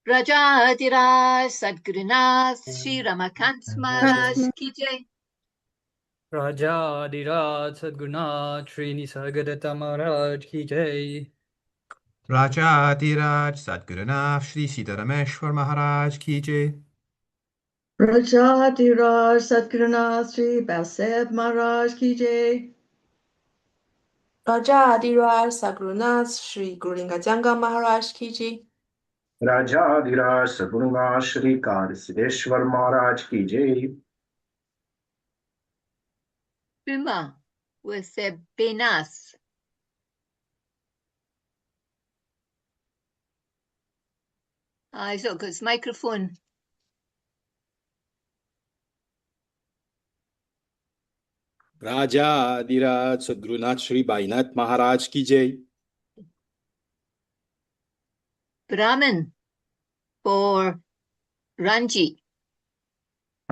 Rajadiraj Sadgurunath Shri Ramakant Maharaj Ki Jai. Rajadiraj Sadgurunath Shri Nisargadatta Maharaj Ki Jai. Rajadiraj Sadgurunath Shri Sitarameshwar Maharaj Ki Jai. Rajadiraj Sadgurunath Shri Bhausaheb Maharaj Ki Jai. Rajadiraj Sadgurunath Shri Gurulingajanga Maharaj Ki Jai. Rajadiraj Sadgurunath Shri Kadsideshwar Maharaj Ki Jai. Uma with Benas. He's not got his microphone. Rajadiraj Sadgurunath Shri Bainath Maharaj Ki Jai. Brahman for Ranji.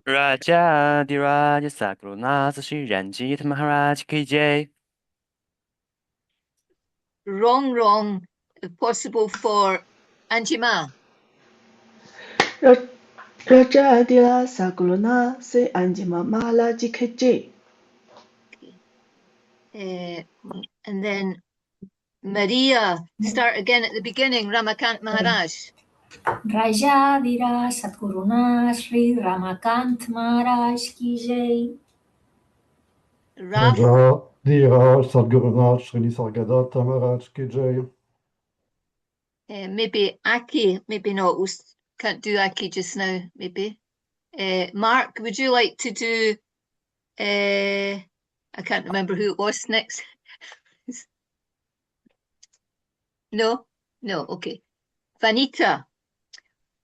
Rajadiraj Sadgurunath Shri Ranjit Maharaj Ki Jai. Wrong, if possible, for Anjima. Rajadiraj Sadgurunath Shri Anjima Maharaj Ki Jai. And then Maria, start again at the beginning, Ramakant Maharaj. Rajadiraj Sadgurunath Shri Ramakant Maharaj Ki Jai. Rajadiraj Sadgurunath Shri Nisargadatta Maharaj Ki Jai. Maybe Aki, maybe not. We can't do Aki just now, maybe. Mark, would you like to do, I can't remember who it was next. No, okay. Vanita,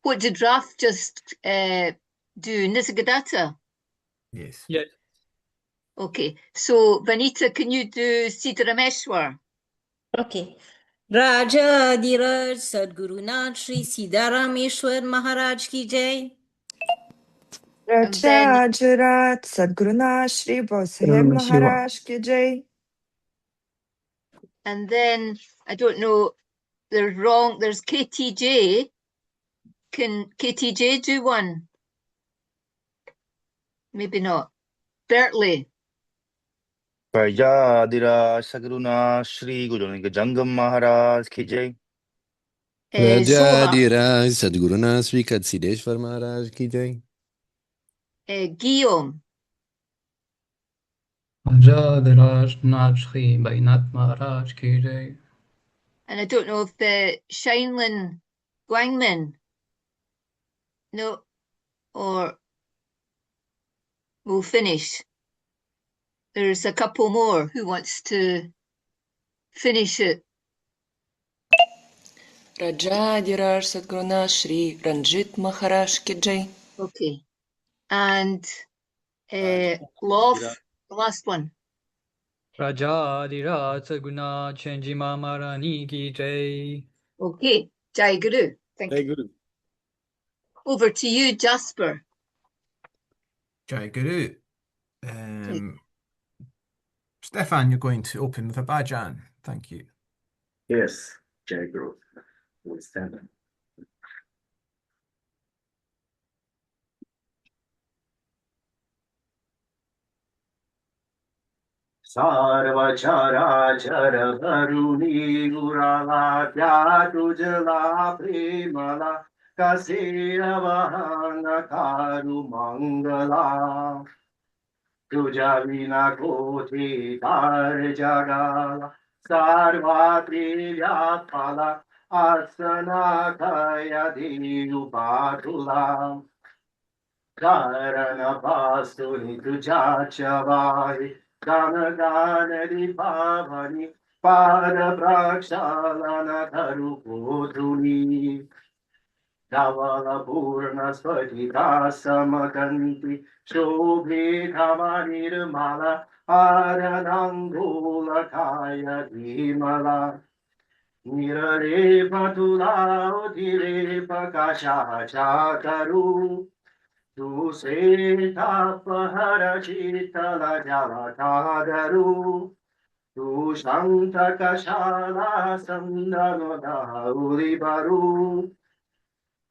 what did Raf just do? Nisargadatta? Yes. Yes. Okay, so Vanita, can you do Sitarameshwar? Okay. Rajadiraj Sadgurunath Shri Siddharameshwar Maharaj Ki Jai. Rajadiraj Sadgurunath Shri Bhausaheb Maharaj Ki Jai. And then, I don't know, there's KTJ. Can KTJ do one? Maybe not. Bertley. Rajadiraj Sadgurunath Shri Gurulingajanga Maharaj Ki Jai. Rajadiraj Sadgurunath Shri Kadsideshwar Maharaj Ki Jai. Guillaume. Rajadiraj Nath Shri Bainath Maharaj Ki Jai. And I don't know if the Shinelan Guangmin. No. Or we'll finish. There's a couple more. Who wants to finish it? Rajadiraj Sadgurunath Shri Ranjit Maharaj Ki Jai. Okay. And Love, the last one. Rajadiraj Sadgurunath Chenjima Maharani Ki Jai. Okay. Jai Guru. Thank Jai you. Guru. Over to you, Jasper. Jai Guru. Stefan, you're going to open with a bhajan. Thank you. Yes, Jai Guru. We'll stand up. Sarva chara chara varuni gurala kya tujla premala kasera vahana karu mangala tuja vina koti tar jagala sarva priya phala asana kaya dinu patula karana pasuni tuja chavai Gana Gana Di Bhavani Pada Prakshalana Dharu Kodhuni Dhavala Purna Sfatita Samakanti Shobhi Dhamanir Mala Aranangula Kaya Dhimala Nirare Patula Udire Pakasha Chakaru Tu se tapahara chitala javatadaru Tu shanta kashala sandano dauri baru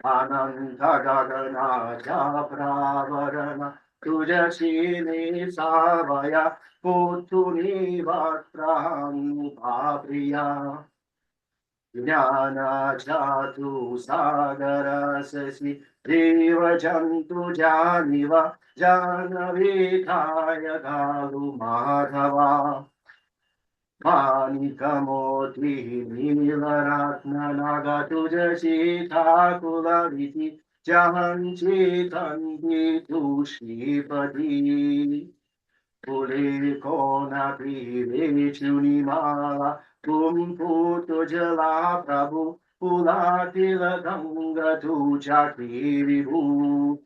Ananta Gagana Jabravarana Tujashini Savaya Putuni Vatraham Papriya Jnana Jatu Sagara Sasi Deva Jantu Janiva Janavitaya Galu Madhava Manikamoti Nilaratna Nagatujashi Thakulaviti Jahanchi Tanti Tushipati Puli Kona Prive Chunimala Kumputo Jala Prabhu Pulatila Ganga Tuchakri Vibu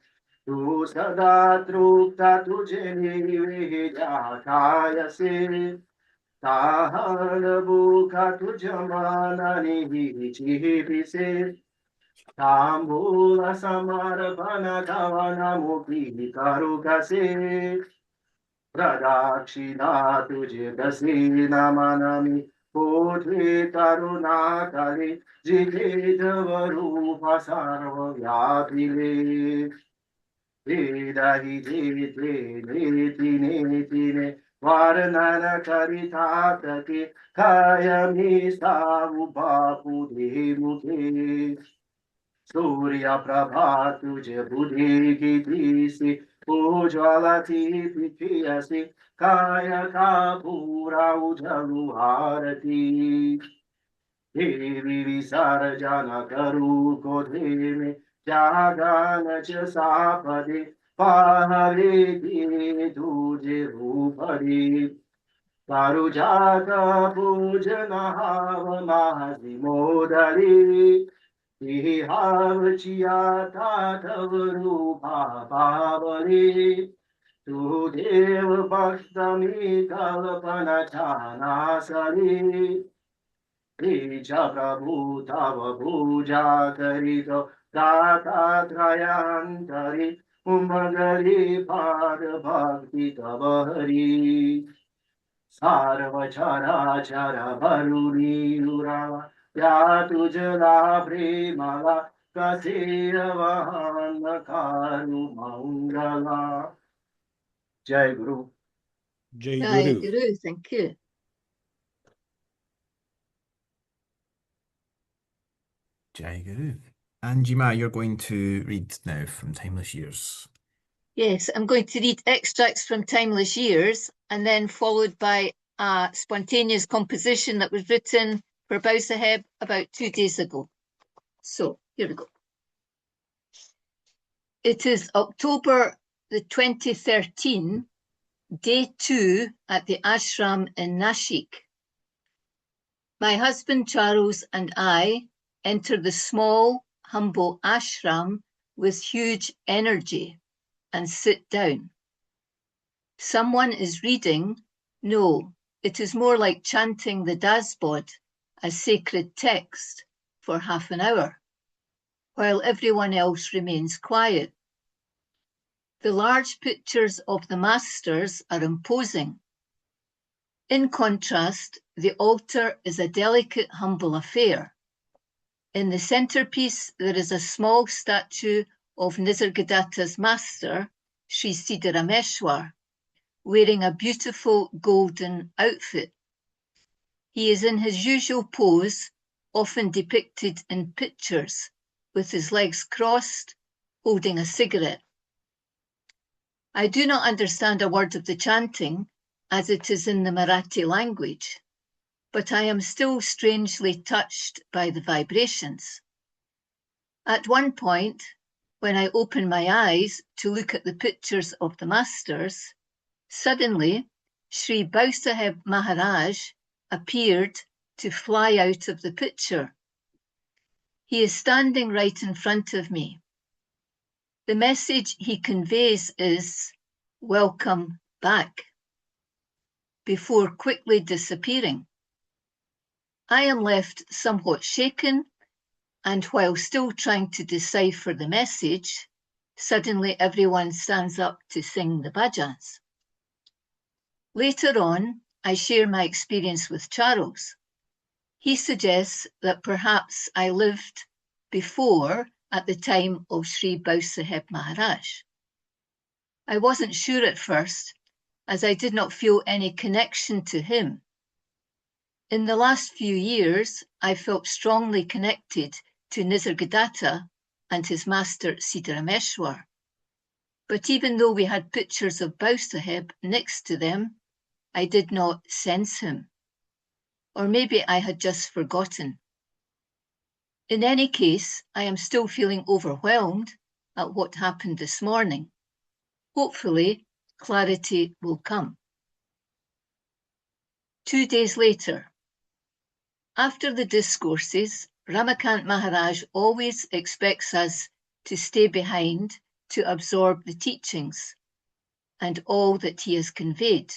Tu Sada Trupta Tujeni Vijakaya Se Tahana buka tujamana nihi pise. Tambula samarapana kavana mupi karukase. Pradakshina tuje dasina manami. Putri karuna kali jite javarupa sarva vyapile. Vedahi jite neti neti Varnana karitatake kayami savupapu demuke Surya prabha tuje buddhi ki trisi ujvalati pichiyasi kaya kapura ujalu harati Devi visarjana karu kodheme jagana cha sapade pahare ki tuje rupari Parujata pujana hava mahasi modari Vihavachya tatavarupa pavali Tu deva bhaktami kalpana chana sari Richa prabhu tava puja karito Tata trayantari Umagari par bhakti tavahari Sarvachara chara varuni urava Ya tujala premala Kasira vahana karu mangala Jai Guru. Jai Jai Guru. Guru, thank you. Jai Guru. Anjima, you're going to read now from Timeless Years. Yes, I'm going to read extracts from Timeless Years and then followed by a spontaneous composition that was written for Bhausaheb about 2 days ago. So, here we go. It is October the 2013, day 2 at the ashram in Nashik. My husband Charles and I enter the small, humble ashram with huge energy and sit down. Someone is reading. No, it is more like chanting the Dasbod, a sacred text, for half an hour, while everyone else remains quiet. The large pictures of the masters are imposing. In contrast, the altar is a delicate, humble affair. In the centerpiece, there is a small statue of Nisargadatta's master, Sri Siddharameshwar, wearing a beautiful golden outfit. He is in his usual pose, often depicted in pictures, with his legs crossed, holding a cigarette. I do not understand a word of the chanting, as it is in the Marathi language, but I am still strangely touched by the vibrations. At one point, when I open my eyes to look at the pictures of the masters, suddenly Sri Bhausaheb Maharaj appeared to fly out of the picture. He is standing right in front of me. The message he conveys is, "Welcome back," before quickly disappearing. I am left somewhat shaken, and while still trying to decipher the message, suddenly everyone stands up to sing the bhajans. Later on, I share my experience with Charles. He suggests that perhaps I lived before at the time of Sri Bhausaheb Maharaj. I wasn't sure at first, as I did not feel any connection to him. In the last few years, I felt strongly connected to Nisargadatta and his master Siddharameshwar. But even though we had pictures of Bhausaheb next to them, I did not sense him. Or maybe I had just forgotten. In any case, I am still feeling overwhelmed at what happened this morning. Hopefully, clarity will come. 2 days later, after the discourses, Ramakant Maharaj always expects us to stay behind to absorb the teachings and all that he has conveyed.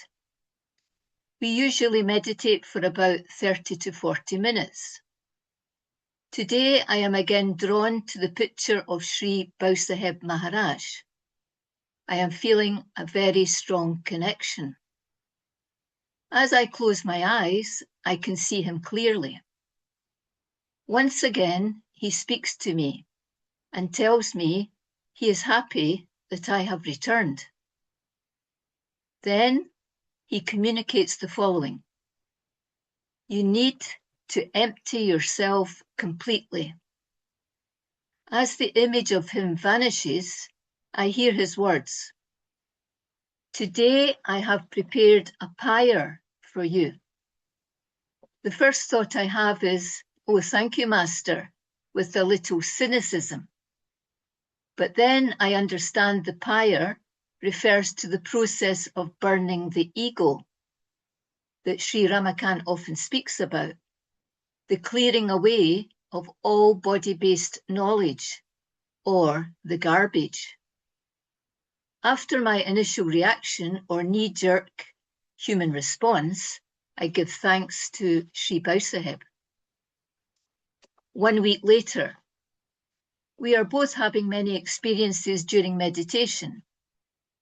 We usually meditate for about 30 to 40 minutes. Today, I am again drawn to the picture of Sri Bhausaheb Maharaj. I am feeling a very strong connection. As I close my eyes, I can see him clearly. Once again, he speaks to me and tells me he is happy that I have returned. Then he communicates the following. You need to empty yourself completely. As the image of him vanishes, I hear his words. Today I have prepared a pyre for you. The first thought I have is, oh, thank you, Master, with a little cynicism. But then I understand the pyre refers to the process of burning the ego that Sri Ramakant often speaks about, the clearing away of all body-based knowledge, or the garbage. After my initial reaction or knee-jerk human response, I give thanks to Sri Bhausaheb. 1 week later, we are both having many experiences during meditation.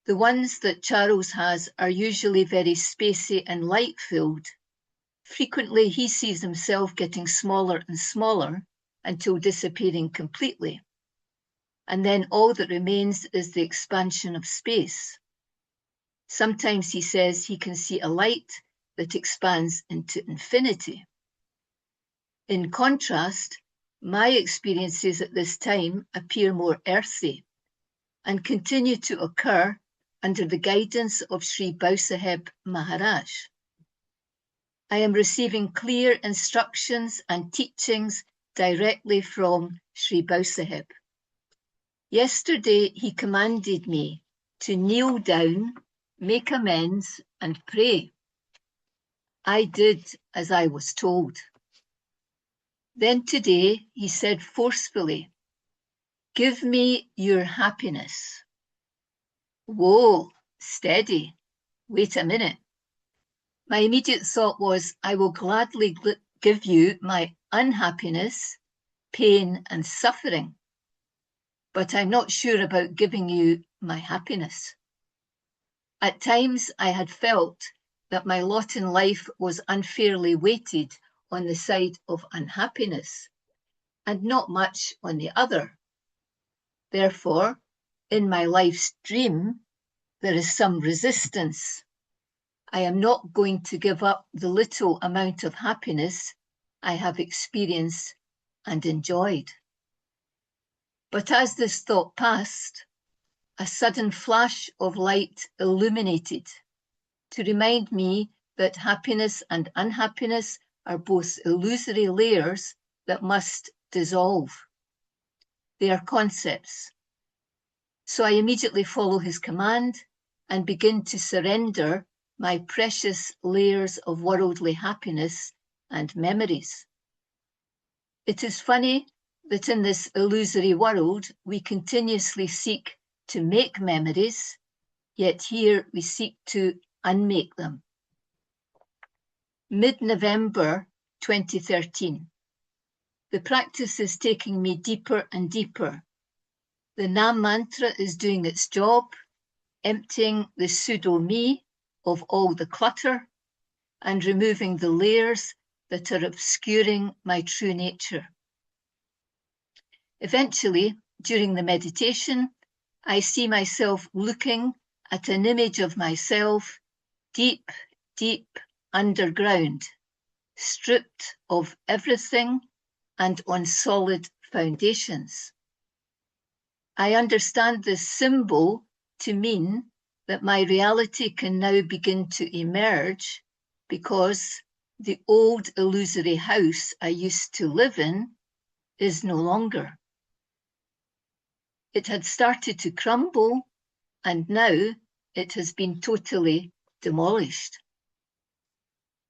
The ones that Charles has are usually very spacey and light-filled. Frequently, he sees himself getting smaller and smaller until disappearing completely. And then all that remains is the expansion of space. Sometimes he says he can see a light that expands into infinity. In contrast, my experiences at this time appear more earthy and continue to occur under the guidance of Sri Bhausaheb Maharaj. I am receiving clear instructions and teachings directly from Sri Bhausaheb. Yesterday, he commanded me to kneel down, make amends, and pray. I did as I was told. Then today, he said forcefully, give me your happiness. Whoa, steady. Wait a minute. My immediate thought was, I will gladly give you my unhappiness, pain, and suffering. But I'm not sure about giving you my happiness. At times, I had felt that my lot in life was unfairly weighted on the side of unhappiness, and not much on the other. Therefore, in my life's dream, there is some resistance. I am not going to give up the little amount of happiness I have experienced and enjoyed. But as this thought passed, a sudden flash of light illuminated to remind me that happiness and unhappiness are both illusory layers that must dissolve. They are concepts. So I immediately follow his command and begin to surrender my precious layers of worldly happiness and memories. It is funny that in this illusory world, we continuously seek to make memories, yet here we seek to unmake them. Mid-November 2013. The practice is taking me deeper and deeper. The Nam mantra is doing its job, emptying the pseudo-me of all the clutter and removing the layers that are obscuring my true nature. Eventually, during the meditation, I see myself looking at an image of myself deep, deep underground, stripped of everything and on solid foundations. I understand this symbol to mean that my reality can now begin to emerge because the old illusory house I used to live in is no longer. It had started to crumble, and now it has been totally demolished.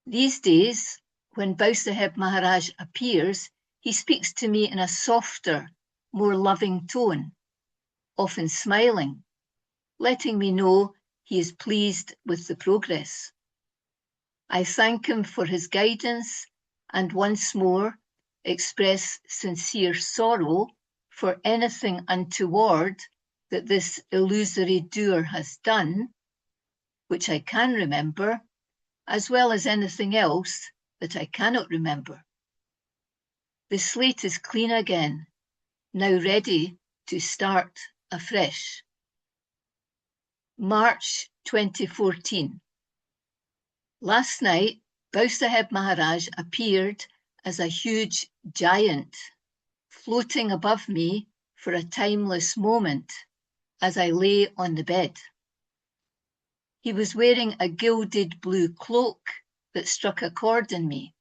These days, when Bhausaheb Maharaj appears, he speaks to me in a softer, more loving tone, often smiling, letting me know he is pleased with the progress. I thank him for his guidance and once more express sincere sorrow for anything untoward that this illusory doer has done, which I can remember, as well as anything else that I cannot remember. The slate is clean again, now ready to start afresh. March 2014. Last night, Bhausaheb Maharaj appeared as a huge giant, floating above me for a timeless moment as I lay on the bed. He was wearing a gilded blue cloak that struck a chord in me.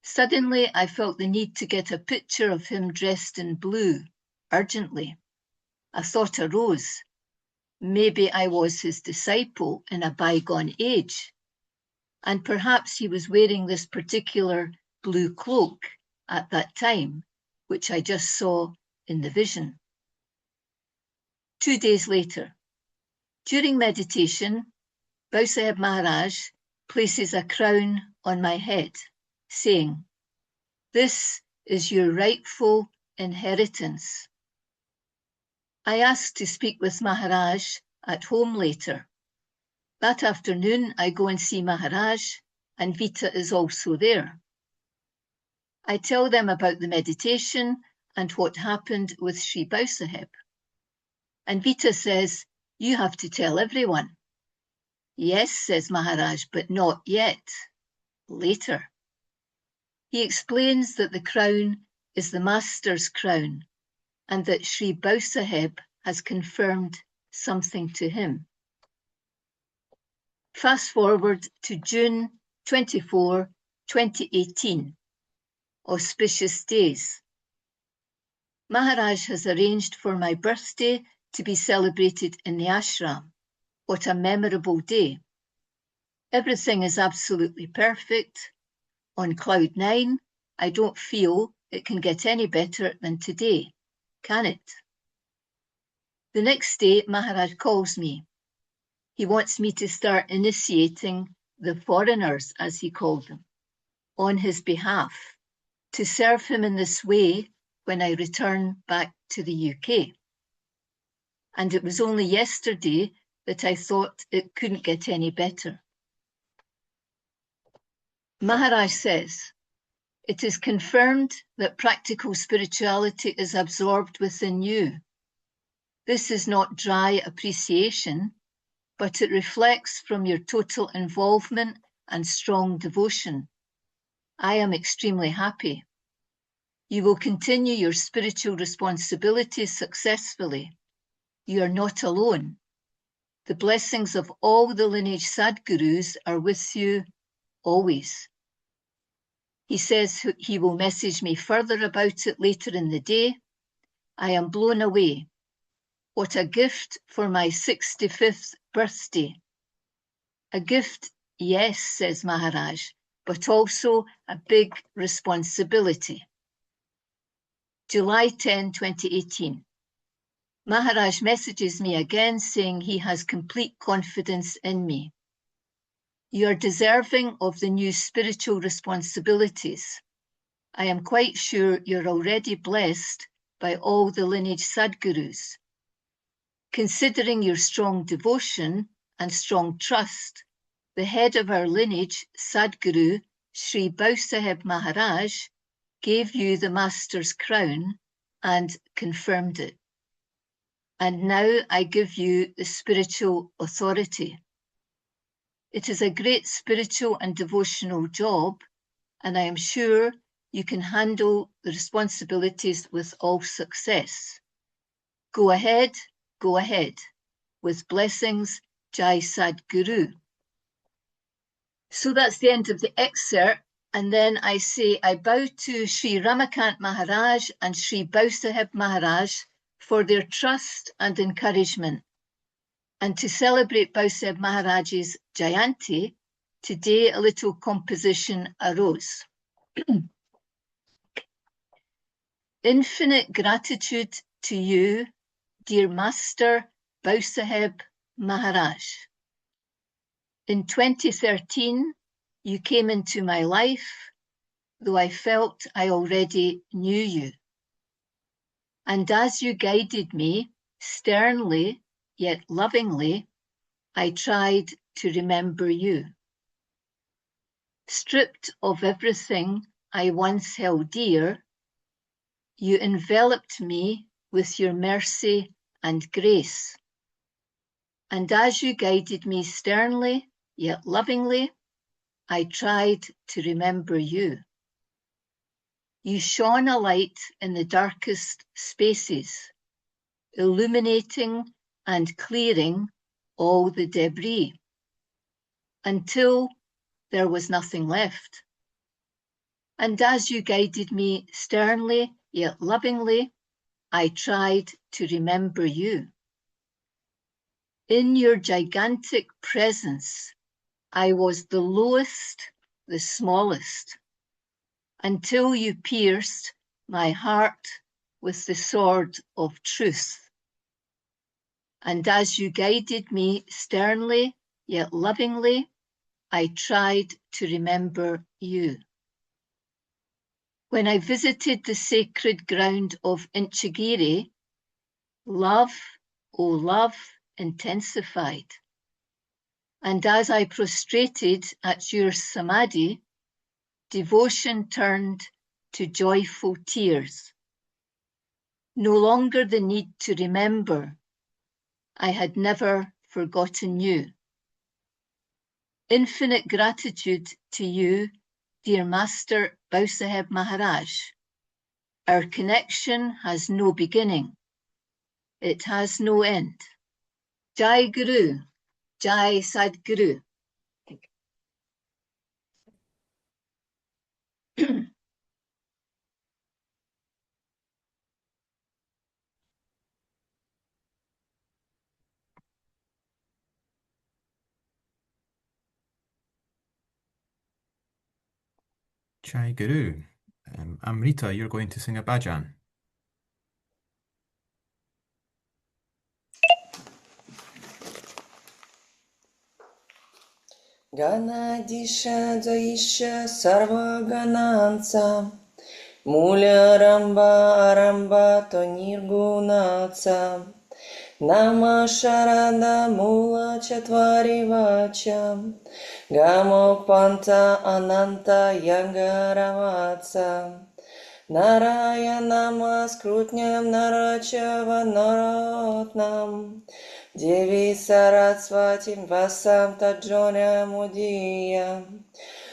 Suddenly, I felt the need to get a picture of him dressed in blue, urgently. A thought arose. Maybe I was his disciple in a bygone age, and perhaps he was wearing this particular blue cloak at that time, which I just saw in the vision. 2 days later, during meditation, Bhausaheb Maharaj places a crown on my head, saying, "This is your rightful inheritance." I asked to speak with Maharaj at home later. That afternoon, I go and see Maharaj, and Vita is also there. I tell them about the meditation and what happened with Sri Bhausaheb. And Vita says, "You have to tell everyone." "Yes," says Maharaj, "but not yet. Later." He explains that the crown is the master's crown and that Sri Bhausaheb has confirmed something to him. Fast forward to June 24, 2018. Auspicious days. Maharaj has arranged for my birthday to be celebrated in the ashram. What a memorable day. Everything is absolutely perfect. On cloud 9, I don't feel it can get any better than today, can it? The next day, Maharaj calls me. He wants me to start initiating the foreigners, as he called them, on his behalf, to serve him in this way when I return back to the UK. And it was only yesterday that I thought it couldn't get any better. Maharaj says, "It is confirmed that practical spirituality is absorbed within you. This is not dry appreciation, but it reflects from your total involvement and strong devotion. I am extremely happy. You will continue your spiritual responsibilities successfully. You are not alone. The blessings of all the lineage Sadgurus are with you always." He says he will message me further about it later in the day. I am blown away. What a gift for my 65th birthday. A gift, yes, says Maharaj, but also a big responsibility. July 10, 2018. Maharaj messages me again saying he has complete confidence in me. You are deserving of the new spiritual responsibilities. I am quite sure you're already blessed by all the lineage Sadgurus. Considering your strong devotion and strong trust, the head of our lineage, Sadguru, Sri Bhausaheb Maharaj, gave you the Master's crown and confirmed it. And now I give you the spiritual authority. It is a great spiritual and devotional job, and I am sure you can handle the responsibilities with all success. Go ahead, go ahead. With blessings, Jai Sadguru. So that's the end of the excerpt. And then I say, I bow to Sri Ramakant Maharaj and Sri Bhausaheb Maharaj for their trust and encouragement. And to celebrate Bhausaheb Maharaj's Jayanti, today a little composition arose. Infinite gratitude to you, dear Master Bhausaheb Maharaj. In 2013, you came into my life, though I felt I already knew you. And as you guided me, sternly yet lovingly, I tried to remember you. Stripped of everything I once held dear, you enveloped me with your mercy and grace. And as you guided me sternly yet lovingly, I tried to remember you. You shone a light in the darkest spaces, illuminating and clearing all the debris, until there was nothing left. And as you guided me sternly yet lovingly, I tried to remember you. In your gigantic presence, I was the lowest, the smallest, until you pierced my heart with the sword of truth. And as you guided me sternly yet lovingly, I tried to remember you. When I visited the sacred ground of Inchigiri, love, oh love, intensified. And as I prostrated at your samadhi, devotion turned to joyful tears. No longer the need to remember. I had never forgotten you. Infinite gratitude to you, dear Master Bhausaheb Maharaj. Our connection has no beginning. It has no end. Jai Guru, Jai Sadguru. Jai Guru. Amrita, you're going to sing a bhajan. Ganadisha Daisha Sarva Ganansa Mula Ramba Aramba Tonirgunatsa Nama Sharada Mula Chatvari Vacha Gamok Panta Ananta Yangaravatsa Narayana Skrutnyam Narachava Narotnam Devi Sarasvatim Vasam Tajonya Mudiya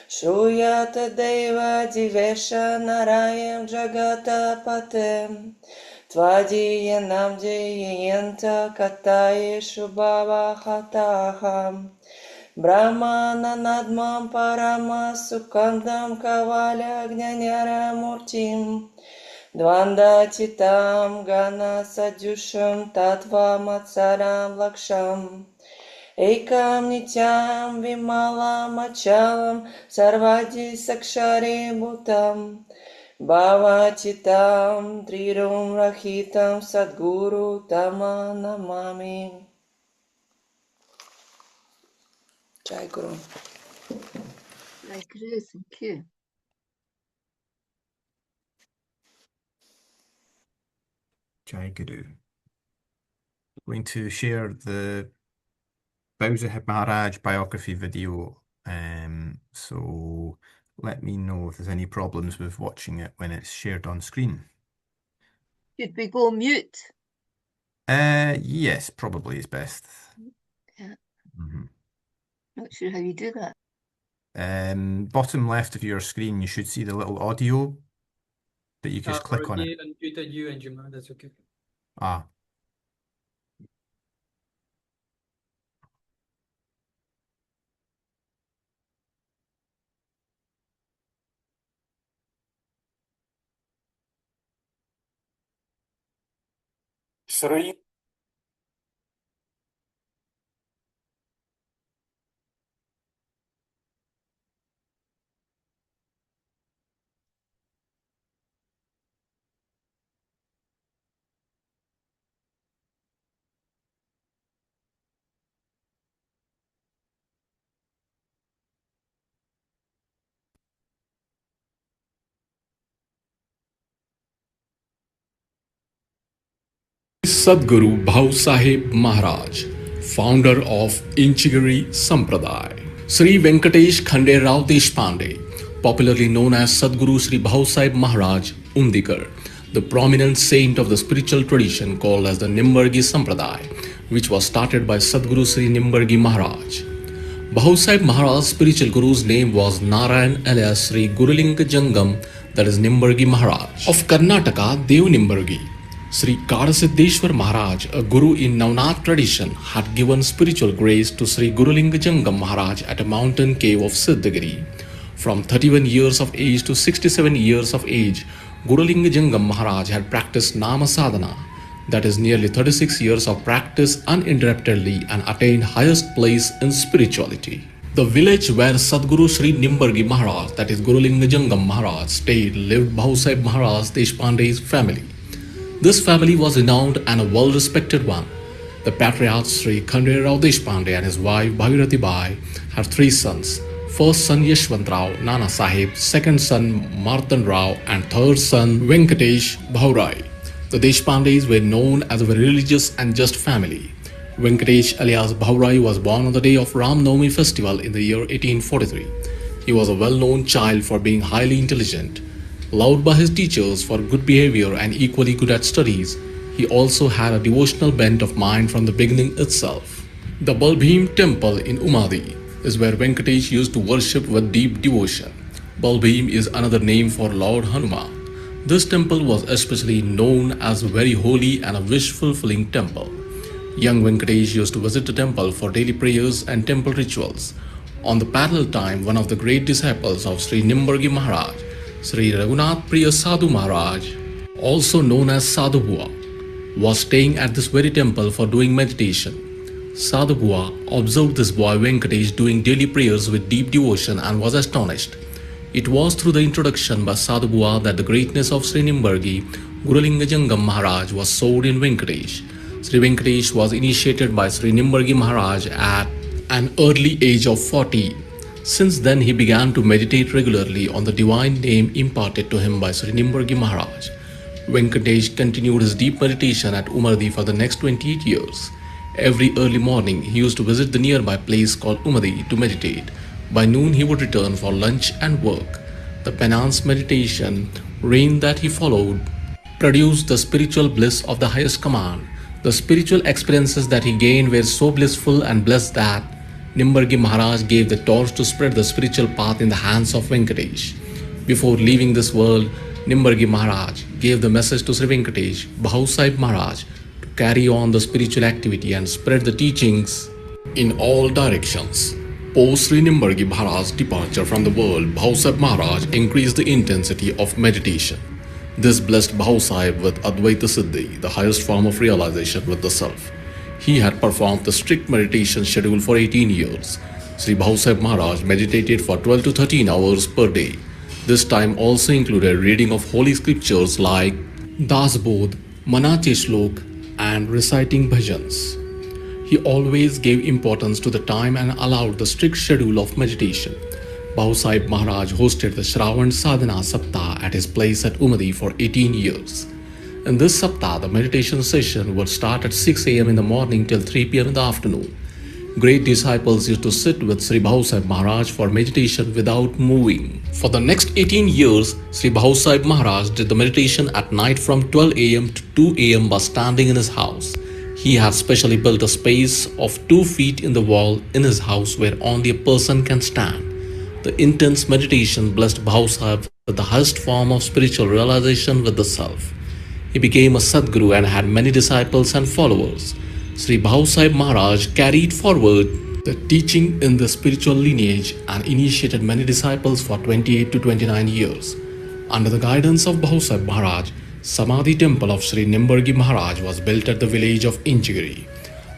Shruyata Deva Divesha Narayam Jagata Patem Tvadiyanam Jayanta Kataye Shubhava Hataham Brahmana Nadmam Parama Sukandam Kavalya Gnanyara Murtim Dvandatitam Gana Sadyusham Tatva Matsaram Laksham Ekam Nityam Vimalam Achalam Sarvadi Sakshari Bhutam Bhavatitam Trirum Rahitam Sadguru Tama Namami. Jai Guru. Jai Guru, thank you. Jai Guru. Going to share the Bhausaheb Maharaj biography video. So let me know if there's any problems with watching it when it's shared on screen. Should we go mute? Yes, probably is best. Yeah. Mhm. Not sure how you do that. Bottom left of your screen, you should see the little audio that you just click on it. Already unmuted you and Jima, that's okay. Ah. Sri Sadguru Bhausaheb Maharaj, founder of Inchigiri Sampradaya. Sri Venkatesh Khanderao Deshpande, popularly known as Sadguru Sri Bhausaheb Maharaj Undikar, the prominent saint of the spiritual tradition called as the Nimbargi Sampradaya, which was started by Sadguru Sri Nimbargi Maharaj. Bhausaheb Maharaj's spiritual guru's name was Narayan alias Sri Gurulinga Jangam, that is Nimbargi Maharaj. Of Karnataka, Dev Nimbargi. Sri Kadasiddeshwar Maharaj, a guru in Navnath tradition, had given spiritual grace to Sri Gurulinga Jangam Maharaj at a mountain cave of Siddhagiri. From 31 years of age to 67 years of age, Gurulinga Jangam Maharaj had practiced Nama Sadhana, that is nearly 36 years of practice uninterruptedly, and attained highest place in spirituality. The village where Sadguru Sri Nimbargi Maharaj, that is Gurulinga Jangam Maharaj, stayed lived Bhausaheb Maharaj Deshpande's family. This family was renowned and a well-respected one. The patriarch Sri Khanderao Deshpande and his wife Bhagirathi Bai had 3 sons. First son Yashwantrao Nana Sahib, second son Martan Rao, and third son Venkatesh Bhaurai. The Deshpandes were known as a very religious and just family. Venkatesh alias Bhaurai was born on the day of Ram Navami festival in the year 1843. He was a well-known child for being highly intelligent. Loved by his teachers for good behavior and equally good at studies, he also had a devotional bent of mind from the beginning itself. The Balbhim temple in Umadi is where Venkatesh used to worship with deep devotion. Balbhim is another name for Lord Hanuman. This temple was especially known as a very holy and a wish-fulfilling temple. Young Venkatesh used to visit the temple for daily prayers and temple rituals. On the parallel time, one of the great disciples of Sri Nimbargi Maharaj, Sri Raghunath Priya Sadhu Maharaj, also known as Sadhu Bua, was staying at this very temple for doing meditation. Sadhu Bua observed this boy Venkatesh doing daily prayers with deep devotion and was astonished. It was through the introduction by Sadhu Bua that the greatness of Sri Nimbargi, Gurulinga Jangam Maharaj, was sown in Venkatesh. Sri Venkatesh was initiated by Sri Nimbargi Maharaj at an early age of 40. Since then, he began to meditate regularly on the divine name imparted to him by Sri Nimbargi Maharaj. Venkatesh continued his deep meditation at Umadi for the next 28 years. Every early morning, he used to visit the nearby place called Umadi to meditate. By noon, he would return for lunch and work. The penance meditation reign that he followed produced the spiritual bliss of the highest command. The spiritual experiences that he gained were so blissful and blessed that Nimbargi Maharaj gave the torch to spread the spiritual path in the hands of Venkatesh. Before leaving this world, Nimbargi Maharaj gave the message to Sri Venkatesh, Bhausaheb Maharaj, to carry on the spiritual activity and spread the teachings in all directions. Post Sri Nimbargi Maharaj's departure from the world, Bhausaheb Maharaj increased the intensity of meditation. This blessed Bhausaheb with Advaita Siddhi, the highest form of realization with the self. He had performed the strict meditation schedule for 18 years. Sri Bhausaheb Maharaj meditated for 12 to 13 hours per day. This time also included reading of holy scriptures like Dasbodh, Manache Shlok, and reciting bhajans. He always gave importance to the time and allowed the strict schedule of meditation. Bhausaheb Maharaj hosted the Shravan Sadhana Saptah at his place at Umadi for 18 years. In this Saptah, the meditation session would start at 6 a.m. in the morning till 3 p.m. in the afternoon. Great disciples used to sit with Sri Bhausaheb Maharaj for meditation without moving. For the next 18 years, Sri Bhausaheb Maharaj did the meditation at night from 12 am to 2 am by standing in his house. He had specially built a space of 2 feet in the wall in his house where only a person can stand. The intense meditation blessed Bhausaheb with the highest form of spiritual realization with the self. He became a Sadguru and had many disciples and followers. Sri Bhausaheb Maharaj carried forward the teaching in the spiritual lineage and initiated many disciples for 28 to 29 years. Under the guidance of Bhausaheb Maharaj, Samadhi temple of Sri Nimbargi Maharaj was built at the village of Inchigiri.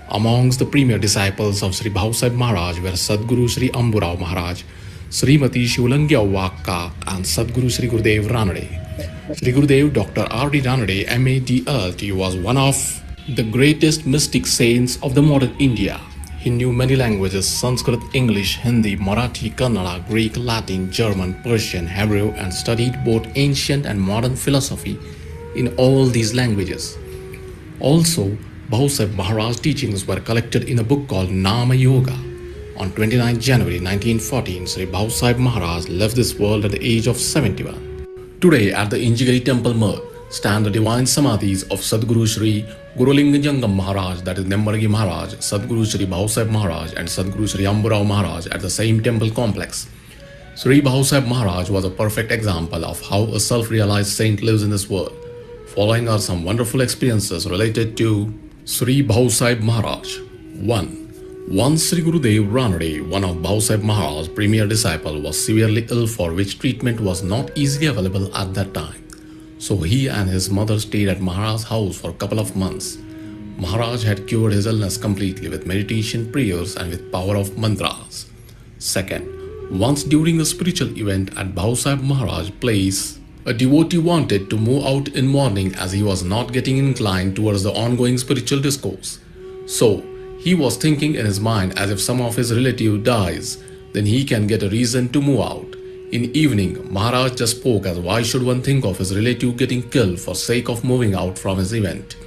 Amongst the premier disciples of Sri Bhausaheb Maharaj were Sadguru Sri Amburao Maharaj, Srimati Shivulangya Vakka and Sadguru Sri Gurudev Ranade. Sri Gurudev Dr. R.D. Ranade, M.A.D.L.T. was one of the greatest mystic saints of the modern India. He knew many languages: Sanskrit, English, Hindi, Marathi, Kannada, Greek, Latin, German, Persian, Hebrew, and studied both ancient and modern philosophy in all these languages. Also, Bhausaheb Maharaj's teachings were collected in a book called Nama Yoga. On 29 January 1914, Sri Bhausaheb Maharaj left this world at the age of 71. Today, at the Inchigiri temple Mud, stand the divine samadhis of Sadguru Sri Gurulinga Jangam Maharaj, that is Nimbargi Maharaj, Sadguru Sri Bhausaheb Maharaj and Sadguru Sri Amburao Maharaj at the same temple complex. Sri Bhausaheb Maharaj was a perfect example of how a self-realized saint lives in this world. Following are some wonderful experiences related to Sri Bhausaheb Maharaj. 1. Once Sri Gurudev Ranade, one of Bhausaheb Maharaj's premier disciple, was severely ill for which treatment was not easily available at that time. So he and his mother stayed at Maharaj's house for a couple of months. Maharaj had cured his illness completely with meditation, prayers and with power of mantras. Second, once during a spiritual event at Bhausaheb Maharaj's place, a devotee wanted to move out in morning as he was not getting inclined towards the ongoing spiritual discourse. So, he was thinking in his mind as if some of his relative dies, then he can get a reason to move out. In evening, Maharaj just spoke as why should one think of his relative getting killed for sake of moving out from his event.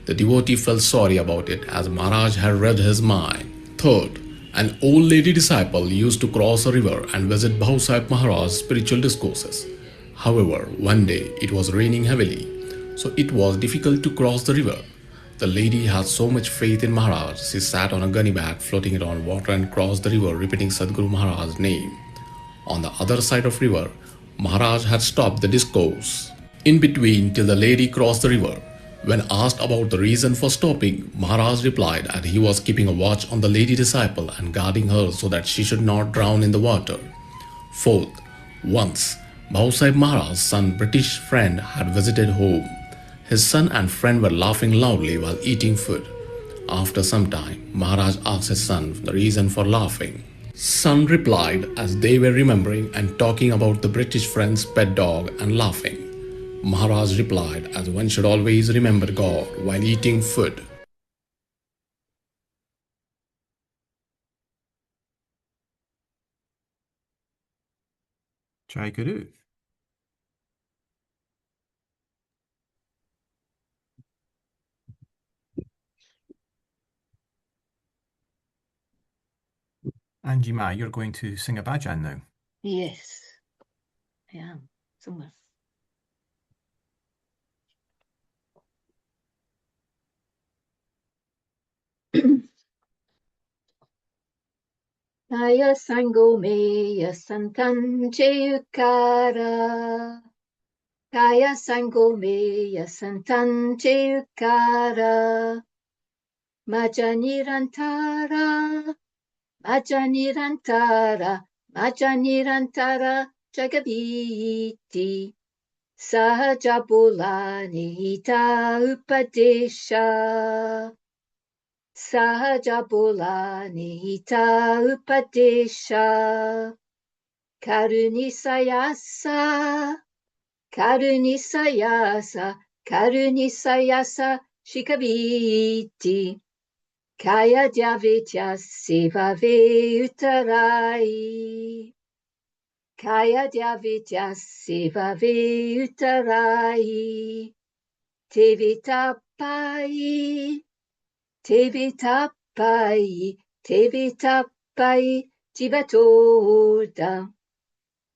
The devotee felt sorry about it as Maharaj had read his mind. Third, an old lady disciple used to cross a river and visit Bhausaheb Maharaj's spiritual discourses. However, one day it was raining heavily, so it was difficult to cross the river. The lady had so much faith in Maharaj, she sat on a gunny bag floating it on water and crossed the river repeating Sadguru Maharaj's name. On the other side of river, Maharaj had stopped the discourse in between till the lady crossed the river. When asked about the reason for stopping, Maharaj replied that he was keeping a watch on the lady disciple and guarding her so that she should not drown in the water. Fourth, once Bhausaheb Maharaj's son British friend had visited home. His son and friend were laughing loudly while eating food. After some time, Maharaj asked his son the reason for laughing. Son replied as they were remembering and talking about the British friend's pet dog and laughing. Maharaj replied as one should always remember God while eating food. Jai Guru. Angie Ma, you're going to sing a bhajan now. Yes, I am. Somewhere. Kaya Sangomeya Santan Cheyukara. Kaya Sangomeya Santan Cheyukara. Majanirantara. Majanirantara. Majanirantara Jagabiti. Sahajabulani Upadesha. Sahajabulani Upadesha. Karunisayasa. Karunisayasa. Karunisayasa Shikabiti. Kaya Dyavidya Sevave Utarai. Kaya Dyavidya Sevave Utarai. Tevitapai. Tevitapai. Tevi tapai jivatoda.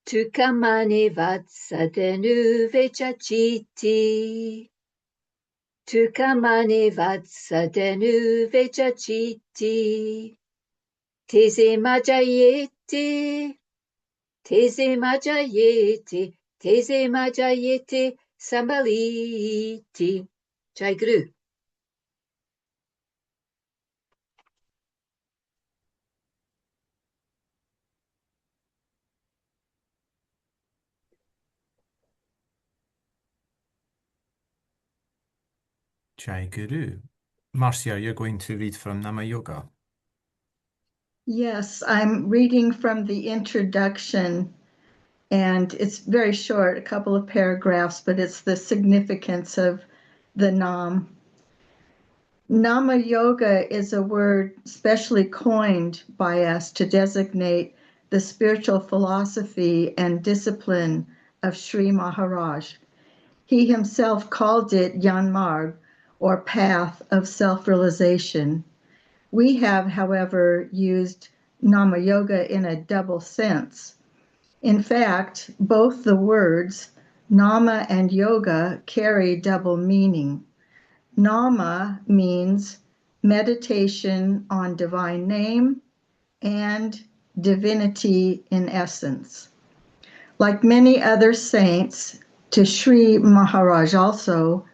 Tukamane vatsadenu vechachiti. Tukamane vatsadenu vechachiti. Teze majayete. Teze majayete. Teze majayete sambaliti. Jai Guru. Jai Guru. Marcia, you're going to read from Nama Yoga. Yes, I'm reading from the introduction, and it's very short, a couple of paragraphs, but it's the significance of the Nam. Nama Yoga is a word specially coined by us to designate the spiritual philosophy and discipline of Sri Maharaj. He himself called it Yanmarg, or path of self-realization. We have, however, used Nama Yoga in a double sense. In fact, both the words Nama and Yoga carry double meaning. Nama means meditation on divine name and divinity in essence. Like many other saints, to Sri Maharaj also,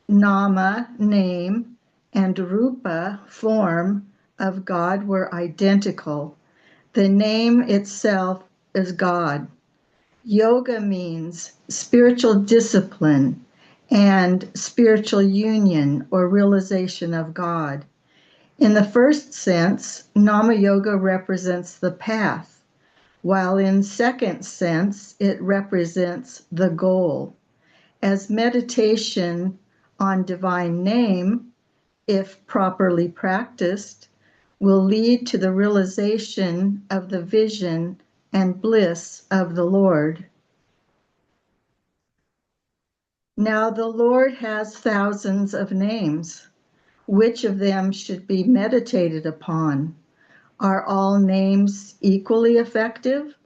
Nama, name, and Rupa, form, of God were identical. The name itself is God. Yoga means spiritual discipline and spiritual union or realization of God. In the first sense, Nama Yoga represents the path, while in second sense, it represents the goal. As meditation on divine name, if properly practiced, will lead to the realization of the vision and bliss of the Lord. Now the Lord has thousands of names. Which of them should be meditated upon? Are all names equally effective?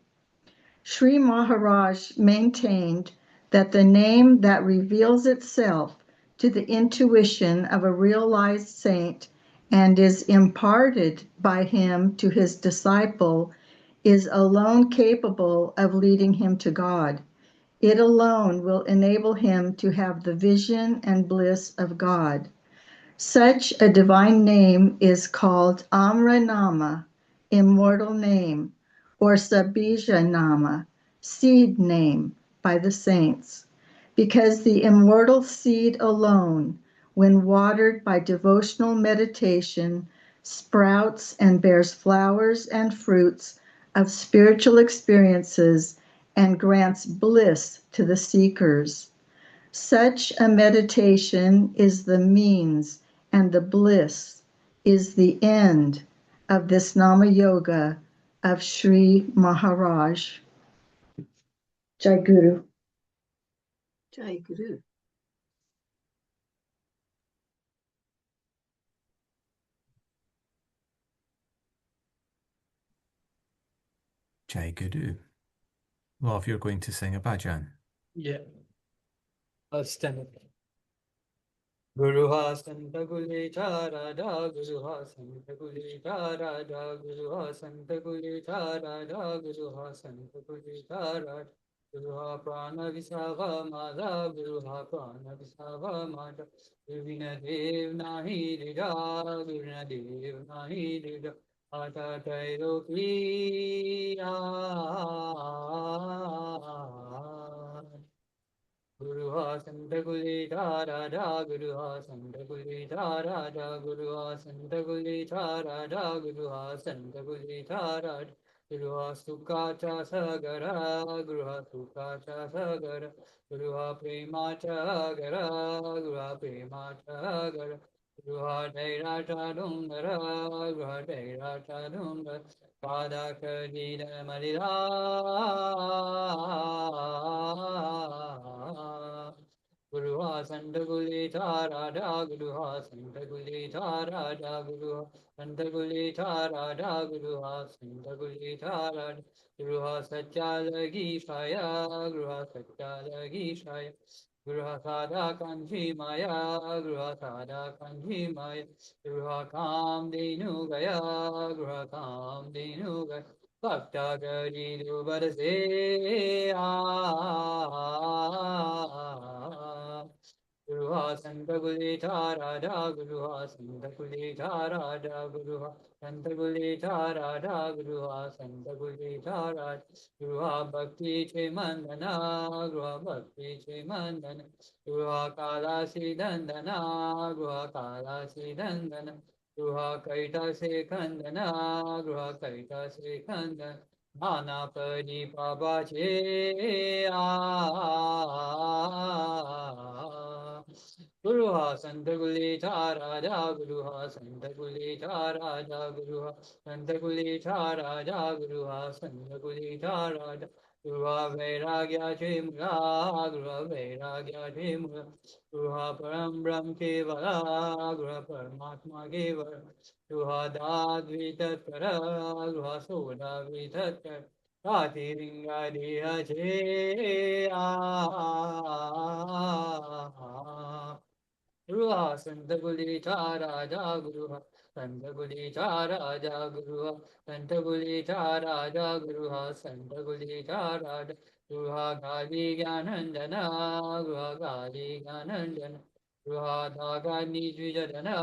Sri Maharaj maintained that the name that reveals itself to the intuition of a realized saint and is imparted by him to his disciple is alone capable of leading him to God. It alone will enable him to have the vision and bliss of God. Such a divine name is called Amra Nama, immortal name, or Sabija Nama, seed name, by the saints, because the immortal seed alone, when watered by devotional meditation, sprouts and bears flowers and fruits of spiritual experiences and grants bliss to the seekers. Such a meditation is the means, and the bliss is the end of this Nama Yoga of Sri Maharaj. Jai Guru. Jai Guru. Jai Guru. Love, you're going to sing a bhajan. Yeah. I'll stand up. Guru Santa Guli Chara Da Guru Santa Guli Chara Da Guru Santa Guli Chara Da Guru Santa Guli Chara Guru Prana Visava Mada Guru Prana Visava Mada Guruna Dev Nahi Dida Guruna Dev Nahi Dida Ata Tairo Kriya Guru Santa Guli Dara Da Guru Santa Guli Dara Da Guru Santa Guli Dara Da Guru Santa Guli Dara Guru Sukha Sagara Guru Sukha Sagara Guru Prema Chagara Guru Prema Chagara Guru Daira Chadundara Guru Daira Chadundara Pada Kadida Malira Guruha Santa Gulita Radha Guruha Santa Gulita Radha Guruha Santa Gulita Radha Guruha Santa Gulita Radha Guruha Satyalagi Shaya Guruha Satyalagi Shaya Guruha Sada Kanji Maya Guruha Sada Kanji Maya Guruha Kam Denu Gaya Guruha Kam Denu Gaya Bhakta Gari Dubarse Guruha Santa Gulita Radha Guruha Santa Gulita Radha Guruha Santa Gulita Radha Guruha Santa Gulita Radha Guruha Bhakti Chemandana Guruha Bhakti Chemandana Guruha Kalasi Dandana Guruha Kalasi Dandana Guruha Kaita Sekandana Guruha Kaita Sekandana Nana Padi Pabache Guruha Santa Gulita Radha Guruha Santa Gulita Radha Guruha Santa Gulita Radha Guruha Santa Gulita Radha Guruha Vairagya Chimra Guruha Vairagya Chimra Guruha Param Brahm Kevala Guruha Paramatma Kevala Guruha Dadvitatkara Guruha Soda Vitatkara Ratiringa Diha Che Guruha Santa Gulita Raja Guruha Santa Gulita Raja Guruha Santa Gulita Raja Guruha Santa Gulita Raja Guruha Gali Gyanandana Guruha Gali Gyanandana Guruha Dhaga Nijvijadana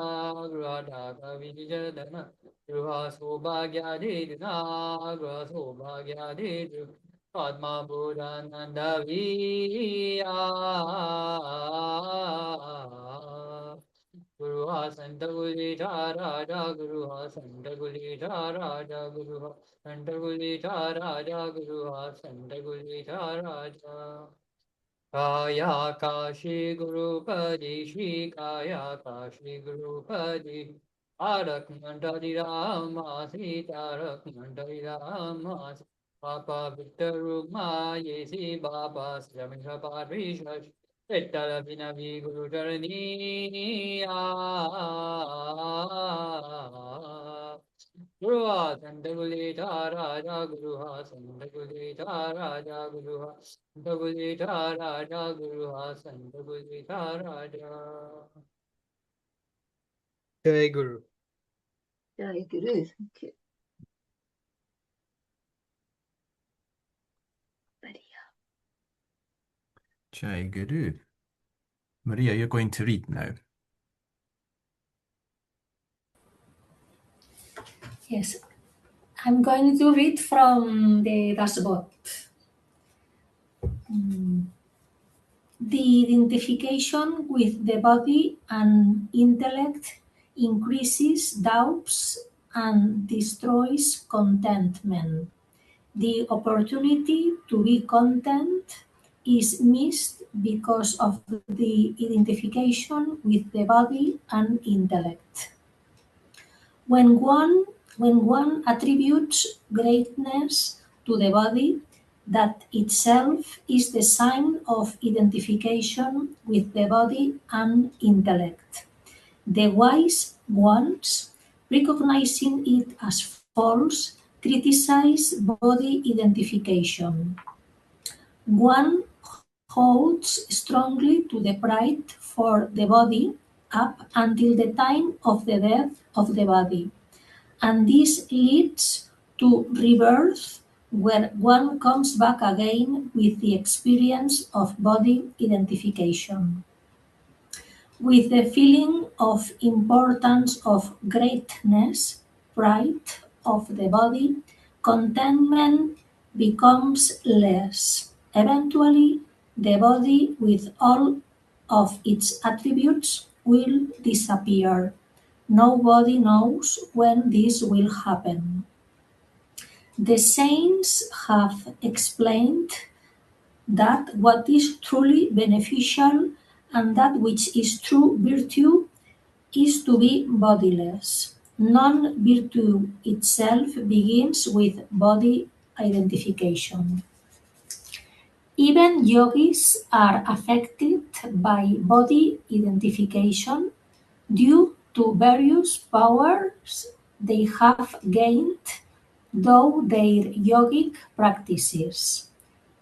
Guruha Dhaga Vijadana Guruha Sobhagya Dedana Guruha Sobhagya Dedana Padma Buddhananda Viya Guruha Santa Gulita Raja Guruha Santa Gulita Raja Guruha Santa Gulita Raja Guruha Santa Gulita Raja Kaya Kashi Gurupadi Shri Kaya Kashi Gurupadi Arakmandari Rama Sita Rakmandari Rama Papa Vittaruma Yesi Baba Sramisha Padrishash Vittala Vinavi Guru Charani Guruha Santa Gulita Raja Guruha Santa Gulita Raja Guruha Santa Gulita Raja Guruha Santa Gulita Raja Jai Guru. Jai Guru. Thank you. Jai Guru. Maria, you're going to read now. Yes, I'm going to read from the dashboard. The identification with the body and intellect increases doubts and destroys contentment. The opportunity to be content is missed because of the identification with the body and intellect. When one attributes greatness to the body, that itself is the sign of identification with the body and intellect. The wise ones, recognizing it as false, criticize body identification. One holds strongly to the pride for the body up until the time of the death of the body, and this leads to rebirth, where one comes back again with the experience of body identification. With the feeling of importance of greatness, pride of the body, contentment becomes less. Eventually, the body with all of its attributes will disappear. Nobody knows when this will happen. The saints have explained that what is truly beneficial and that which is true virtue is to be bodiless. Non-virtue itself begins with body identification. Even yogis are affected by body identification due to various powers they have gained through their yogic practices.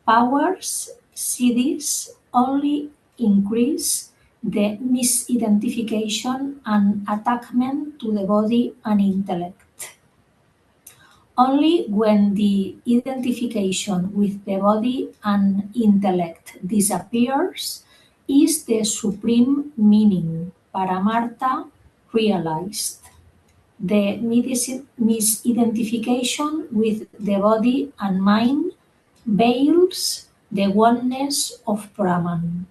Powers, siddhis, only increase the misidentification and attachment to the body and intellect. Only when the identification with the body and intellect disappears is the supreme meaning, Paramartha, realized. The misidentification with the body and mind veils the oneness of Brahman.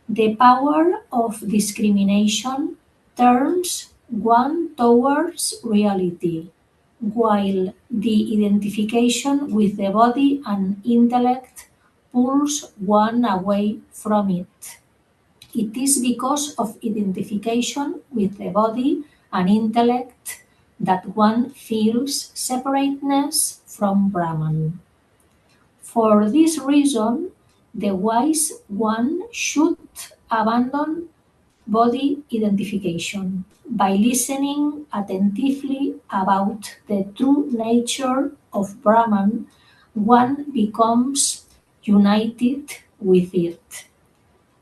The power of discrimination turns one towards reality, while the identification with the body and intellect pulls one away from it. It is because of identification with the body and intellect that one feels separateness from Brahman. For this reason, the wise one should abandon body identification. By listening attentively about the true nature of Brahman, one becomes united with it.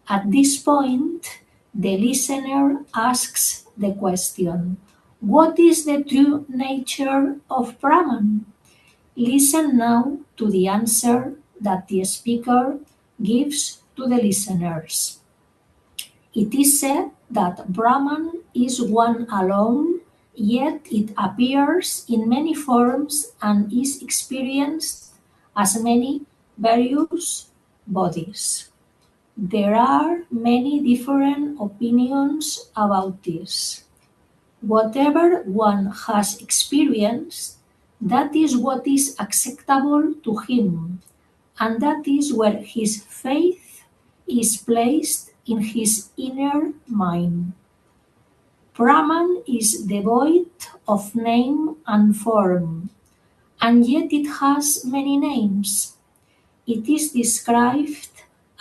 At this point, the listener asks the question, what is the true nature of Brahman? Listen now to the answer that the speaker gives to the listeners. It is said that Brahman is one alone, yet it appears in many forms and is experienced as many various bodies. There are many different opinions about this. Whatever one has experienced, that is what is acceptable to him, and that is where his faith is placed in his inner mind. Brahman is devoid of name and form, and yet it has many names. It is described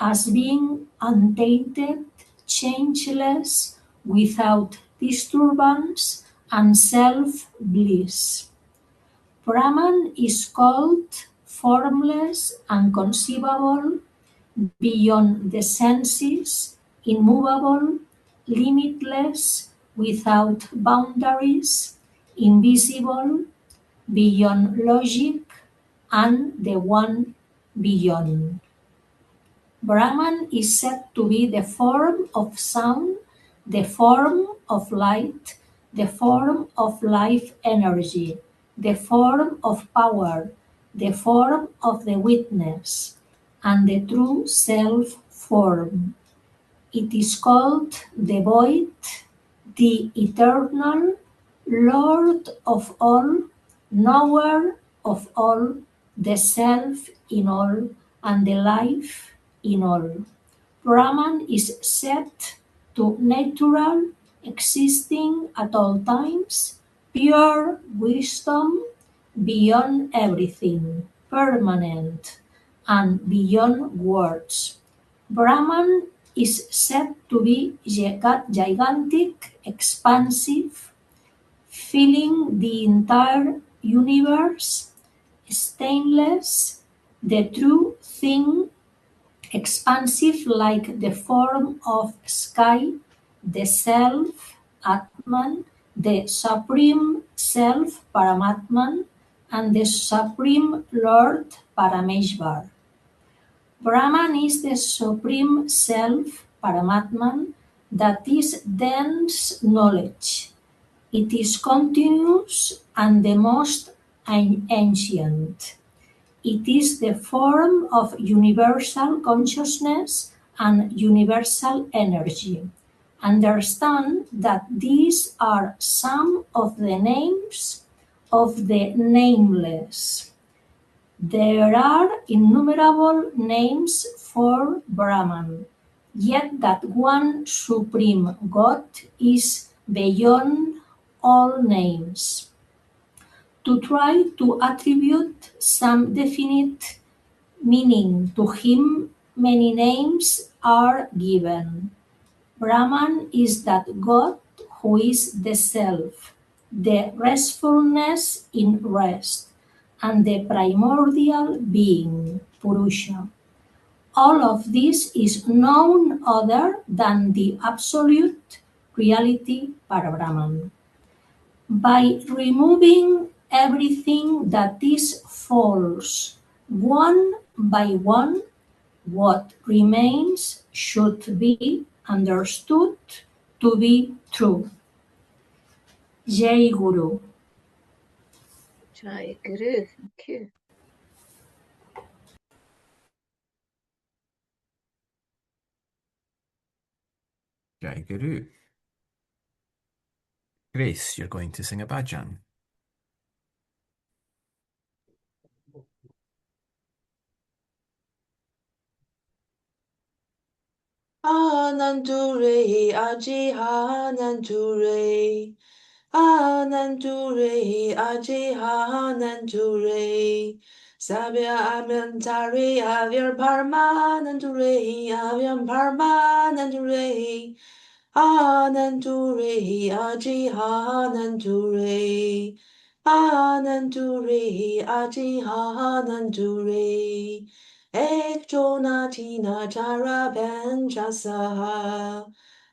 as being untainted, changeless, without disturbance, and self-bliss. Brahman is called formless, unconceivable, beyond the senses, immovable, limitless, without boundaries, invisible, beyond logic, and the one beyond. Brahman is said to be the form of sound, the form of light, the form of life energy, the form of power, the form of the witness, and the true self form. It is called the void, the eternal, Lord of all, knower of all, the self in all, and the life in all. Brahman is said to natural, existing at all times, pure wisdom, beyond everything, permanent, and beyond words. Brahman is said to be gigantic, expansive, filling the entire universe, stainless, the true thing, expansive like the form of sky, the self, Atman, the supreme self, Paramatman, and the supreme Lord, Parameshvar. Brahman is the supreme self, Paramatman, that is dense knowledge. It is continuous and the most ancient. It is the form of universal consciousness and universal energy. Understand that these are some of the names of the nameless. There are innumerable names for Brahman, yet that one supreme God is beyond all names. To try to attribute some definite meaning to him many names are given. Brahman is that God who is the self, the restfulness in rest, and the primordial being, Purusha. All of this is none other than the absolute reality, Parabrahman. By removing everything that is false, one by one, what remains should be understood to be true. Jai Guru. Jai Guru. Thank you. Jai Guru. Grace, you're going to sing a bhajan. Anandure aji anandure. Anandure aji anandure. Sabya amyantare avyar parmanandure avyam parmanandure. Anandure aji anandure. Anandure aji anandure. Ek Jonatina Tara Benjasaha.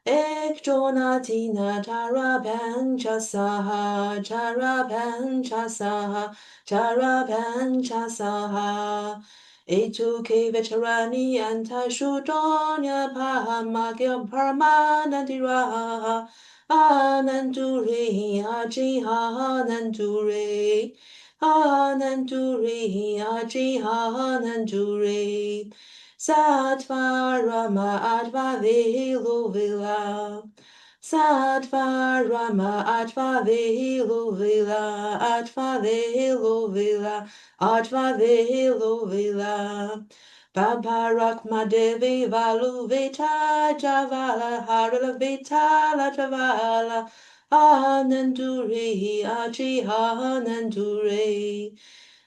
Ek Jonatina Tara Benjasaha. Tara Benjasaha. Tara Benjasaha. Etuke veterani antashudonya pahamagya parmanandiraha. Anandure aji anandure. Anandure aji anandure. Satvarama adva velu vila. Satvarama adva velu vila. Adva velu vila. Adva velu vila. Paparakma devi valu vita javala harala vita la javala. Anandure aji anandure.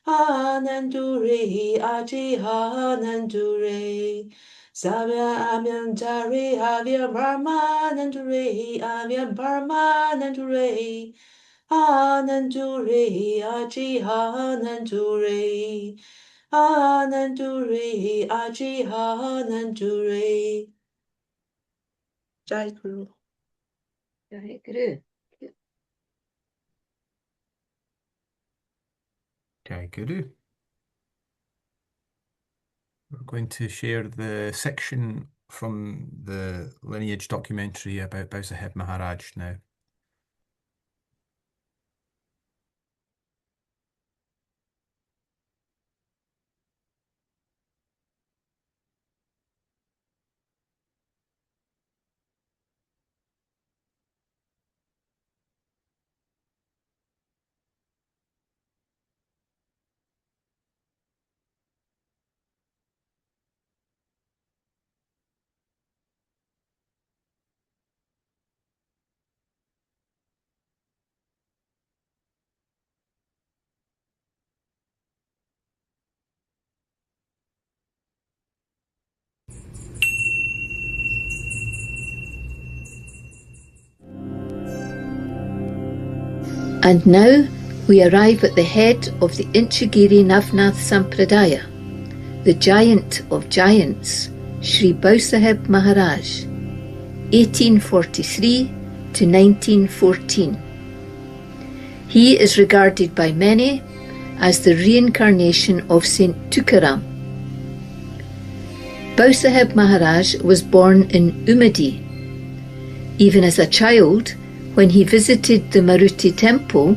Anandure aji anandure. Sabya amyantare avya parmanandure avya parmanandure. Anandure aji anandure. Anandure aji anandure. Jai Guru. Jai Guru. Jai Guru. We're going to share the section from the lineage documentary about Bhausaheb Maharaj now. And now we arrive at the head of the Inchagiri Navnath Sampradaya, the giant of giants, Sri Bhausaheb Maharaj, 1843 to 1914. He is regarded by many as the reincarnation of Saint Tukaram. Bhausaheb Maharaj was born in Umadi. Even as a child, when he visited the Maruti temple,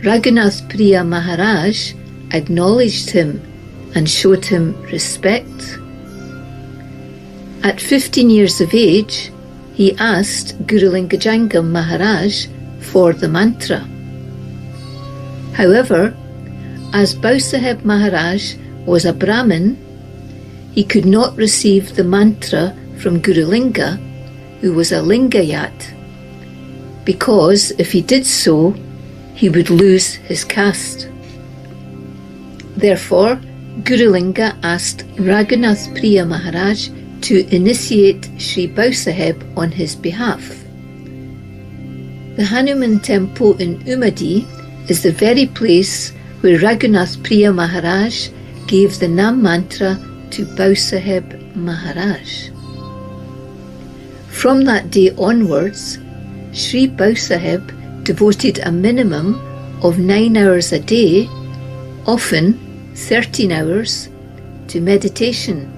Raghunath Priya Maharaj acknowledged him and showed him respect. At 15 years of age, he asked Guru Lingajangam Maharaj for the mantra. However, as Bhausaheb Maharaj was a Brahmin, he could not receive the mantra from Guru Linga, who was a Lingayat, because if he did so, he would lose his caste. Therefore, Gurulinga asked Raghunath Priya Maharaj to initiate Sri Bhausaheb on his behalf. The Hanuman temple in Umadi is the very place where Raghunath Priya Maharaj gave the Nam mantra to Bhausaheb Maharaj. From that day onwards, Sri Bhausaheb devoted a minimum of 9 hours a day, often 13 hours, to meditation,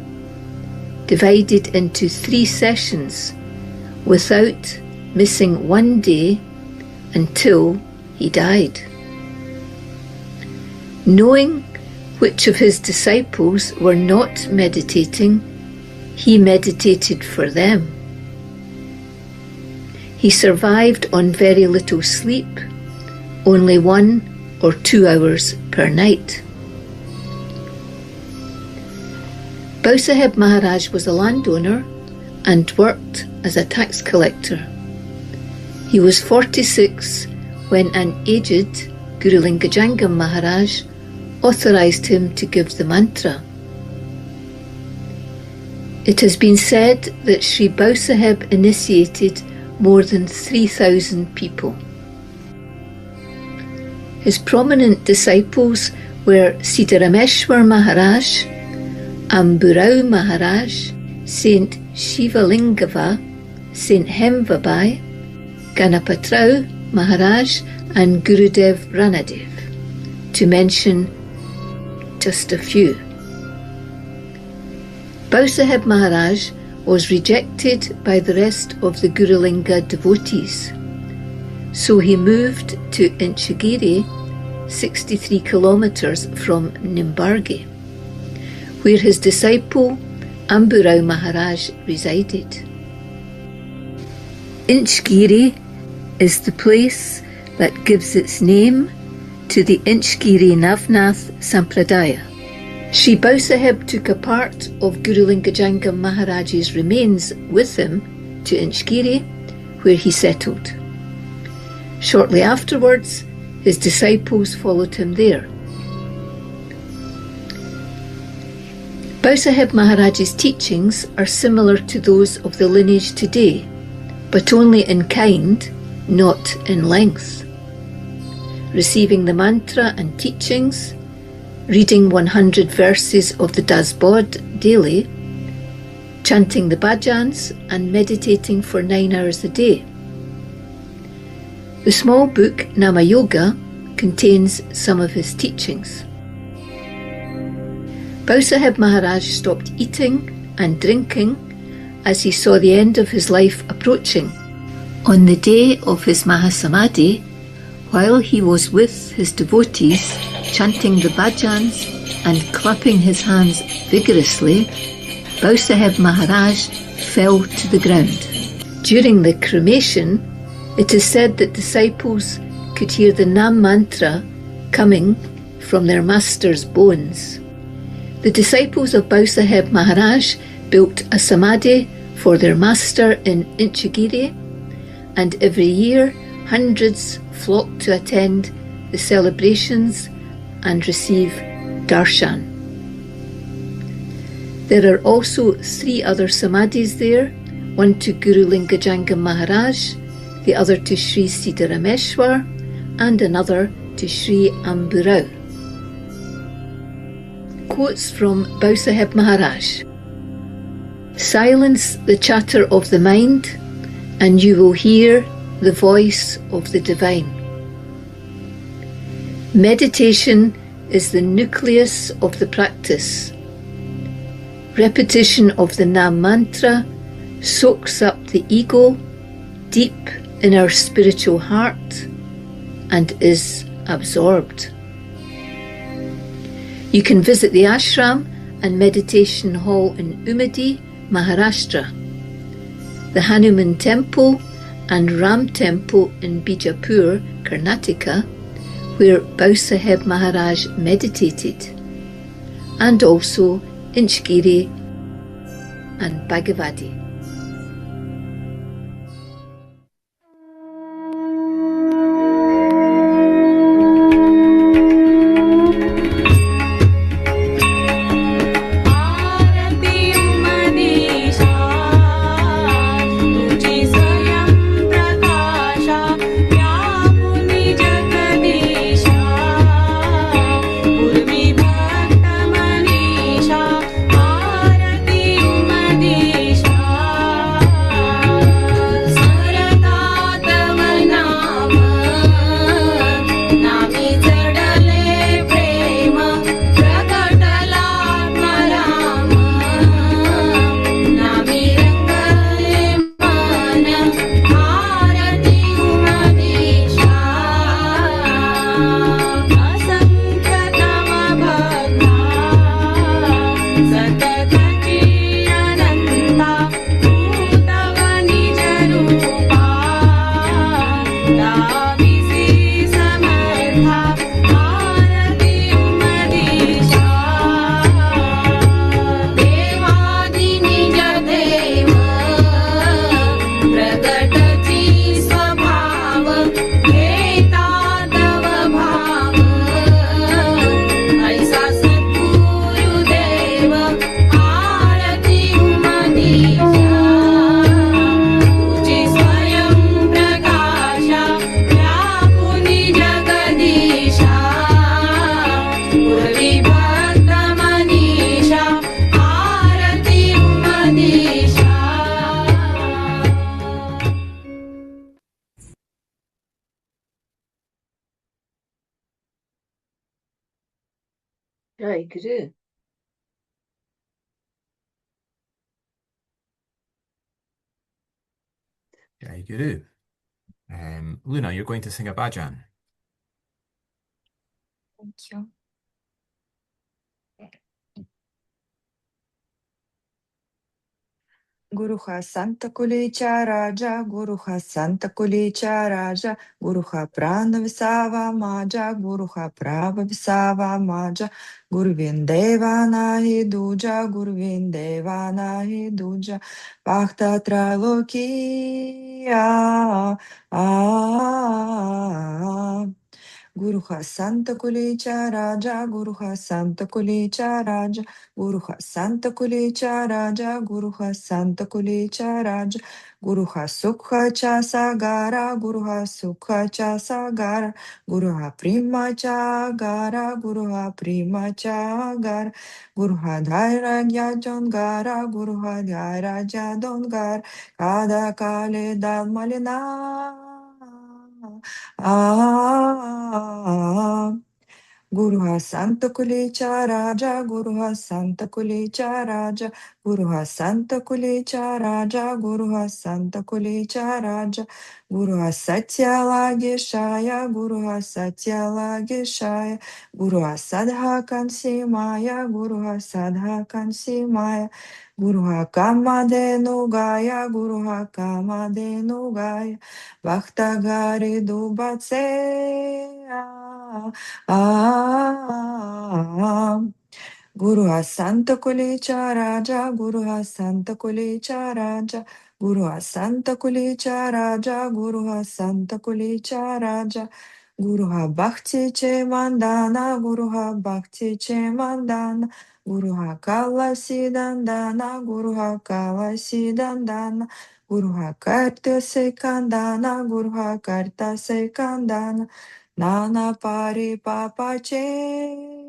divided into 3 sessions, without missing one day until he died. Knowing which of his disciples were not meditating, he meditated for them. He survived on very little sleep, only 1 or 2 hours per night. Bhausaheb Maharaj was a landowner and worked as a tax collector. He was 46 when an aged Gurulinga Jangam Maharaj authorized him to give the mantra. It has been said that Sri Bhausaheb initiated more than 3,000 people. His prominent disciples were Siddharameshwar Maharaj, Amburao Maharaj, Saint Shivalingava, Saint Hemvabai, Ganapatrao Maharaj and Gurudev Ranadev, to mention just a few. Bhausaheb Maharaj was rejected by the rest of the Gurulinga devotees, so he moved to Inchagiri, 63 kilometers from Nimbargi, where his disciple Amburao Maharaj resided. Inchgiri is the place that gives its name to the Inchgiri Navnath Sampradaya. Sri Bhausaheb took a part of Gurulinga Jangam Maharaj's remains with him to Inchgiri, where he settled. Shortly afterwards, his disciples followed him there. Bhausaheb Maharaj's teachings are similar to those of the lineage today, but only in kind, not in length. Receiving the mantra and teachings, reading 100 verses of the Dasbod daily, chanting the bhajans and meditating for 9 hours a day. The small book Nama Yoga contains some of his teachings. Bhausaheb Maharaj stopped eating and drinking as he saw the end of his life approaching. On the day of his Mahasamadhi, while he was with his devotees chanting the bhajans and clapping his hands vigorously, Bhausaheb Maharaj fell to the ground. During the cremation, it is said that disciples could hear the Nam mantra coming from their master's bones. The disciples of Bhausaheb Maharaj built a samadhi for their master in Inchagiri, and every year hundreds flocked to attend the celebrations and receive darshan. There are also 3 other samadhis there, one to Gurulinga Jangam Maharaj, the other to Sri Siddharameshwar, and another to Sri Amburao. Quotes from Bhausaheb Maharaj. Silence the chatter of the mind, and you will hear the voice of the divine. Meditation is the nucleus of the practice. Repetition of the Nam mantra soaks up the ego deep in our spiritual heart and is absorbed. You can visit the ashram and meditation hall in Umadi, Maharashtra, the Hanuman temple and Ram temple in Bijapur, Karnataka, where Bhausaheb Maharaj meditated, and also Inchgiri and Bhagavati. Jai Guru. Jai Guru. Luna, you're going to sing a bhajan. Thank you. Guruha Santa Kulicha Raja, Guruha Santa Kulicha Raja, Guruha Prana Visava Maja, Guruha Prava Visava Maja, Guruvindeva Nahi Duja, Guruvindeva Nahi Duja, Bhakta Traloki. Guruha Santa Kulicha Raja, Guruha Santa Kulicha Raja, Guruha Santa Kulicha Raja, Guruha Santa Kulicha Raja, Guruha Sukha Cha Sagara, Guruha Sukha Cha Sagara, Guruha Prima Cha Gara, Guruha Prima Cha Gara, Guruha Dhaira Jongara, Guruha Dhaira Jadongar, Kada Kale Dal Malina. Guruha Santa Kulicha Raja, Guruha Santa Kulicha Raja, Guruha Santa Kulicha Raja, Guruha Santa Kulicha Raja, Guruha Satya Lagishaya, Guruha Satya Lagishaya, Guruha Sadha Kansimaya, Guruha Sadha Kansimaya, Guruha Kamadenu Gaya, Guruha Kamadenu Gaya, Bhakta Gari Dubatseya. Guruha Santa Kulicha Raja, Guruha Santa Kulicha Raja, Guruha Santa Kulicha Raja, Guruha Santa Kulicha Raja, Guruha Bhakti Che Mandana, Guruha Bhakti Che Mandana, Guruha Kala Sidandana, Guruha Kala Sidandana, Guruha Karta Sekandana, Guruha Karta Sekandana, Nana Pari Papa Che.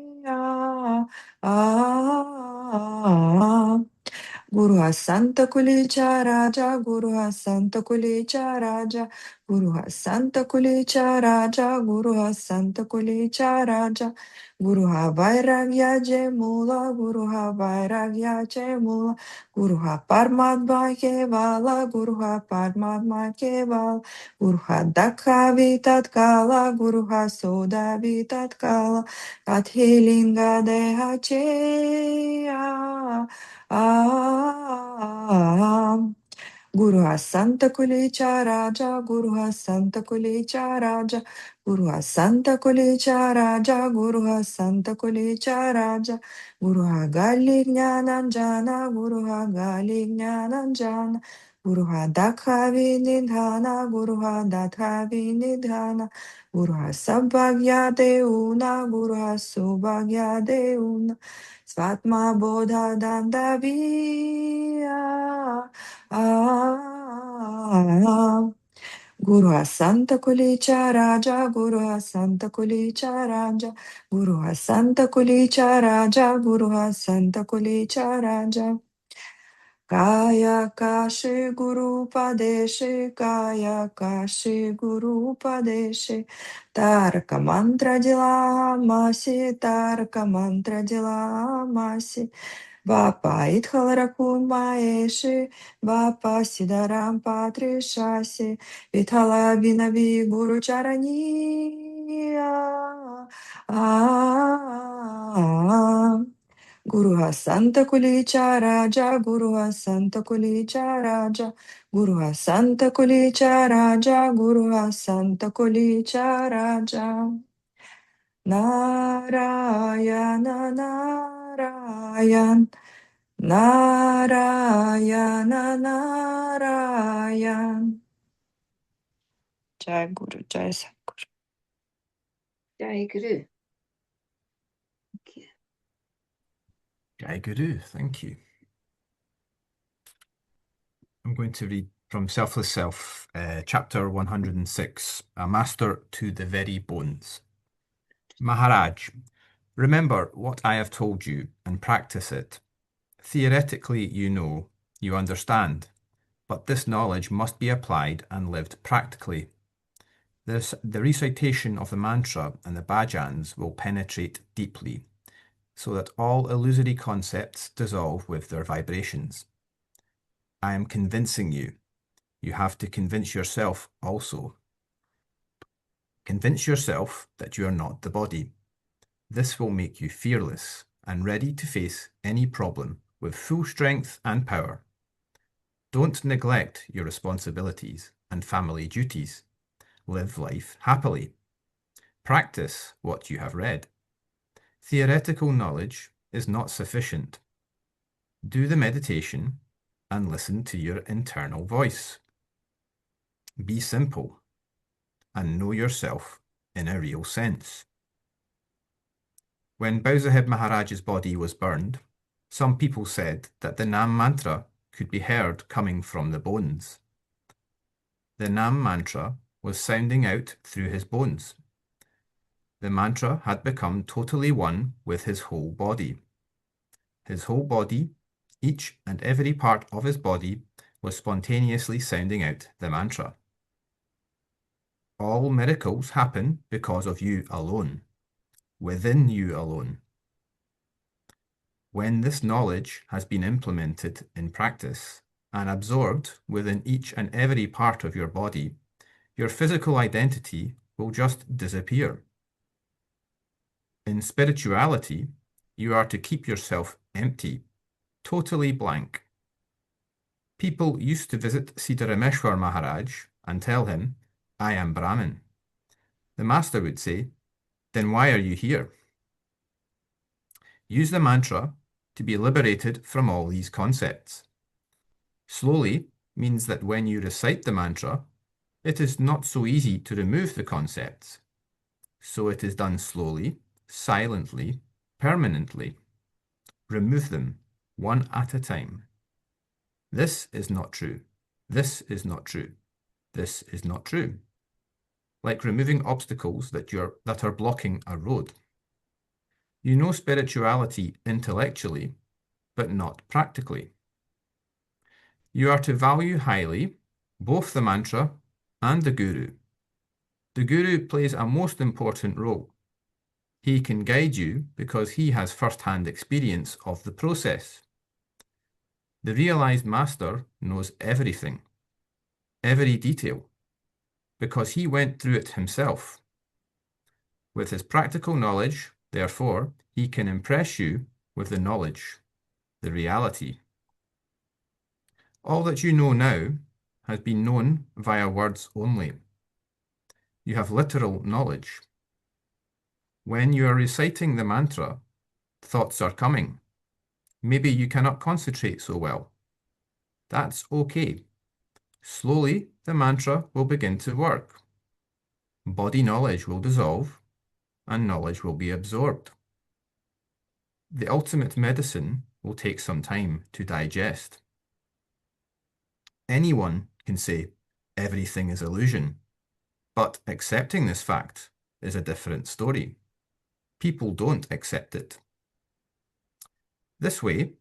Guruha Santa Kulicha Raja, Guruha Santa Kulicha Raja, Guruha Santa Kulicha Raja, Guruha Santa Kulicha Raja, Guruha Vairagya Jemula, Guruha Vairagya Jemula, Guruha Paramatma Kevala, Guruha Paramatma Kevala, Guruha Dakha Vitatkala, Guruha Soda Vitatkala, Kathilinga Deha Cheya. Guruha Santa Kulicha Raja, Guruha Santa Kulicha Raja, Guruha Santa Kulicha Raja, Guruha Santa Kulicha Raja, Guruha Gali Jnananjana, Guruha Gali Jnananjana, Guruha Dakha Vinidhana, Guruha Dakha Vinidhana, Guruha Sabhagya Deuna, Guruha Subhagya Deuna, Svatma Bodha Dandaviya. Guruha Santa Kulicha Raja, Guruha Santa Kulicha Raja, Guruha Santa Kulicha Raja, Guruha Santa Kulicha Raja. Kaya Kashi Guru Padeshe, Kaya Kashi Guru Padeshe, Tarka Mantra Dilamasi, Tarka Mantra Dilamasi, Vapa Ithalara Maeshe, Vapa Sidaram Patrishasi, Vithala Vinavi Guru Charani. Guruha Santa Kulicha Raja, Guruha Santa Kulicha Raja, Guruha Santa Kulicha Raja, Guruha Santa Kulicha Raja. Narayana Narayan, Narayana Narayan. Jai Guru, Jai Sadguru. Jai Guru. Jai Guru, thank you. I'm going to read from Selfless Self, chapter 106, A Master to the Very Bones. Maharaj, remember what I have told you and practice it. Theoretically, you know, you understand, but this knowledge must be applied and lived practically. The recitation of the mantra and the bhajans will penetrate deeply. so that all illusory concepts dissolve with their vibrations. I am convincing you. You have to convince yourself also. Convince yourself that you are not the body. This will make you fearless and ready to face any problem with full strength and power. Don't neglect your responsibilities and family duties. Live life happily. Practice what you have read. Theoretical knowledge is not sufficient. Do the meditation and listen to your internal voice. Be simple and know yourself in a real sense. When Bhausaheb Maharaj's body was burned, some people said that the Nam mantra could be heard coming from the bones. The Nam mantra was sounding out through his bones. The mantra had become totally one with his whole body. His whole body, each and every part of his body, was spontaneously sounding out the mantra. All miracles happen because of you alone, within you alone. When this knowledge has been implemented in practice and absorbed within each and every part of your body, your physical identity will just disappear. In spirituality, you are to keep yourself empty, totally blank. People used to visit Siddharameshwar Maharaj and tell him, I am Brahmin. The master would say, then why are you here? Use the mantra to be liberated from all these concepts. Slowly means that when you recite the mantra, it is not so easy to remove the concepts. So it is done slowly, silently, permanently. Remove them one at a time. This is not true. This is not true. This is not true. Like removing obstacles that are blocking a road. You know spirituality intellectually, but not practically. You are to value highly both the mantra and the guru. The guru plays a most important role. He can guide you because he has first-hand experience of the process. The realized master knows everything, every detail, because he went through it himself. With his practical knowledge, therefore, he can impress you with the knowledge, the reality. All that you know now has been known via words only. You have literal knowledge. When you are reciting the mantra, thoughts are coming. Maybe you cannot concentrate so well. That's okay. Slowly, the mantra will begin to work. Body knowledge will dissolve, and knowledge will be absorbed. The ultimate medicine will take some time to digest. Anyone can say, everything is illusion, but accepting this fact is a different story. People don't accept it. This way,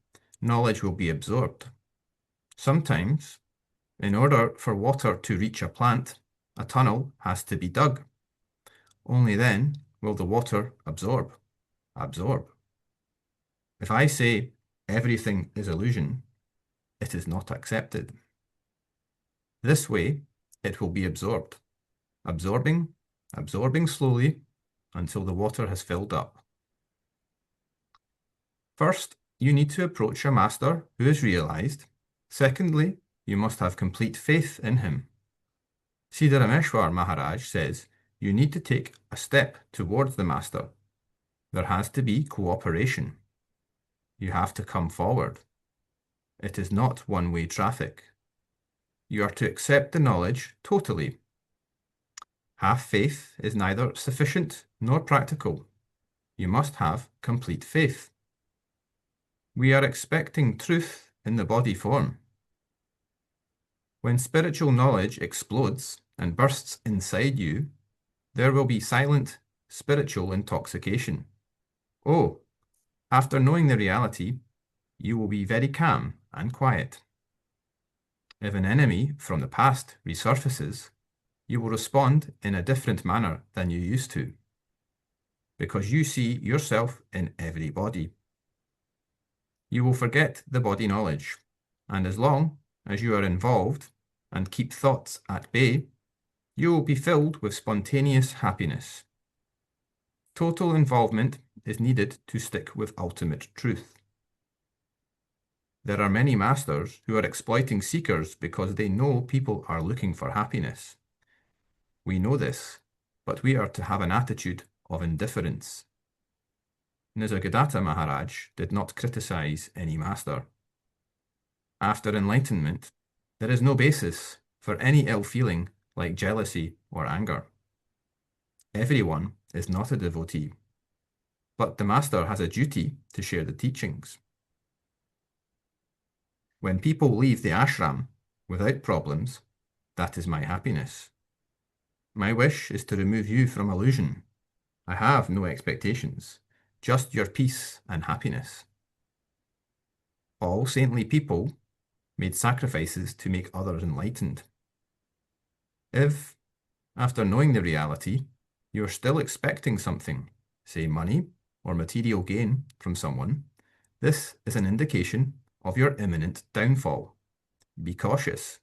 knowledge will be absorbed. Sometimes, in order for water to reach a plant, a tunnel has to be dug. Only then will the water absorb. If I say everything is illusion, it is not accepted. This way, it will be absorbed. Absorbing slowly until the water has filled up. First, you need to approach a master who is realized. Secondly, you must have complete faith in him. Siddharameshwar Maharaj says you need to take a step towards the master. There has to be cooperation. You have to come forward. It is not one-way traffic. You are to accept the knowledge totally. Half faith is neither sufficient nor practical. You must have complete faith. We are expecting truth in the body form. When spiritual knowledge explodes and bursts inside you, there will be silent spiritual intoxication. Oh, after knowing the reality, you will be very calm and quiet. If an enemy from the past resurfaces, you will respond in a different manner than you used to. because you see yourself in every body. You will forget the body knowledge, and as long as you are involved and keep thoughts at bay, you will be filled with spontaneous happiness. Total involvement is needed to stick with ultimate truth. There are many masters who are exploiting seekers because they know people are looking for happiness. We know this, but we are to have an attitude of indifference. Nisargadatta Maharaj did not criticize any master. After enlightenment, there is no basis for any ill feeling like jealousy or anger. Everyone is not a devotee, but the master has a duty to share the teachings. When people leave the ashram without problems, that is my happiness. My wish is to remove you from illusion. I have no expectations, just your peace and happiness. All saintly people made sacrifices to make others enlightened. If, after knowing the reality, you are still expecting something, say money or material gain from someone, this is an indication of your imminent downfall. Be cautious.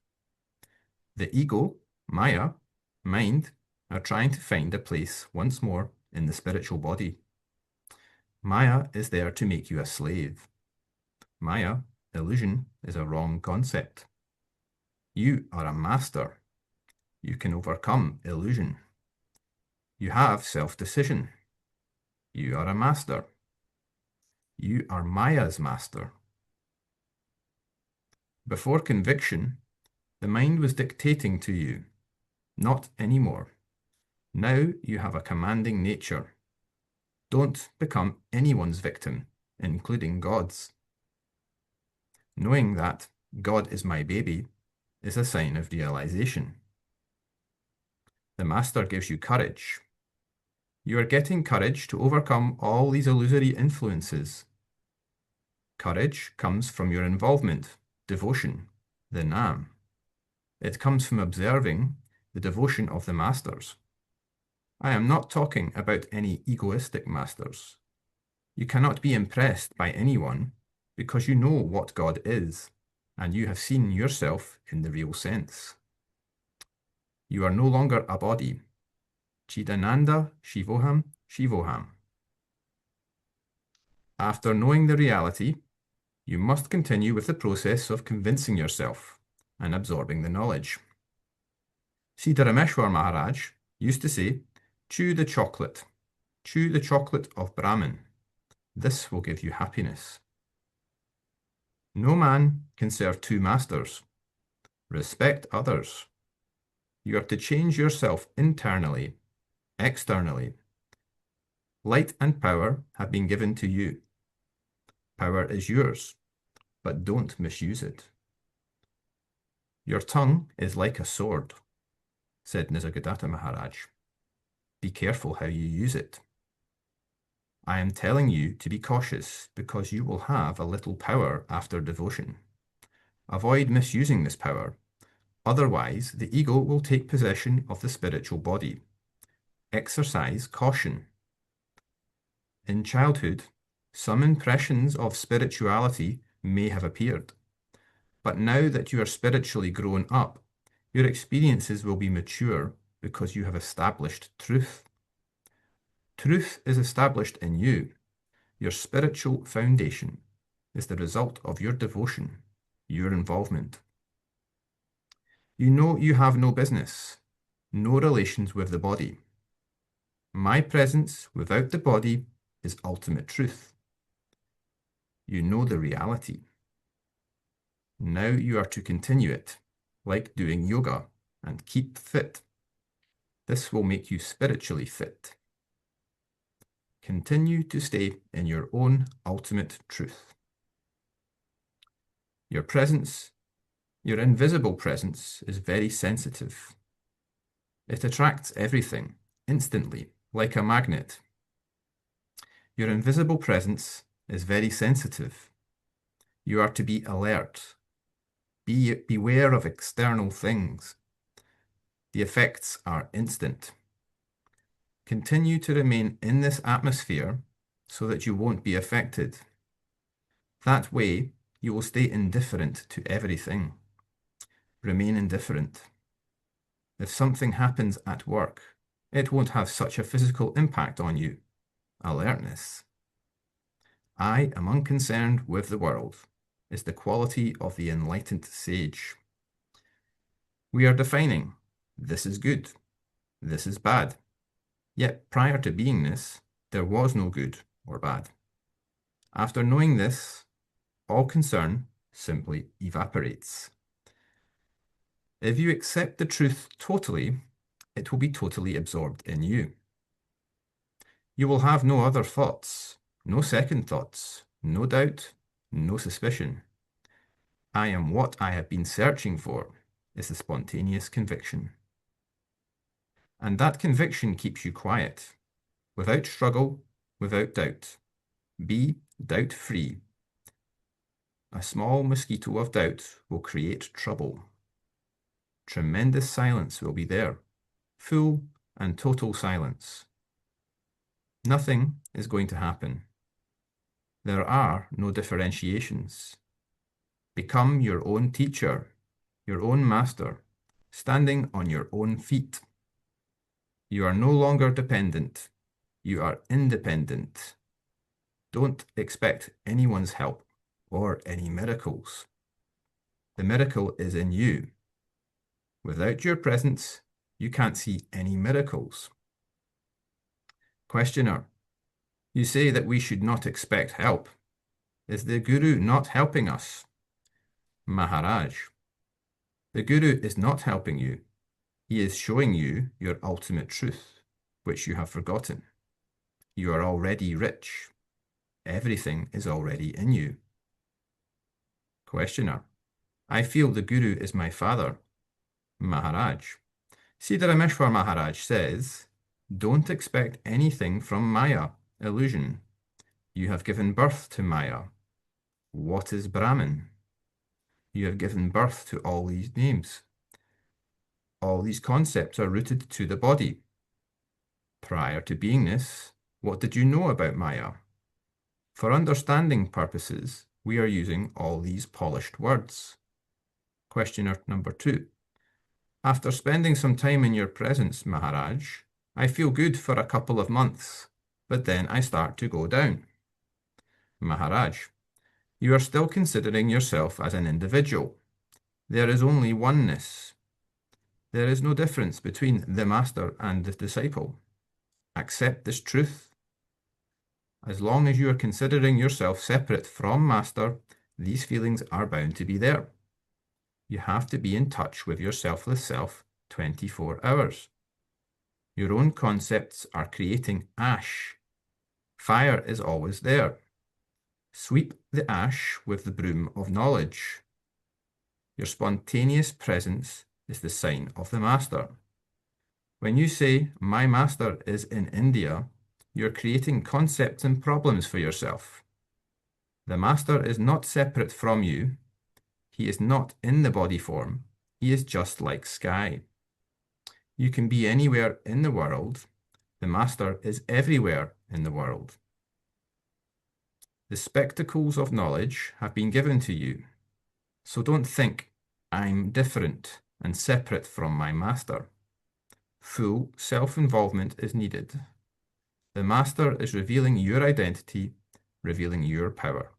The ego, Maya, mind, are trying to find a place once more in the spiritual body. Maya is there to make you a slave. Maya, illusion, is a wrong concept. You are a master. You can overcome illusion. You have self-decision. You are a master. You are Maya's master. Before conviction, the mind was dictating to you. Not anymore. Now you have a commanding nature. Don't become anyone's victim, including God's. Knowing that God is my baby is a sign of realization. The master gives you courage. You are getting courage to overcome all these illusory influences. Courage comes from your involvement, devotion, the Nam. It comes from observing the devotion of the masters. I am not talking about any egoistic masters. You cannot be impressed by anyone because you know what God is, and you have seen yourself in the real sense. You are no longer a body. Chidananda Shivoham Shivoham. After knowing the reality, you must continue with the process of convincing yourself and absorbing the knowledge. Siddharameshwar Maharaj used to say, chew the chocolate of Brahman. This will give you happiness. No man can serve two masters. Respect others. You are to change yourself internally, externally. Light and power have been given to you. Power is yours, but don't misuse it. Your tongue is like a sword, said Nisargadatta Maharaj. Be careful how you use it. I am telling you to be cautious because you will have a little power after devotion. Avoid misusing this power. Otherwise, the ego will take possession of the spiritual body. Exercise caution. In childhood, some impressions of spirituality may have appeared. But now that you are spiritually grown up, your experiences will be mature because you have established truth. Truth is established in you. Your spiritual foundation is the result of your devotion, your involvement. You know you have no business, no relations with the body. My presence without the body is ultimate truth. You know the reality. Now you are to continue it, like doing yoga, and keep fit. This will make you spiritually fit. Continue to stay in your own ultimate truth. Your presence, your invisible presence, is very sensitive. It attracts everything instantly, like a magnet. Your invisible presence is very sensitive. You are to be alert. Beware of external things. The effects are instant. Continue to remain in this atmosphere so that you won't be affected. That way, you will stay indifferent to everything. Remain indifferent. If something happens at work, it won't have such a physical impact on you. Alertness. I am unconcerned with the world is the quality of the enlightened sage. We are defining, this is good, this is bad. Yet prior to beingness, there was no good or bad. After knowing this, all concern simply evaporates. If you accept the truth totally, it will be totally absorbed in you. You will have no other thoughts, no second thoughts, no doubt, no suspicion. I am what I have been searching for, is the spontaneous conviction. And that conviction keeps you quiet, without struggle, without doubt. Be doubt-free. A small mosquito of doubt will create trouble. Tremendous silence will be there, full and total silence. Nothing is going to happen. There are no differentiations. Become your own teacher, your own master, standing on your own feet. You are no longer dependent. You are independent. Don't expect anyone's help or any miracles. The miracle is in you. Without your presence, you can't see any miracles. Questioner, you say that we should not expect help. Is the Guru not helping us? Maharaj, the Guru is not helping you. He is showing you your ultimate truth, which you have forgotten. You are already rich. Everything is already in you. Questioner, I feel the Guru is my father. Maharaj, Siddharameshwar Maharaj says, don't expect anything from Maya, illusion. You have given birth to Maya. What is Brahman? You have given birth to all these names. All these concepts are rooted to the body. Prior to beingness, what did you know about Maya? For understanding purposes, we are using all these polished words. Questioner number 2. After spending some time in your presence, Maharaj, I feel good for a couple of months, but then I start to go down. Maharaj, you are still considering yourself as an individual. There is only oneness. There is no difference between the master and the disciple. Accept this truth. As long as you are considering yourself separate from master, these feelings are bound to be there. You have to be in touch with your selfless self 24 hours. Your own concepts are creating ash. Fire is always there. Sweep the ash with the broom of knowledge. Your spontaneous presence is the sign of the master. When you say, my master is in India, you're creating concepts and problems for yourself. The master is not separate from you. He is not in the body form. He is just like sky. You can be anywhere in the world. The master is everywhere in the world. The spectacles of knowledge have been given to you. So don't think, I'm different and separate from my master. Full self-involvement is needed. The master is revealing your identity, revealing your power.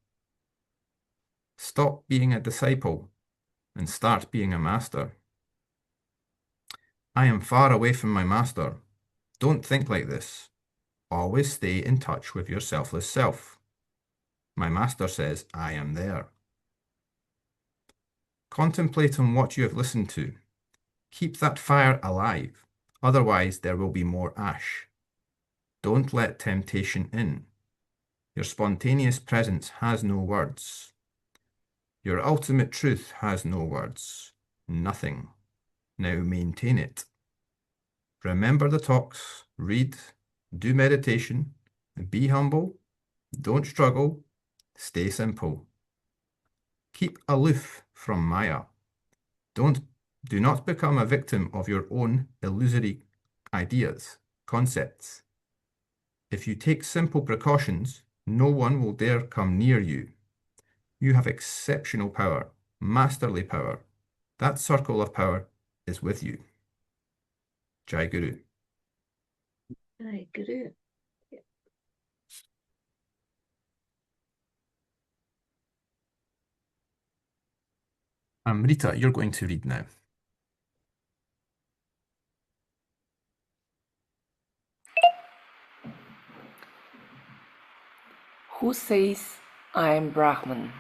Stop being a disciple and start being a master. I am far away from my master. Don't think like this. Always stay in touch with your selfless self. My master says, I am there. Contemplate on what you have listened to. Keep that fire alive, otherwise there will be more ash. Don't let temptation in. Your spontaneous presence has no words. Your ultimate truth has no words. Nothing. Now maintain it. Remember the talks, read, do meditation, be humble, don't struggle, stay simple. Keep aloof from Maya. Do not become a victim of your own illusory ideas. concepts. If you take simple precautions, no one will dare come near you. You have exceptional power, masterly power. That circle of power is with you. Jai Guru. Jai Guru. Rita, you're going to read now. Who says I am Brahman?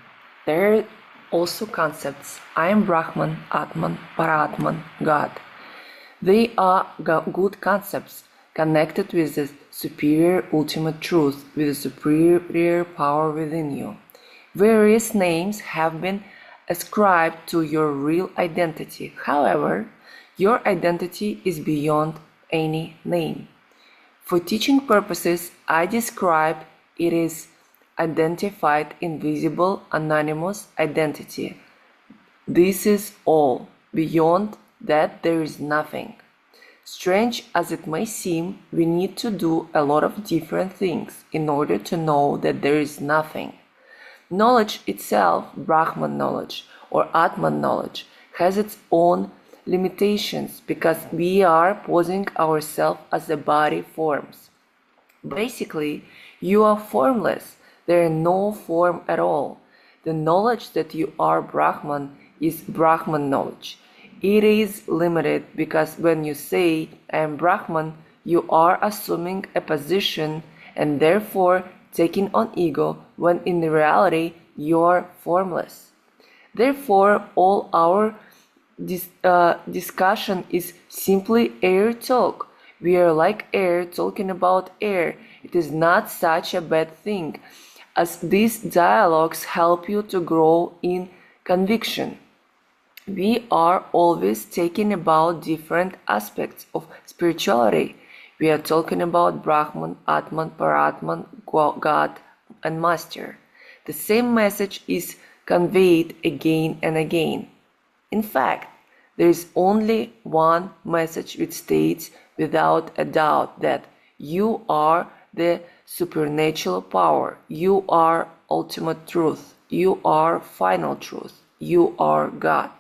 There are also concepts I am Brahman, Atman, Paratman, God. They are good concepts connected with the superior ultimate truth, with the superior power within you. Various names have been ascribed to your real identity. However, your identity is beyond any name. For teaching purposes, I describe it as identified, invisible, anonymous identity. This is all. Beyond that, there is nothing. Strange as it may seem, we need to do a lot of different things in order to know that there is nothing. Knowledge itself, Brahman knowledge or Atman knowledge, has its own limitations because we are posing ourselves as the body forms. Basically, you are formless. There is no form at all. The knowledge that you are Brahman is Brahman knowledge. It is limited because when you say I am Brahman, you are assuming a position and therefore taking on ego when in reality you are formless. Therefore, all our discussion is simply air talk. We are like air talking about air. It is not such a bad thing, as these dialogues help you to grow in conviction. We are always talking about different aspects of spirituality. We are talking about Brahman, Atman, Paratman, God, and Master. The same message is conveyed again and again. In fact, there is only one message which states without a doubt that you are the supernatural power, you are ultimate truth, you are final truth, you are God.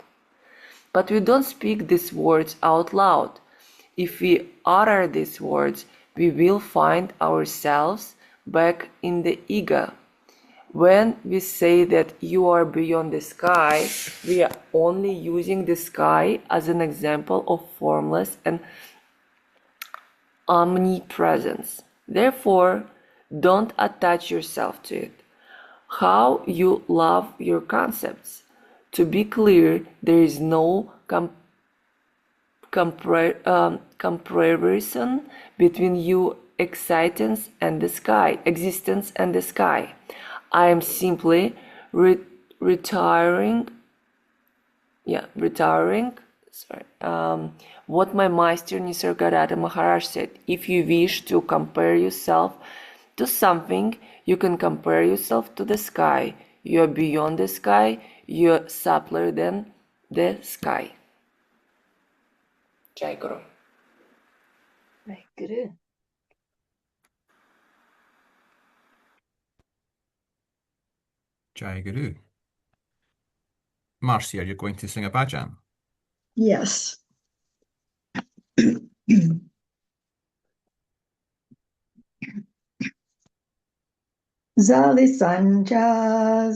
But we don't speak these words out loud. If we utter these words, we will find ourselves back in the ego. When we say that you are beyond the sky, we are only using the sky as an example of formless and omnipresence. Therefore, don't attach yourself to it. How you love your concepts. To be clear, there is no comparison between your existence and the sky. I am simply retiring what my master Nisargadatta Maharaj said. If you wish to compare yourself to something, you can compare yourself to the sky. You are beyond the sky, you are subtler than the sky. Jai Guru. Jai Guru. Jai Guru. Marcia, you're going to sing a bhajan. Yes. Zali Sanja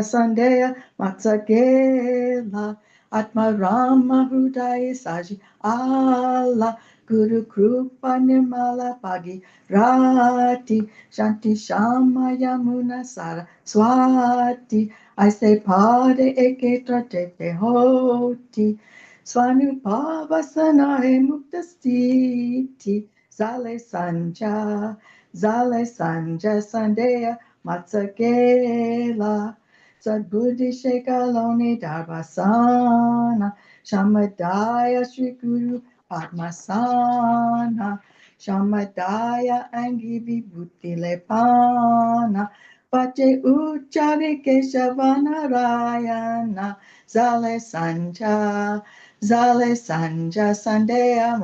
Sandeya Matsagela Atma Rama Hudaya Saji Allah Guru Krupa Nirmala Pagi Rati Shanti Shama Yamuna Sara Swati I say Pade Eketra Tete Hoti Swanupavasanahe Muktastiti Zale Sanja Sandeya Matsakela Sadbuddhi Shekaloni Darbasana Shamadaya Sri Guru Padmasana Shamadaya Angi Vibhuti Lepana Pache Uchari Keshavana Rayana Zale Sanja Sandeya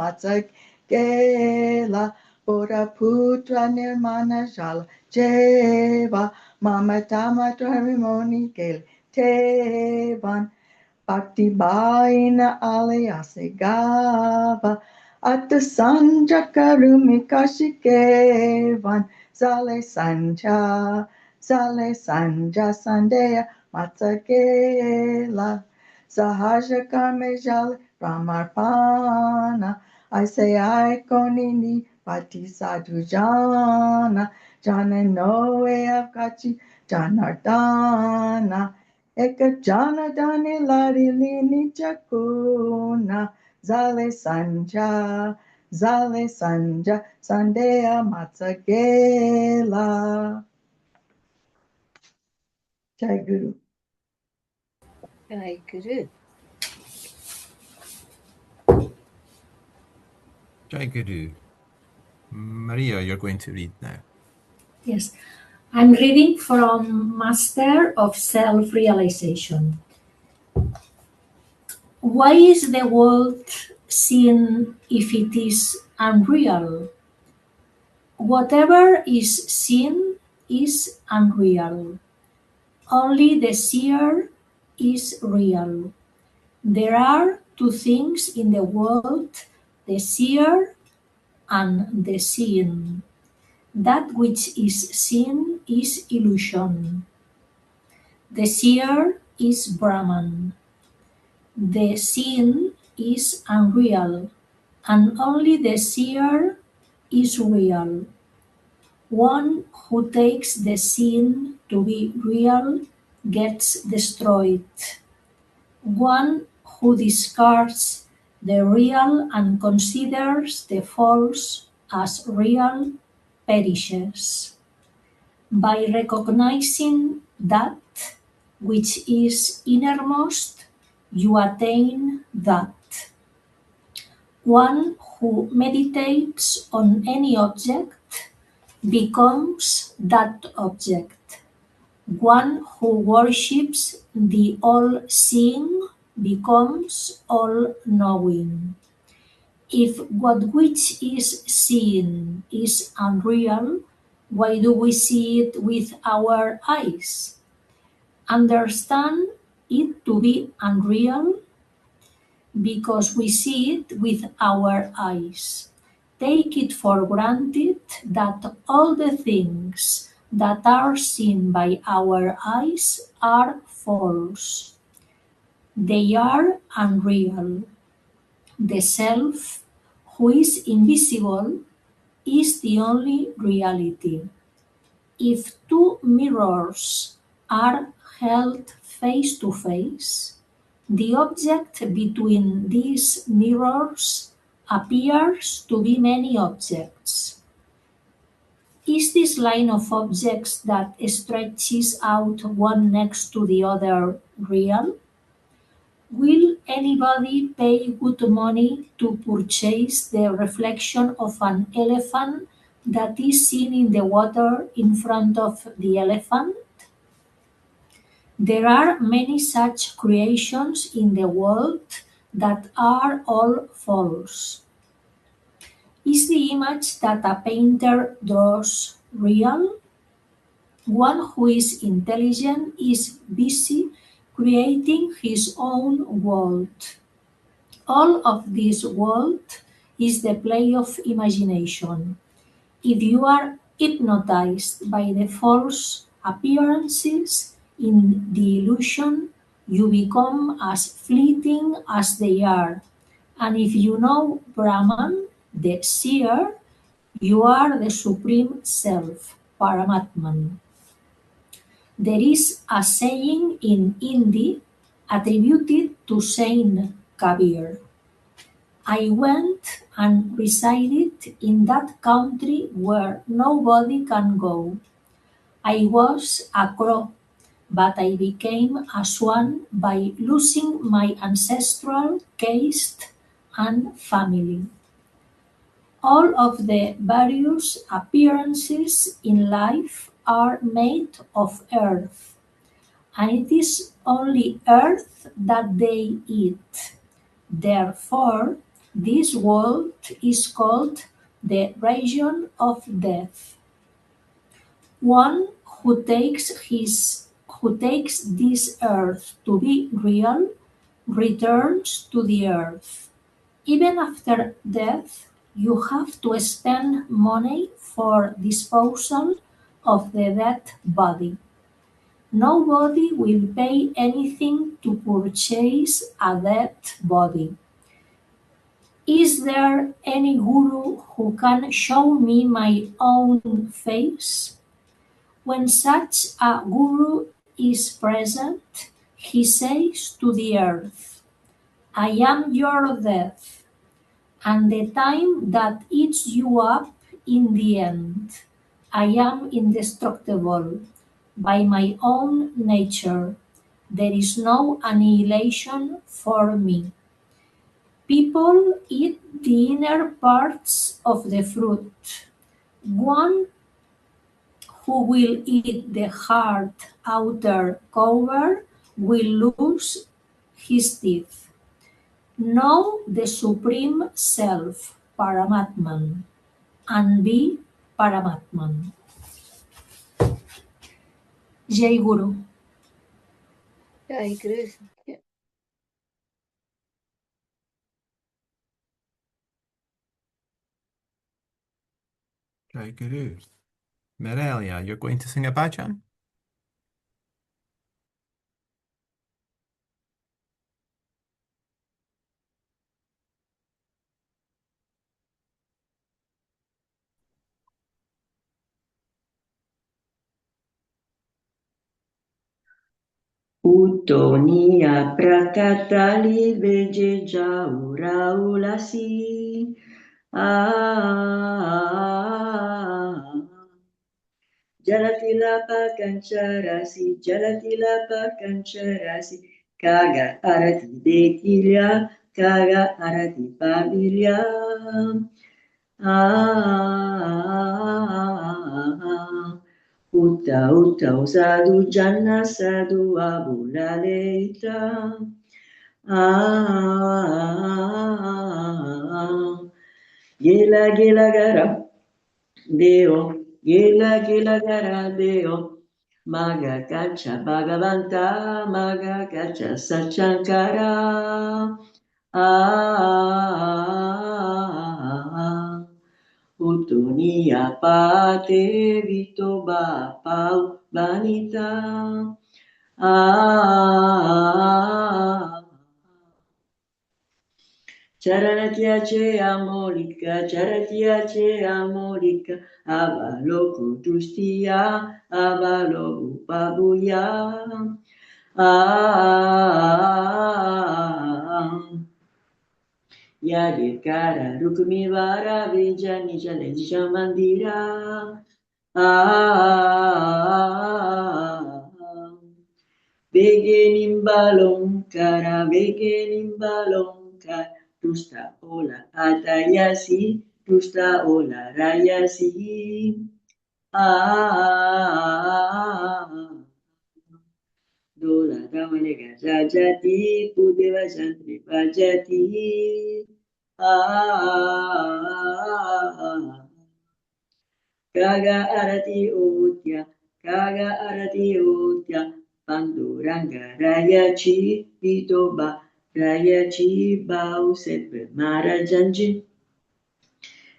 Gela Bora Putra Nirmana Jala Jeva Mama Tama Trimoni Gel Tevan Bhakti Baina Alayase Gava At the Sanja Karumi Kashikevan Zale Sanja Sandeya Matsagela Sahaja Karmejal Ramarpana I say I konini pati sadhu jana jana no avkachi janardana Eka jana dani lari lini chakuna zale sanja sandeya matsagela. Jai Guru. Jai Guru. Jai Guru. Maria, you're going to read now. Yes, I'm reading from Master of Self-Realization. Why is the world seen if it is unreal? Whatever is seen is unreal. Only the seer is real. There are two things in the world, the seer and the seen. That which is seen is illusion. The seer is Brahman. The seen is unreal, and only the seer is real. One who takes the seen to be real gets destroyed. One who discards the real and considers the false as real perishes. By recognizing that which is innermost, you attain that. One who meditates on any object becomes that object. One who worships the all-seeing becomes all-knowing. If what which is seen is unreal, why do we see it with our eyes? Understand it to be unreal because we see it with our eyes. Take it for granted that all the things that are seen by our eyes are false. They are unreal. The self, who is invisible, is the only reality. If two mirrors are held face to face, the object between these mirrors appears to be many objects. Is this line of objects that stretches out one next to the other real? Will anybody pay good money to purchase the reflection of an elephant that is seen in the water in front of the elephant? There are many such creations in the world that are all false. Is the image that a painter draws real? One who is intelligent is busy creating his own world. All of this world is the play of imagination. If you are hypnotized by the false appearances in the illusion, you become as fleeting as they are. And if you know Brahman, the seer, you are the Supreme Self, Paramatman. There is a saying in Hindi attributed to Saint Kabir. I went and resided in that country where nobody can go. I was a crow, but I became a swan by losing my ancestral caste and family. All of the various appearances in life are made of earth, and it is only earth that they eat. Therefore, This world is called the region of death. One who takes this earth to be real returns to the earth. Even after death, you have to spend money for disposal of the dead body. Nobody will pay anything to purchase a dead body. Is there any guru who can show me my own face? When such a guru is present, he says to the earth, I am your death, and the time that eats you up in the end. I am indestructible by my own nature. There is no annihilation for me. People eat the inner parts of the fruit. One who will eat the hard outer cover will lose his teeth. Know the Supreme Self, Paramatman, and be Paramatman. Jai Guru. Jai Guru. Jai Guru. Mirelia, you're going to sing a bhajan? Utonia prakatali vejeja uraulasi. Jalatila pakancarasi, kaga arati dekilya, kaga arati pabilya. Uta sadu janna sadu abulaleita. Gela gara deo, gela gara deo. Maga kacha bhagavanta, maga kacha sachankara. Utunia pate vitoba pau vanita. Charatiache amolika, avaloku tustia, avaloku pabuya. Yadikara Rukmivara Vijani Jalejisha Mandira. Vegenimbalomkara, tusta ola atayasi, tusta ola rayasi. Dola Ramalega Jajati, Pudeva Jantri Pajati. Kaga arati utya, Panduranga Rayachi, Vitoba Rayachi, Bhausaheb Maharajanji,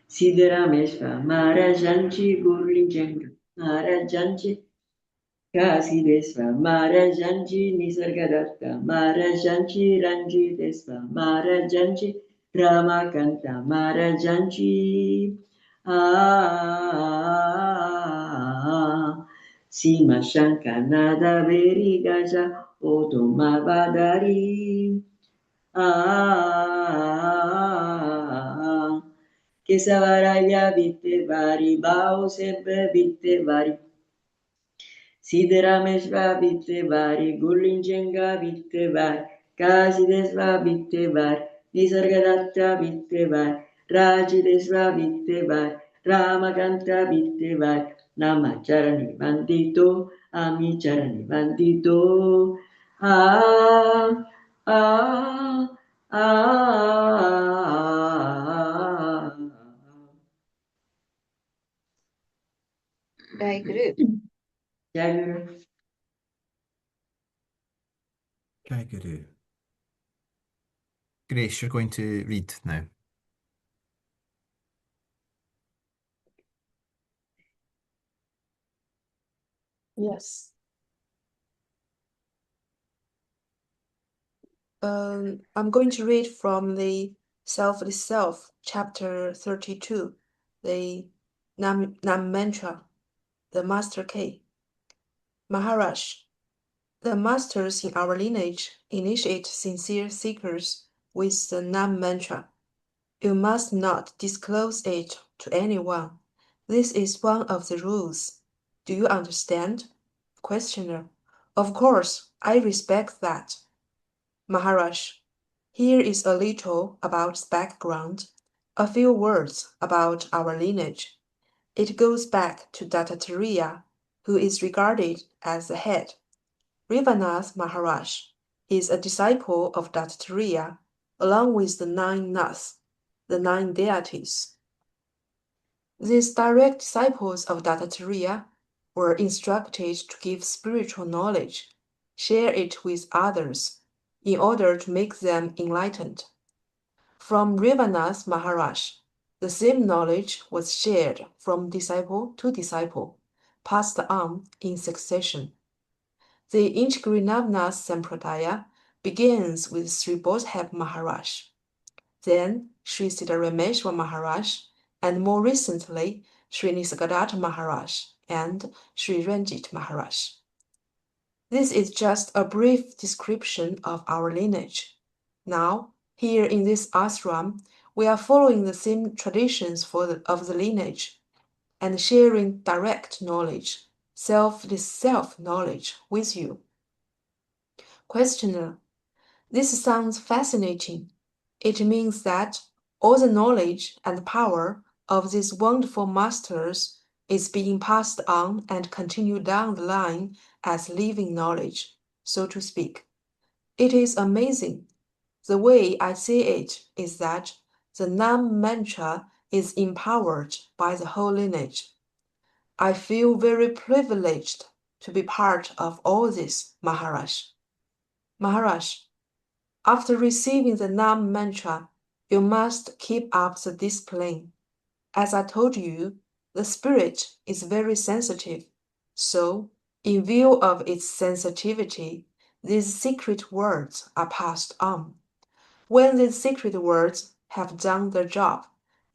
Siddharameshwar Maharajanji, Gurlinjanga Maharajanji, Kasideswar Maharajanji, Nisargadatta Maharajanji, Ranjiteswar Maharajanji, Ramakanta Maharajanji. Sima Shankanada Veri Gaja Otomavadari. Kesavaraya Vittevari, Bhausaheb Vittevari, Siddharameshwar Vittevari, Gurlinjanga Vittevari, Kasideswar Vittevari, Nisargadatta Vittevari, Rajideswar Vittevari, Ramakanta Vittevari, Namacharani Vandito, Amicharani Vandito. Jai Guru. Jai Guru. Jai Guru. Grace, you're going to read now. Yes. I'm going to read from the Selfless Self, chapter 32, the Nam Mantra, the Master K. Maharaj, the masters in our lineage initiate sincere seekers with the Nam Mantra. You must not disclose it to anyone. This is one of the rules. Do you understand? Questioner. Of course, I respect that. Maharaj, here is a little about the background, a few words about our lineage. It goes back to Dattatreya, who is regarded as the head. Rivanath Maharaj is a disciple of Dattatreya, along with the 9 Naths, the 9 deities. These direct disciples of Dattatreya were instructed to give spiritual knowledge, share it with others, in order to make them enlightened. From Rivanath Maharaj, the same knowledge was shared from disciple to disciple, passed on in succession. The Inchgrinavnath Sampradaya begins with Sri Bhausaheb Maharaj, then Sri Siddharameshwar Maharaj, and more recently Sri Nisargadatta Maharaj and Sri Ranjit Maharaj. This is just a brief description of our lineage. Now, here in this ashram, we are following the same traditions of the lineage and sharing direct knowledge, selfless self-knowledge with you. Questioner, this sounds fascinating. It means that all the knowledge and power of these wonderful masters is being passed on and continued down the line as living knowledge, so to speak. It is amazing. The way I see it is that the Nam mantra is empowered by the whole lineage. I feel very privileged to be part of all this, Maharaj. Maharaj, after receiving the Nam mantra, you must keep up the discipline. As I told you, the spirit is very sensitive. So, in view of its sensitivity, these secret words are passed on. When these secret words have done their job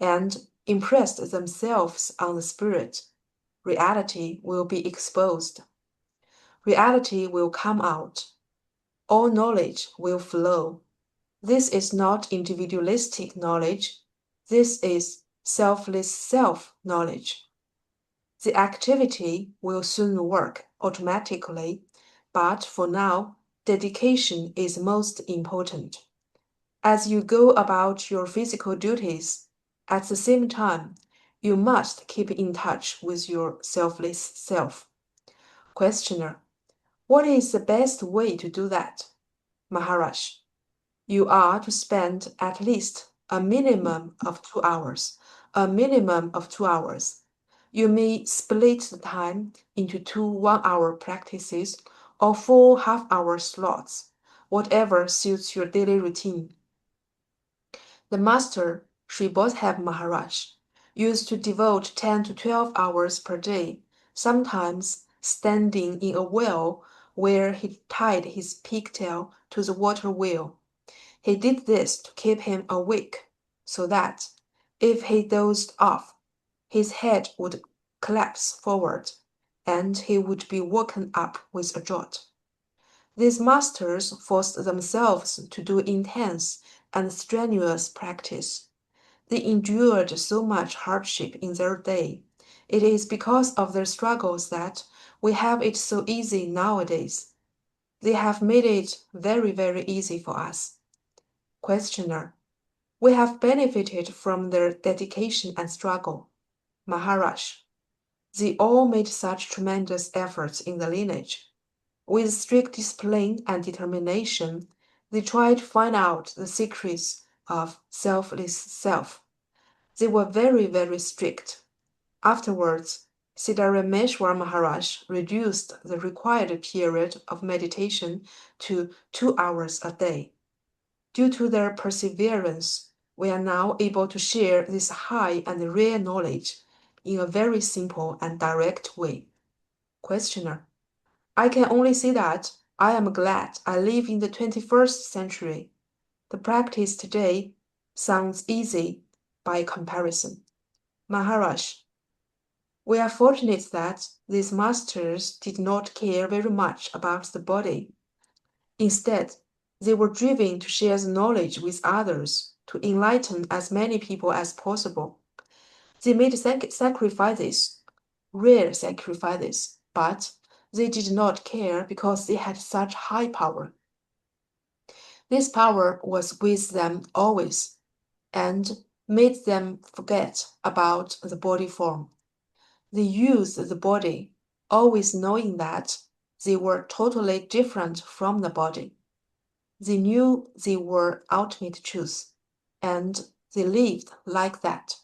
and impressed themselves on the spirit, reality will be exposed. Reality will come out. All knowledge will flow. This is not individualistic knowledge. This is selfless self-knowledge. The activity will soon work automatically, but for now, dedication is most important. As you go about your physical duties, at the same time, you must keep in touch with your selfless self. Questioner, what is the best way to do that? Maharaj, you are to spend at least a minimum of 2 hours. A minimum of 2 hours. You may split the time into 2 one-hour practices or 4 half-hour slots, whatever suits your daily routine. The master, Sri Bhausaheb Maharaj, used to devote 10 to 12 hours per day, sometimes standing in a well where he tied his pigtail to the water wheel. He did this to keep him awake, so that, if he dozed off, his head would collapse forward, and he would be woken up with a jolt. These masters forced themselves to do intense and strenuous practice. They endured so much hardship in their day. It is because of their struggles that we have it so easy nowadays. They have made it very, very easy for us. Questioner, we have benefited from their dedication and struggle. Maharaj, they all made such tremendous efforts in the lineage. With strict discipline and determination, They tried to find out the secrets of selfless self. They were very, very strict. Afterwards, Siddharameshwar Maharaj reduced the required period of meditation to 2 hours a day. Due to their perseverance, we are now able to share this high and rare knowledge in a very simple and direct way. Questioner: I can only say that I am glad I live in the 21st century. The practice today sounds easy by comparison. Maharaj: we are fortunate that these masters did not care very much about the body. Instead, they were driven to share the knowledge with others, to enlighten as many people as possible. They made sacrifices, rare sacrifices, but they did not care because they had such high power. This power was with them always and made them forget about the body form. They used the body, always knowing that they were totally different from the body. They knew they were ultimate truth, and they lived like that.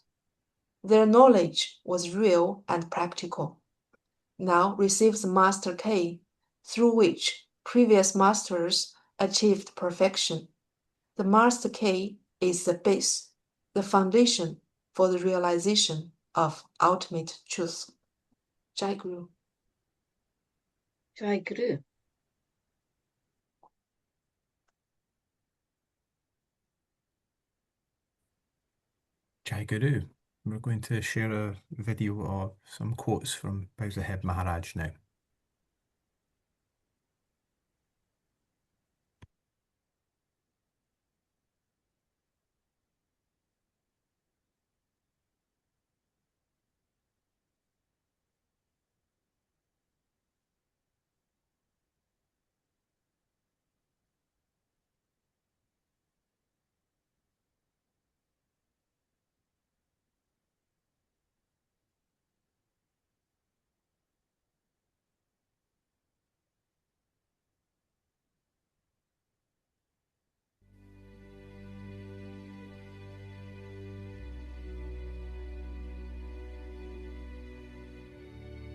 Their knowledge was real and practical. Now receives Master K, through which previous masters achieved perfection. The Master K is the base, the foundation for the realization of ultimate truth. Jai Guru. Jai Guru. Jai Guru. We're going to share a video of some quotes from Bhausaheb Maharaj now.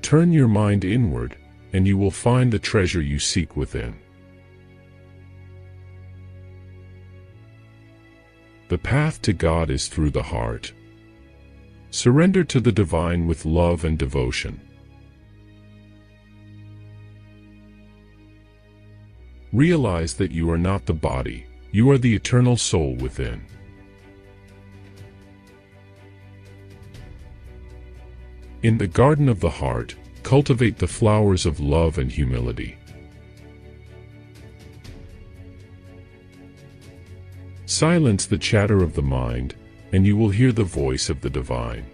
Turn your mind inward, and you will find the treasure you seek within. The path to God is through the heart. Surrender to the divine with love and devotion. Realize that you are not the body, you are the eternal soul within. In the garden of the heart, cultivate the flowers of love and humility. Silence the chatter of the mind, and you will hear the voice of the divine.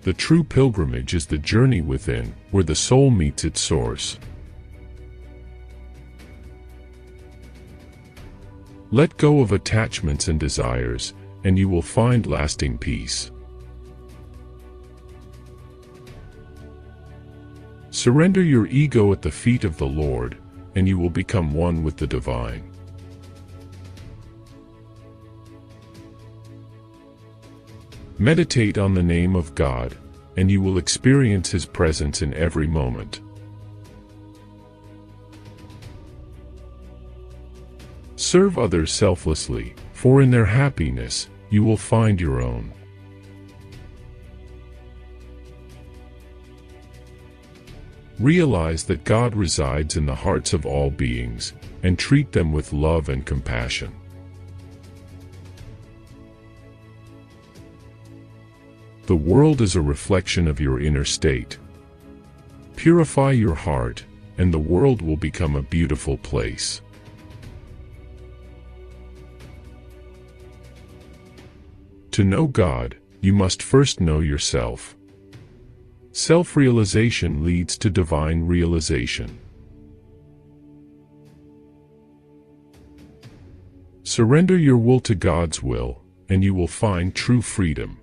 The true pilgrimage is the journey within, where the soul meets its source. Let go of attachments and desires, and you will find lasting peace. Surrender your ego at the feet of the Lord, and you will become one with the divine. Meditate on the name of God, and you will experience His presence in every moment. Serve others selflessly, for in their happiness, you will find your own. Realize that God resides in the hearts of all beings, and treat them with love and compassion. The world is a reflection of your inner state. Purify your heart, and the world will become a beautiful place. To know God, you must first know yourself. Self-realization leads to divine realization. Surrender your will to God's will, and you will find true freedom.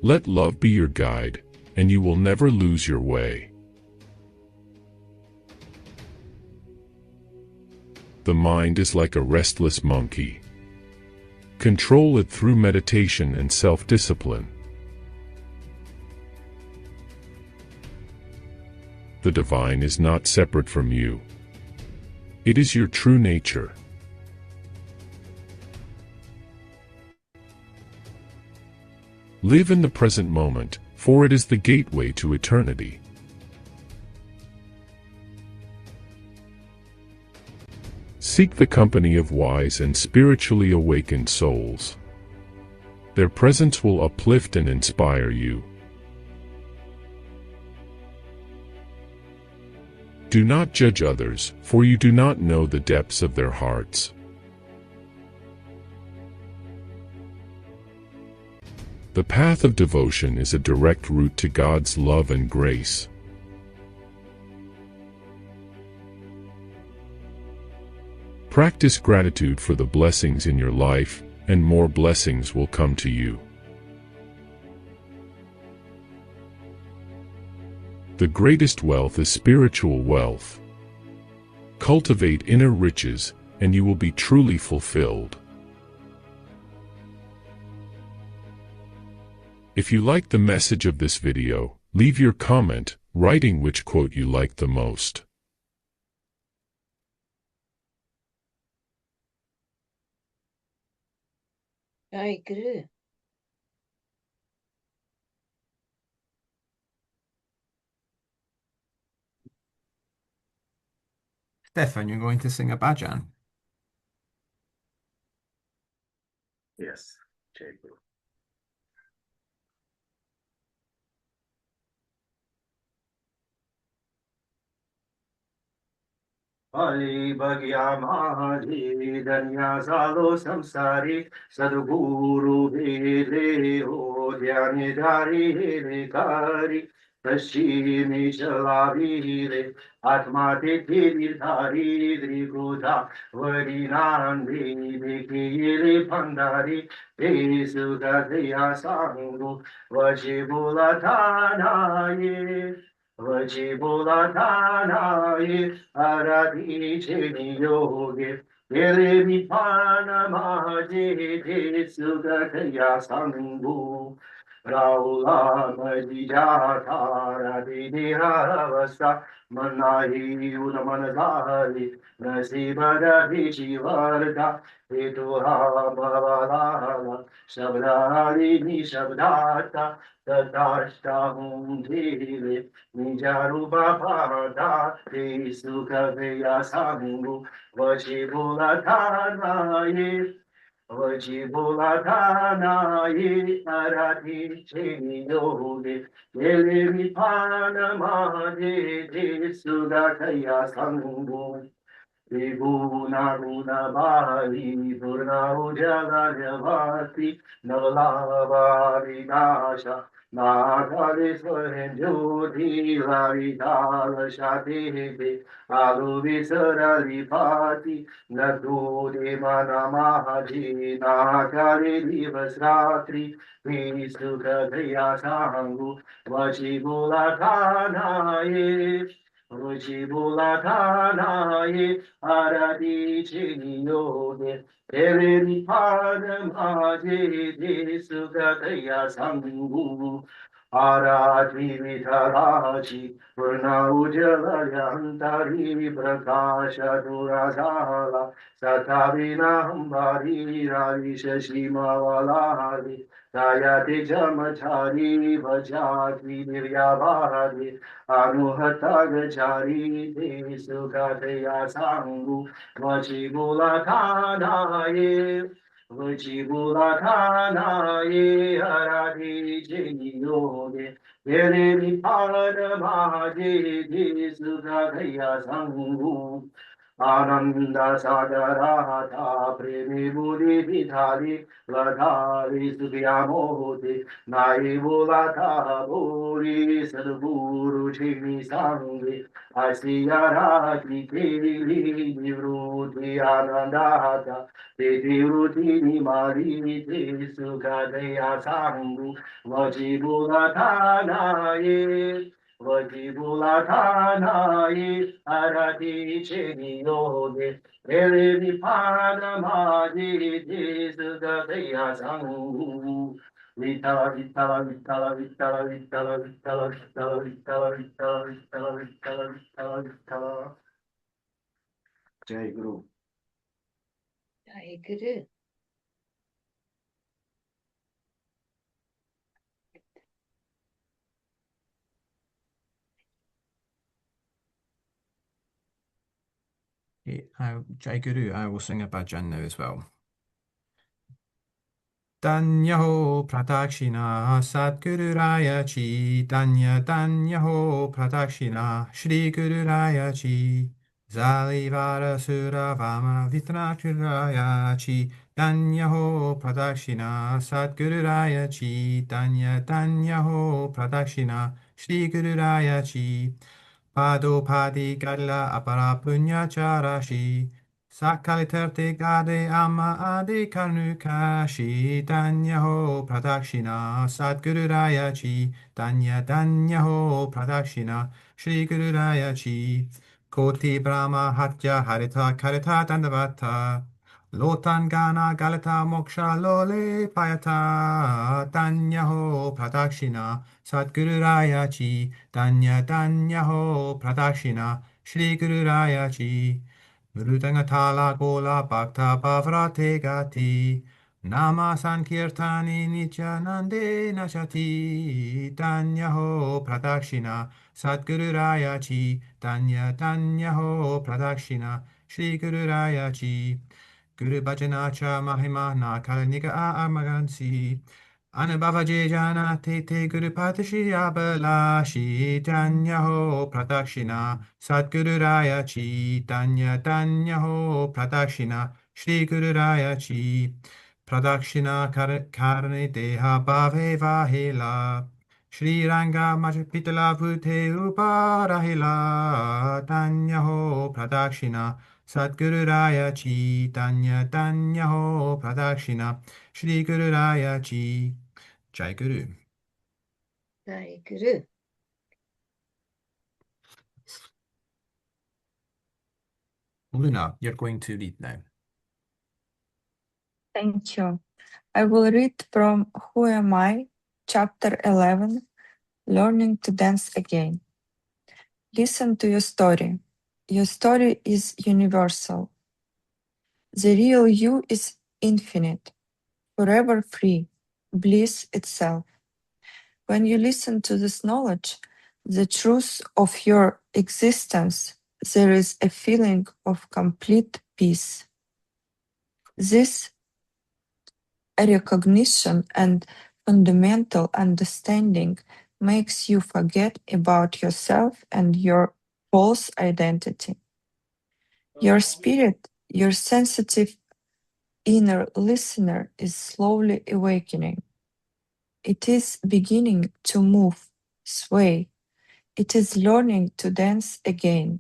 Let love be your guide, and you will never lose your way. The mind is like a restless monkey. Control it through meditation and self-discipline. The divine is not separate from you. It is your true nature. Live in the present moment, for it is the gateway to eternity. Seek the company of wise and spiritually awakened souls. Their presence will uplift and inspire you. Do not judge others, for you do not know the depths of their hearts. The path of devotion is a direct route to God's love and grace. Practice gratitude for the blessings in your life, and more blessings will come to you. The greatest wealth is spiritual wealth. Cultivate inner riches, and you will be truly fulfilled. If you like the message of this video, leave your comment, writing which quote you like the most. Very good. Stefan, you're going to sing a bhajan. Yes, Jai Guru. Ali Bhagya Mahari Danya Salo Samsari Sadguru Vile O Dhyani Dari Hele Kari Pashchimi Chalavile Atma Tithi Nirdhari Drikudha Varinandi Vikile Pandari Desu Gadya Sangu Vajibula Thanaye Vajibula Thanaye Arati Cheni Yogi Ele Vipana Mahaje Sugataya Sanghu Raula Madijatara Dihavasa Manahi Udamanazari Nasibada Vichivarda Etuha Bavala Shabdari Nishabdata Tatashta Mundile Nijaruba Pada Sukavaya Sangu Vajibula Thanaye Vajibula Thanaye Arati Cheni Yogi Ele Vipana Mahade Sugataya Sangu Vibhuna Guna Bali Purna Ujala Javati Navala Vinasha Nagari Swahen Jyoti Lavidala Shati Alu Visarali Pati Naduri Manamahaji Nakari Divasratri Visuka Daya Sangu Vachibula Thanaye Vajibula Thanaye Arati Cheni Yogi Ele Vipana Mahaje Sugataya Sangu Arati Vitalachi Purna Ujala Yantari Prakasha Durazala Satavina Hambari Ravisha Shimavalari Dayati Jamachari Vajati Niryavadi Anuhatagachari Sugataya Sangu Vajibula Thanaye Vajibula Thanaye Arati Cheni Yogi Ele Vipana Mahaje Sugataya Sangu Ananda Sagarata premi budi vidhari ladhari sudhyamote nai volata bori sadguru chimi sange asiyara ki keli nivruti anandata te diruti nimari te sukadaya sangu vajibulatanaye Vajibulatanaye arati cheniyode Elevi panamadi tisudadaya sangu Vitala, Vitala, Vitala, Vitala, Vitala, Vitala, Vitala, Vitala, Vitala, Vitala, Vitala, Vitala, Vitala. Jai Guru. Jai Guru. Jai Guru, I will sing a bhajan now as well. Danyaho Pradakshina Sadguru Raya Chi Danyaho Pradakshina Shri Guru Raya Chi Zalivara Sura Vama Vitrakshri Raya Chi Danyaho Pradakshina Sadguru Raya Chi Danyaho Pradakshina Shri Guru Raya Chi Pado Padi Gadla Apara Punya Charashi Sakaliterte Gade Amma Adi Karnukashi Danyaho Pradakshina Sadguru Raya Chi Danyaho Pradakshina Shri Guru Raya Chi Koti Brahma Hatya Harita Karita Dandavata Lotan Gana Galata Moksha Lole Payata Danyaho Pradakshina Sadguru Raya Chi Danyaho Pradakshina Shri Guru Raya Chi Mrudangatala Gola Bhakta Pavrate Gati Nama Sankirtani Nityanande Nashati Danyaho Pradakshina Sadguru Raya Chi Danyaho Pradakshina Shri Guru Raya Chi Guru Bhajanacha Mahima Nakalaniga Amagansi Anubhavaje Janate Te Guru Patashi Abalashi Danyaho Pradakshina Sadguru Raya Chi Danyaho Pradakshina Shri Guru Raya Chi Pradakshina Karne Deha Bhave Vahela Shri Ranga Majapitala Bhute Rupa Rahila Danyaho Pradakshina Sadguru Raya Chi Danyaho Pradakshina Shri Guru Raya Chi Jai Guru. Jai Guru. Luna, you're going to read now. Thank you. I will read from Who Am I, Chapter 11, Learning to Dance Again. Listen to your story. Your story is universal. The real you is infinite, forever free, bliss itself. When you listen to this knowledge, the truth of your existence, there is a feeling of complete peace. This recognition and fundamental understanding makes you forget about yourself and your false identity. Your spirit, your sensitive inner listener, is slowly awakening. It is beginning to move, sway. It is learning to dance again.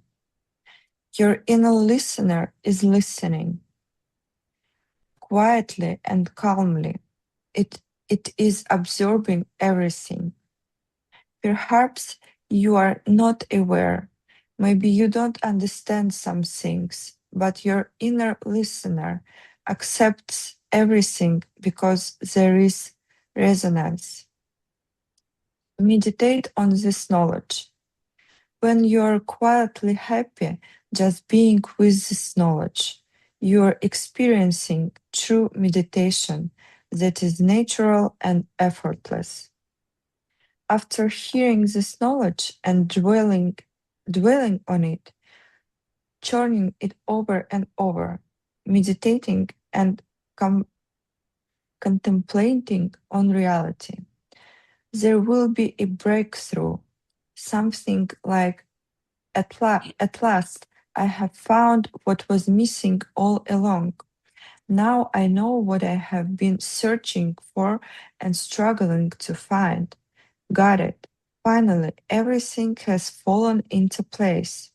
Your inner listener is listening. Quietly and calmly, it is absorbing everything. Perhaps you are not aware. Maybe you don't understand some things, but your inner listener accepts everything because there is resonance. Meditate on this knowledge. When you are quietly happy just being with this knowledge, you are experiencing true meditation that is natural and effortless. After hearing this knowledge and dwelling on it, churning it over and over, meditating and contemplating on reality, there will be a breakthrough, something like, at last, I have found what was missing all along. Now I know what I have been searching for and struggling to find. Got it. Finally, everything has fallen into place.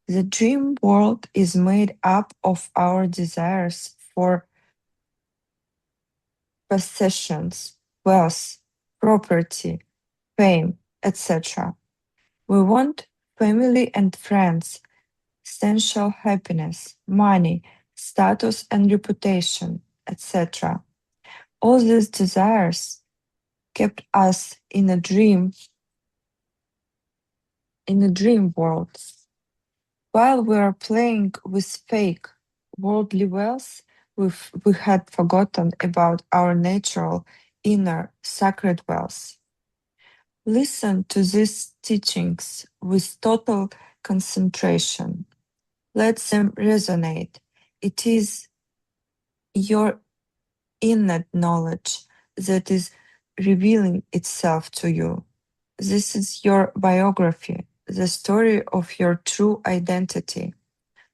The dream world is made up of our desires for possessions, wealth, property, fame, etc. We want family and friends, sensual happiness, money, status and reputation, etc. All these desires kept us in a dream world. While we are playing with fake worldly wealth, we had forgotten about our natural inner sacred wealth. Listen to these teachings with total concentration. Let them resonate. It is your innate knowledge that is revealing itself to you. This is your biography, the story of your true identity.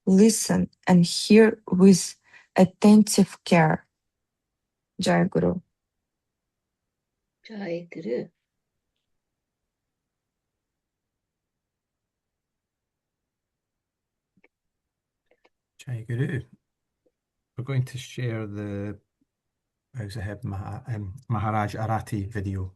Listen and hear with attentive care. Jai Guru. Jai Guru. Jai Guru. We're going to share the Bhausaheb Maharaj Arati video.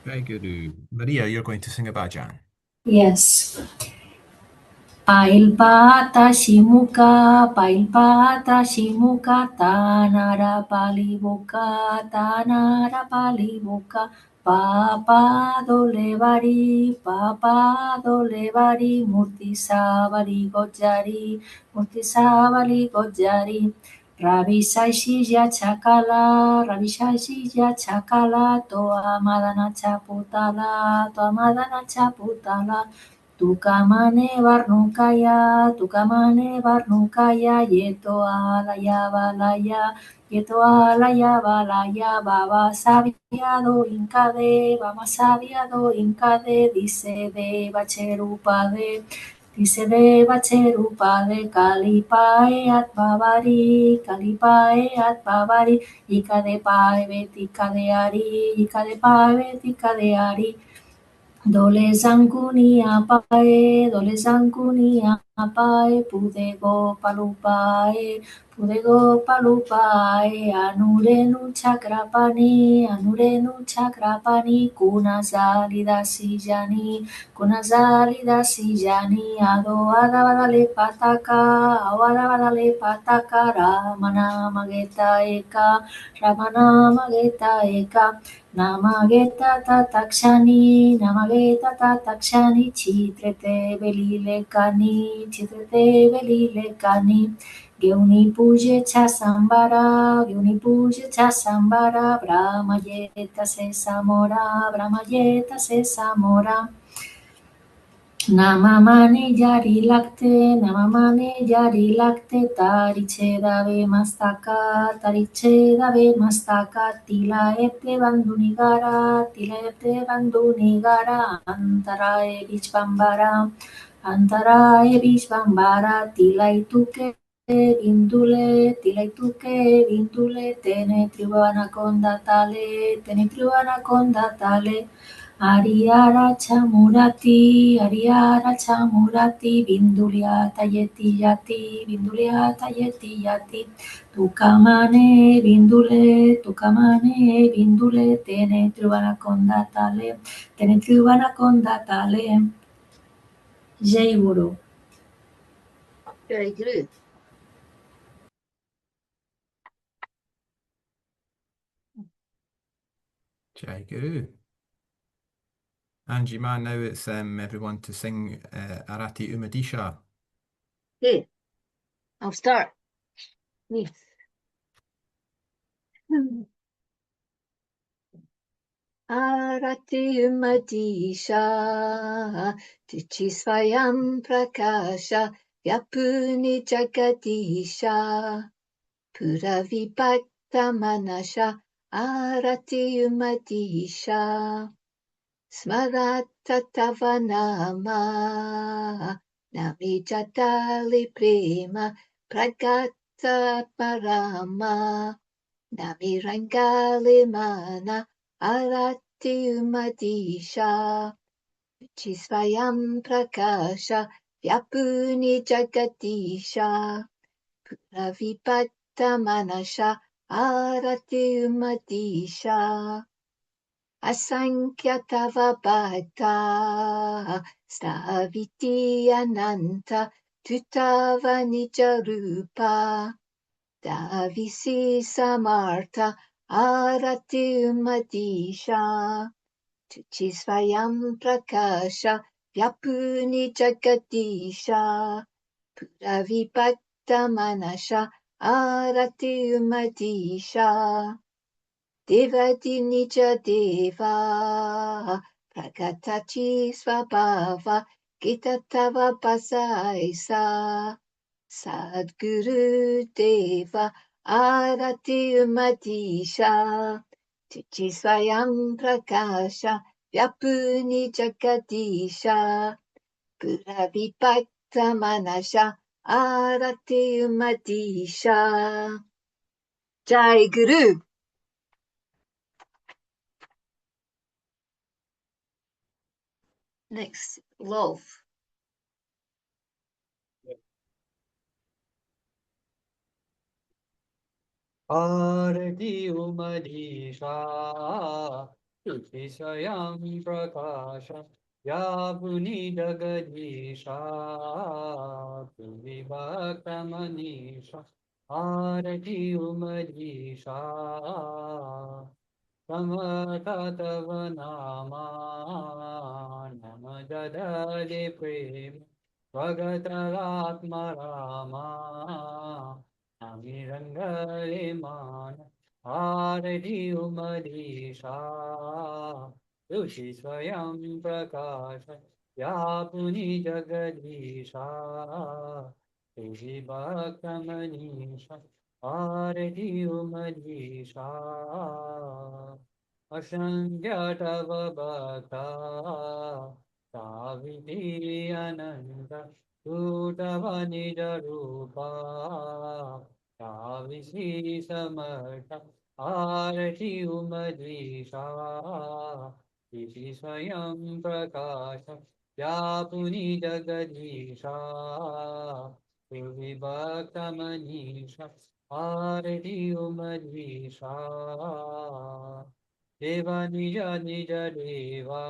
Jai Guru. Maria, you're going to sing a bhajan. Yes. Pailpata shimuka, pailpata shimuka, tanara palibuka, tanara palibuka, papa dolevari, murti sabari gojari, Ravi Saishya Chakala, Toa Madana Chaputala, Tukamane Varnukaya, Yeto alaya valaya, Baba Sabiado Incade, dice de Bacherupade. Dice Deva Cherupade Kalipae at Bavari, Ika de Pae, Tika de Ari, Ika de Pae, Tika de Ari, Dole Zankuni apae, pudego palupae, anurenu chakrapani, kunazali dasijani, adavadale pataka, ramana mageta eka, Namageta tatakshani, chitrete belile kani, Geuni puje chasambara, Brahmayeta se samora, Namamane jari lakte, tariche dave mastaka, tila ete bandunigara, antarae bichbambara, tila ituke bindule, tene tribuanaconda tale, Ariara chamurati, binduliata yeti yati, tukamane bindule, tene trivanaconda tale, Jai Guru. Jai Guru. Jai Guru. Anjima, now it's everyone to sing Arati Umadisha. Okay, I'll start. Yes. Arati Umadisha, Tichi Swayam Prakasha, Yapuni Jagadisha, Pura Vibhakta Manasha, Arati Umadisha, Smarata Tavanama, Nami Jatali Prema, Pragata Parama, Nami Rangali Mana, Arati Umadisha, Chisvayam Prakasha, Vyapuni Jagadisha, Puravipata Manasha, Arati Umadisha, Asankhya Tava Bhakta, Staviti Ananta, Tutava Nijarupa, Davisi Samartha, Arati Umadisha, Tuchisvayam Prakasha, Vyapuni Jagadisha, Puravipakta Manasha, Arati Umadisha, Devati Nija Deva, Prakatachi Svabhava, Gitatava Pasaisa, Sadguru Deva, Arati Umadisha, Tichisvayam Prakasha, Vyapuni Jagadisha, Puravipakta Manasha, Arati Umadisha. Jai Guru. Next, love. Arati Umadisha, तुझी स्वयं प्रकाश व्यापुनि जगदीशा तुझी भक्त मनीषा आरती उमदीशा समर्थ तव नामा नम जदले प्रेम भगतरात्मा रामा रंगले मान आरती उमदीशा ऋषि स्वयं प्रकाश व्यापुनि जगदीशा तुझी भक्त मनीषा आरती उमदीशा असंख्य तव भक्ता सावित्री अनंत तू तव निज रूपा सावित्री समर्थ आरती उमदीशा इति स्वयं प्रकाश व्यापुनि जगदीशा विभक्त मनीषा आरती उमदीशा देव निज निज देवा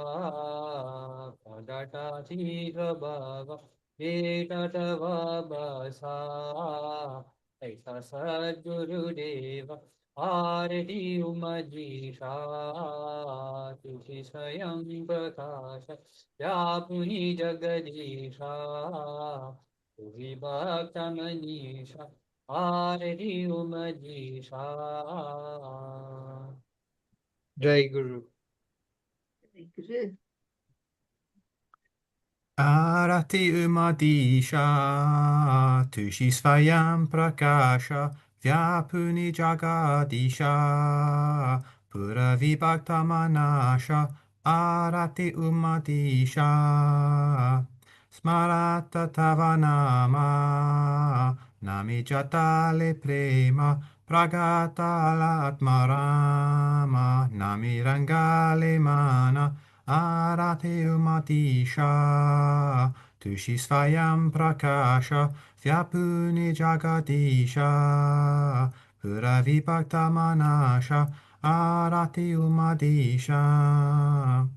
प्रगटाति स्वभाव तव बसा ऐसा सद्गुरुदेव आरती उमदीशा तुझी स्वयं प्रकाश व्यापुनि जगदीशा तुझी भक्त मनीषा आरती उमदीशा जय गुरु Jai Guru. Arati Umadisha Tushi Svayam Prakasha Vyapuni Jagadisha Pura Vibhakta Manasha Arati Umadisha Smarata Tavanama Nami Jatale Prema Pragata Atmarama Nami Rangale Mana Arati umadisha, tushi svayam prakasha, vyapuni jagadisha, pura vibhakta manasha, arati umadisha.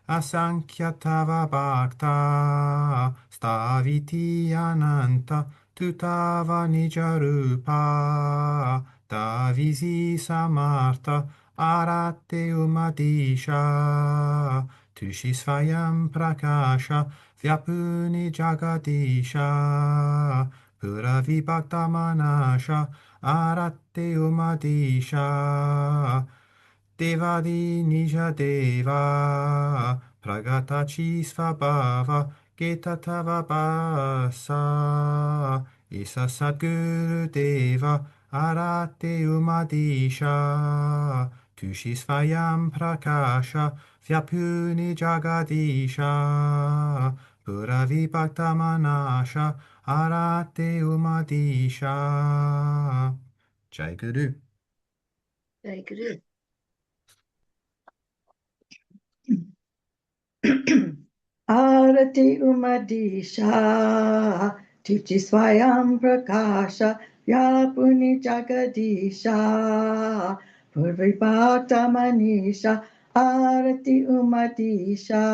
Asankhya tava bhakta, staviti ananta, tutava nijarupa, davisi samartha, arate umadisha. Tushi svayam prakasha vyapuni jagadisha pura vibhakta manasha arate umadisha devadi nija deva pragatachi svabhava geta tava basa isa sadguru deva arate umadisha tushi svayam prakasha Vyapuni jagadisha, pura vibhakta manasha, arate umadisha. Jai Guru. Jai Guru. Arati Umadisha, Tuchi Swayam Prakasha, Vyapuni Jagadisha, Purvibhakta Manisha, Arati Umadisha,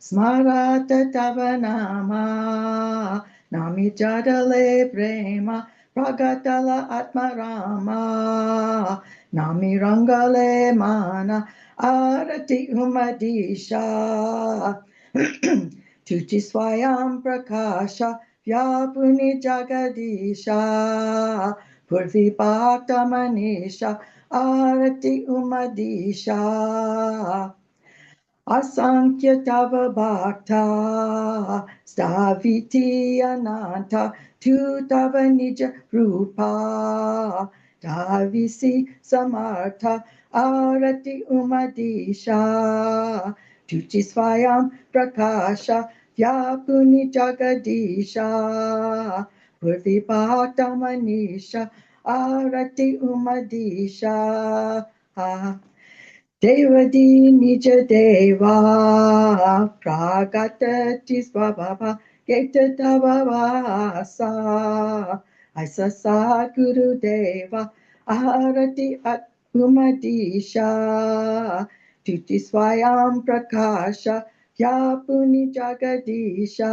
Smarata Tavanama, Nami Jadale Prema, Pragatala Atmarama, Nami Rangale Mana, Arati Umadisha Tuti Swayam Prakasha Vyapuni Jagadisha Purvi Bhakta Manisha Arati Umadisha Asankhya Tava Bhakta Staviti Ananta Tu Tava Nija Rupa Davisi Samartha Arati Umadisha Tuchi Swayam Prakasha Vyapuni Jagadisha Purvi Bhakta Manisha Arati Umadisha Devadi Nija Deva Pragatati Swabhava Geta Tavavasa Aisa Sadguru Deva Arati umadisha Titi swayam prakasha Yapuni jagadisha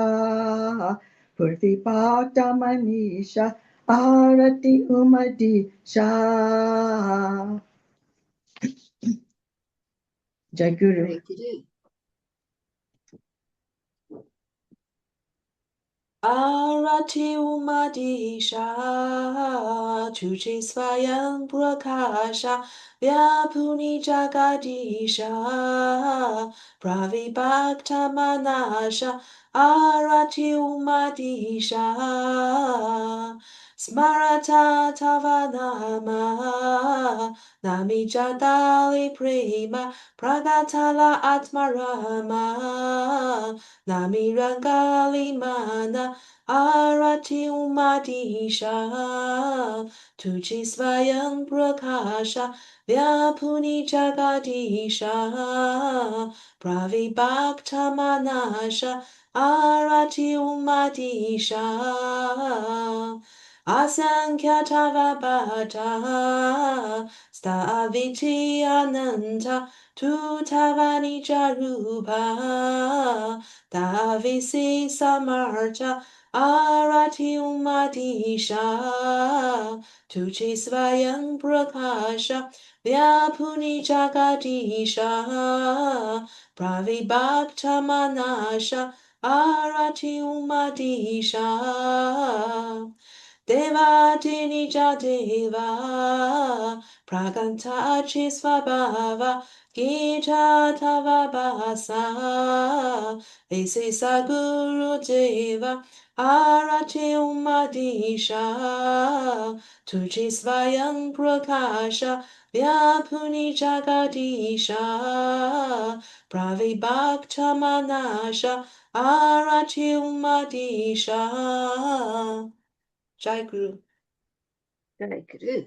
Purvipakta manisha Arati umadisha Jai Guru. Arati umadisha Chuchi svayam prakasha Vyapuni jagadisha Pravibhakta manasha Arati umadisha Smarata tavanama Nami jadali prima Pragatala atmarama Nami rangali mana Arati umadisha Tuji svayam prakasha Vyapuni jagadisha Pravibhakta manasha Arati umadisha Asankyatavabhata Staviti ananta Tutavani jarupa Davisi samarta Arati umadisha Tuchi svayam prakasha Vyapuni jagadisha Pravibhakta manasha Arati umadisha Devadini Jadeva Pragantachi Svabhava Gita Tavabhasa Visisa Guru Deva Arati Umadisha Tuji Svayam Prakasha Vyapuni Jagadisha Pravibhakta Manasha Arati Umadisha Jai Guru. Jai Guru.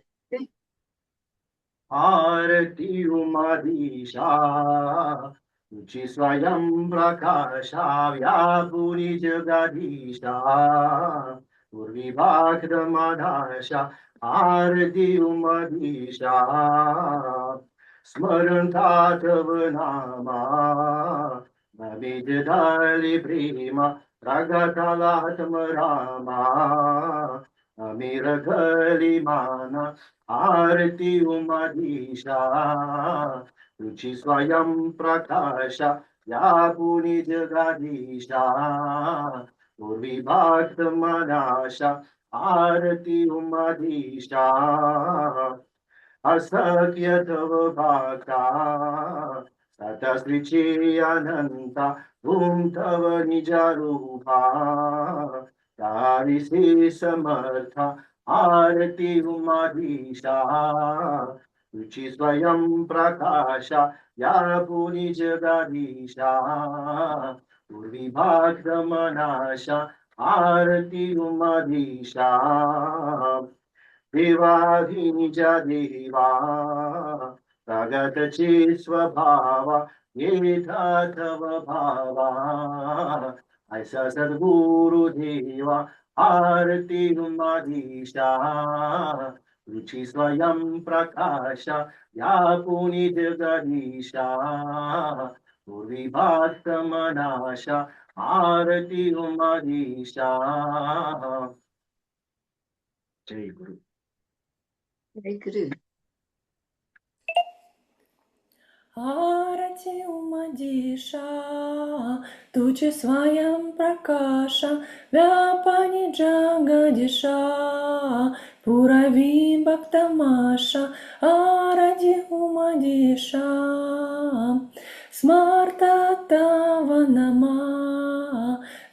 आरती उमाधीशा तुझी स्वयं प्रकाशा व्यापुरी जगदीशा पूर्वीभागदमधाशा आरती उमाधीशा स्मरणता तव नामा नबीज धाली प्रेमा प्रगतलात्मरामा अमीर घली माना आरती उमाधीशा तुझी स्वयं प्रकाशा व्यापुनी जगदीशा पूर्वीभाक्त मनाशा आरती उमाधीशा असख्य तव भाका सतश्रीची अनंता तुम तव निजारूपा तारिसी समर्था आरती उमाधीशा तुझी स्वयं प्रकाशा व्यापुनी जगदीशा पूर्वीभाक्त मनाशा आरती उमाधीशा देवाधीनी च देवा प्रगतची स्वभावा येथा तव भावा ऐसा सद्गुरुदेवा आरती उमाधीशा तुझी स्वयं प्रकाशा व्यापुनी जगदीशा पूर्वीभाक्त मनाशा आरती उमाधीशा जय गुरु. Jai Guru. Arati umadisha Tuchi svayam prakasha Vyapani jagadisha Puravi bhaktamasha Arati umadisha Smarta tavanama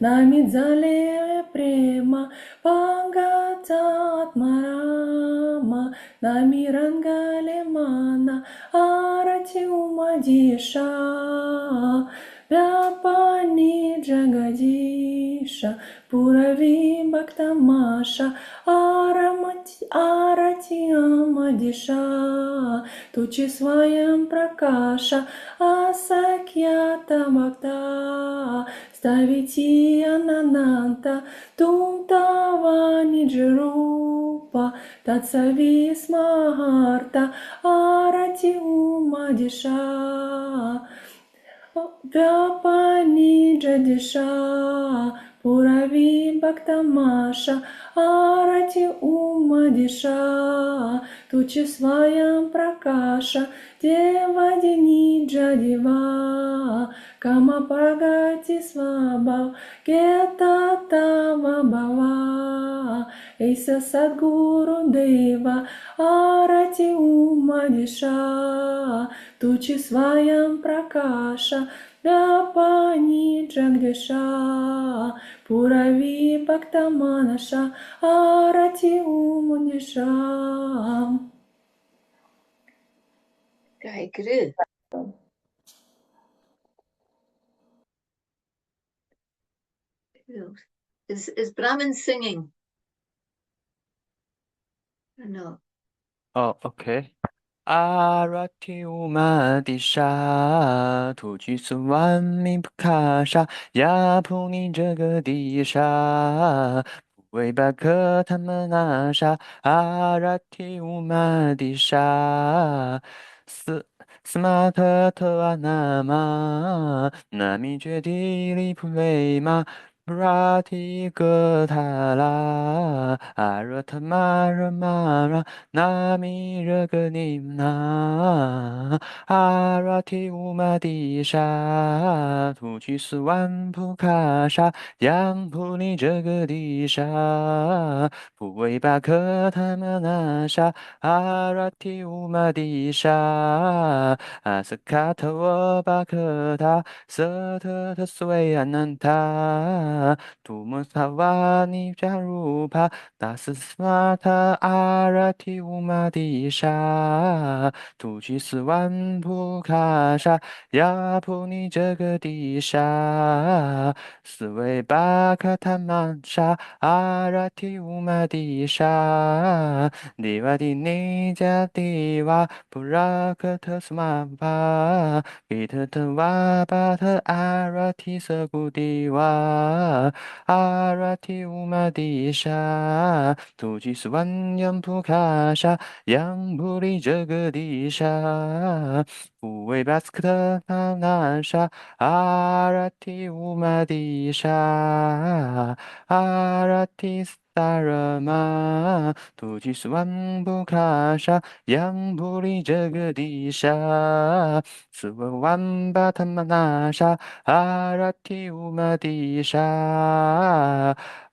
Namidзale prema Pangatatmarama Namirangale mana Arati umadisha Vyapani jagadisha Puravi bhaktamasha Арати Амадиша, Тучи Сваям Пракаша, Асакьята Бхакта, Ставити Анананта, Тумтава Ниджирупа, Татсави Смарта, Арати Умадиша, Vyapani Jadisha, Puravi Bhaktamasha, Arati Umadisha, Tuchi Swayam Prakasha, Devadini Jadiva, Kama Pragati Swabhav, Geta Tava Bhava, Esa Sadguru Deva, Arati Umadisha, Tuchi Swayam Prakasha, Vyapani Jagdisha, Puravi Bhaktamanasha, Arati Umadisha. Jai Guru. Is Brahman singing? Or no? Oh, okay. Arati Umadisha, Tuji Swami Prakasha, Yapuni Jagadisha, Vibhaka Tamanasha, Arati Umadisha, Smata Tavanama, Nami Jadili Pulema, Prati Gotala, Aratamara Nami Raganimna, Arati Umadisha, Tuji Swan Pukasha, Yampuni Jagadisha, Puwebaka Tamanasha, Arati Umadisha, Asakata Wabakata, Satata Swayananta, Tumusavani Jarupa, Dasmata Arati Umadisha, Tuji Swan Pukasha, Yapuni Jagadisha, Swebaka Tamansha, Arati Umadisha, Devadini Jadiva, Purakata Smapa, Vitatavabata Arati Sagudiva, Arati Umadisha, Tuji Swanyam Pukasha, Yamburi Jagadisha, Uwe Baskata Nasha, Arati Umadisha, Arati Sarama, Tuji Swan Pukasha, Yamburi Jagadisha, Swamba Tamanasha, Arati Umadisha,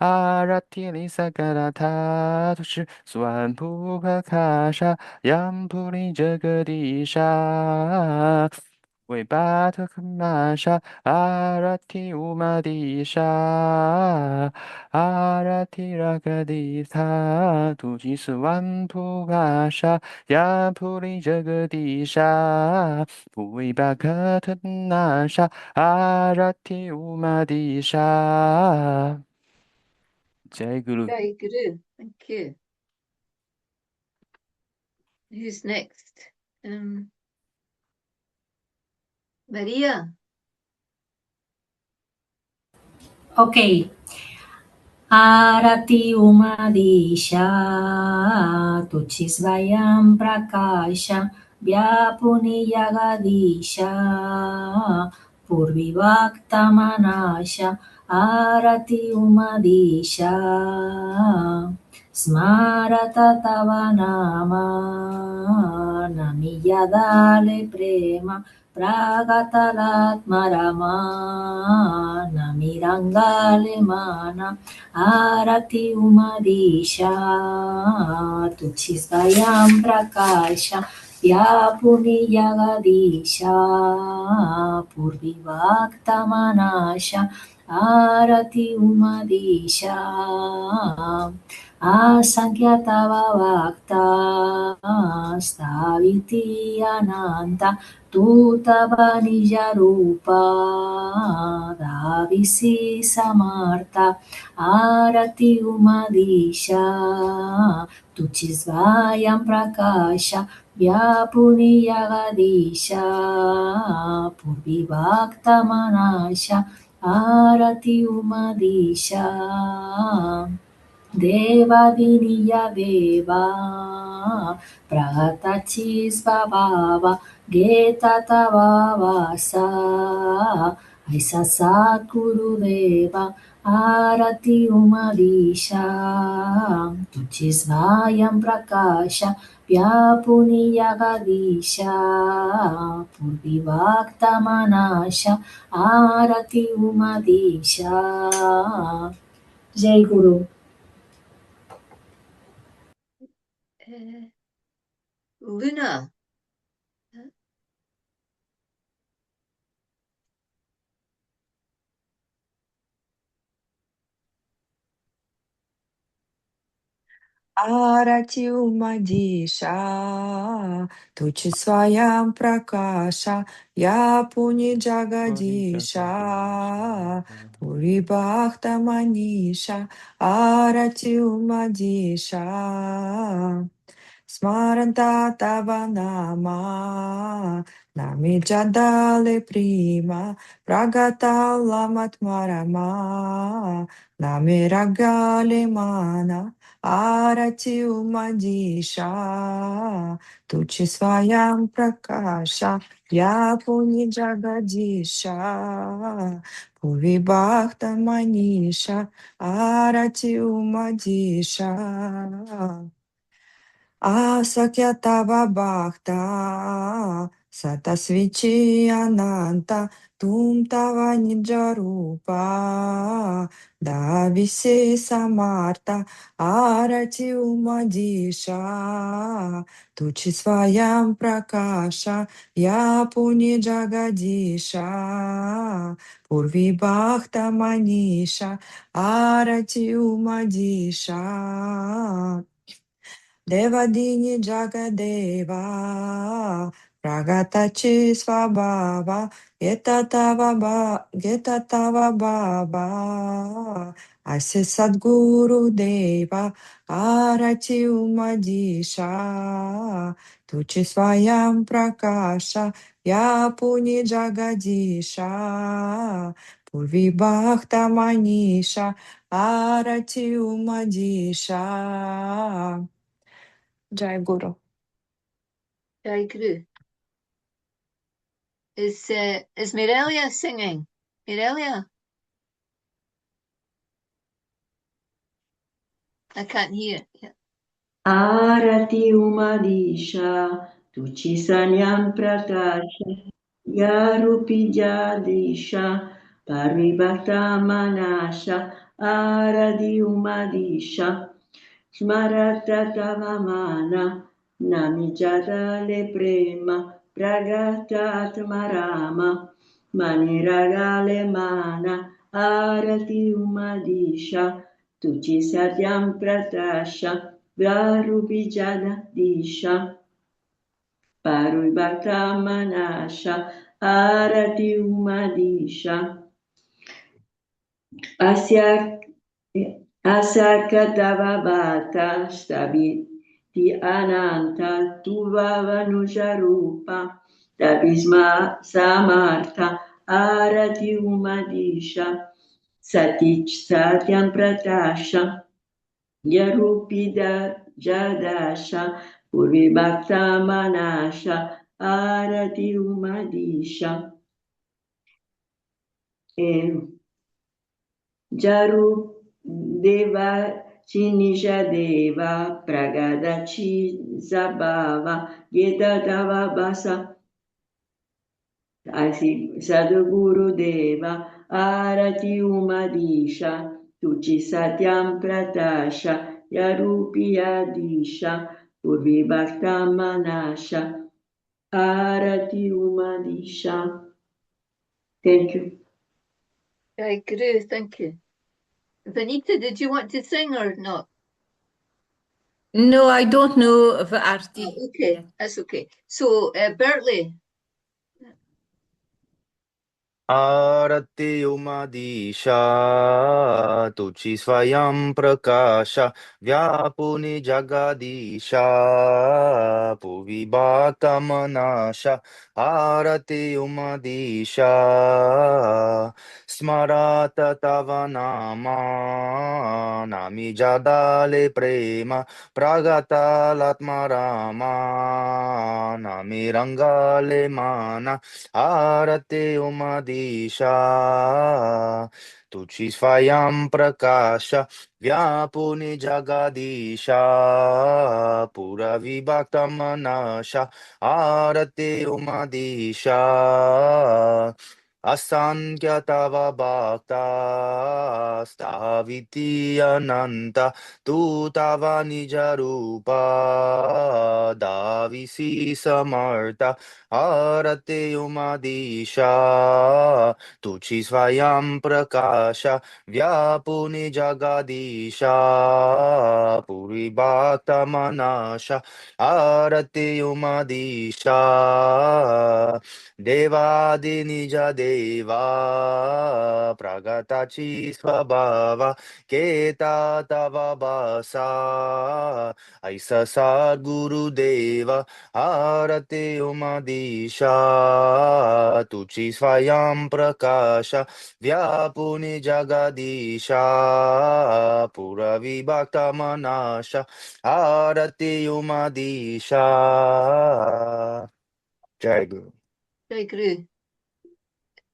Arati Lisakarata, Tushi Swan Pukasha, Yamburi Jagadisha, Vibhata Kamasha, Arati Umadisha, Arati Ragaditha, Tuji Swan Pukasha, Yapuri Jagadisha, Vibhata Nasha, Arati Umadisha. Jai Guru. Jai Guru. Thank you. Who's next? Maria. Okay. Arati Umadisha, Tuchisvayam Prakasha, Vyapuni Yagadisha, Purvivakta Manasha, Arati Umadisha, Smarata Tavanama, Namiyadale Prema, Pragatalatmarama, Namirangale Mana, Arati Umadisha, Tuchisvayam Prakasha, Vyapuni Yagadisha, Purvivakta Manasha, Arati Umadisha, Asankyatava Vakta Staviti Ananta Tutava Nijarupa Davisi Samarta Arati Umadisha Tuchisvayam Prakasha Vyapuni Yagadisha Purvivakta Manasha Arati Umadisha Devadiniya Deva Pragatachisvabhava Geta Tavavasa Aisa Satguru Deva Arati Umadisha Tuchisvayam Prakasha Vyapuni Yagadisha Purvivakta Manasha Arati Umadisha Jai Guru. Luna. Arati Umadisha, Tuchi Swayam Prakasha, Yapuni Jagadisha, Puri Bhakta Manisha, Arati Umadisha. Smaranta tava nama, nami jadale prima, pragata lamatmarama, nami ragale mana, arati umadisha, tuci swayam prakasha, yapuni jagadisha, puri bhakta manisha, arati umadisha. Asakyatava Bhakta Satasvichi Ananta Tum Tava Nijarupa Davise Samarta Arati Umadisha Tuchi Swayam Prakasha Yapuni Jagadisha Purvi Bhakta Manisha Arati Umadisha Devadini Jagadeva Pragatachi Swabhava Getatava Baba Ase Sadguru Deva Arati Umadisha Tuchi Swayam Prakasha Yapuni Jagadisha Purvi Bhakta Manisha Arati Umadisha. Jai Guru. Jai Guru. Is Mirelia singing? Mirelia? I can't hear. Yeah. Arati Umadisha, Tuchisanyam Pratasha, Yarupi Jadisha, Paribhakta Manasha, Arati Umadisha, Smarata Tavamana, Namijata Le Prema, Pragata Atmarama, Maniragale Mana, Arati Umadisha, Tuci Satyam Pratasha, Varubijana Disha, Parubhakta Manasha, Arati Umadisha, Asakatavabhata Stabiti Ananta Tuvavanujarupa Tabisma Samartha Arati Umadisha Satich Satyam Pratasha Yarupida Jadasha Puribhakta Manasha Arati Umadisha Jaru Deva Chinisha Deva Pragadachi Zabhava Gedadava Basa Sadhguru Deva Arati Umadisha Tuchi Satyam Pratasha Yarupi Adisha Purvi Bhakta Manasha Arati Umadisha. Thank you. Jai Guru, thank you. Vanita, did you want to sing or not? No, I don't know of Arti. Oh, okay, that's okay. So, Bertley. आरति उमादीशा तुचि स्वयं प्रकाश व्यापुनि जगदीशा भुवि भाक्तमनाश आरति उमादीशा स्मरत तव नामा नामि जदाले प्रेम प्रगतालात्मरामा नामि रङ्गाले माना आरते उमादीशा तुझी स्वयं प्रकाश व्यापुनि जगदीशा पुरा विभक्त मनसा आरते उमादीशा असंख्य तव भक्ता स्थाविति अनंत तू तव निज रूप दाविसी समर्थ आरते उमादीशा तुझी स्वयं प्रकाश व्यापुनि जगदीशा पुरी भक्त मनसा आरते उमादीशा देवादि निज देवा प्रगताची स्वभाव केता तव बसा ऐसा सा गुरुदेव आरते उमादीशा तुझी स्वयं प्रकाश व्यापुनि जगदीशा पुरा विभक्त मनाशा आरते उमादीशा जय गुरु Jai Guru.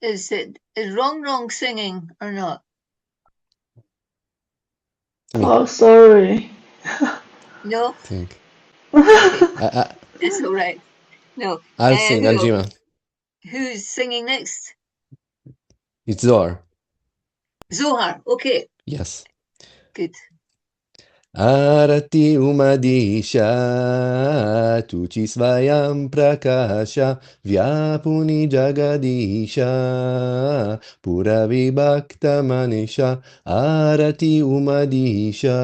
Is wrong singing or not? Oh, sorry. No? Think. Okay. It's all right. No. I'll sing, Anjima. Who's singing next? It's Zohar. Zohar. Okay. Yes. Good. Arati umadisha tuchi svayam prakasha vyapuni jagadisha pura vibhakta manisha arati umadisha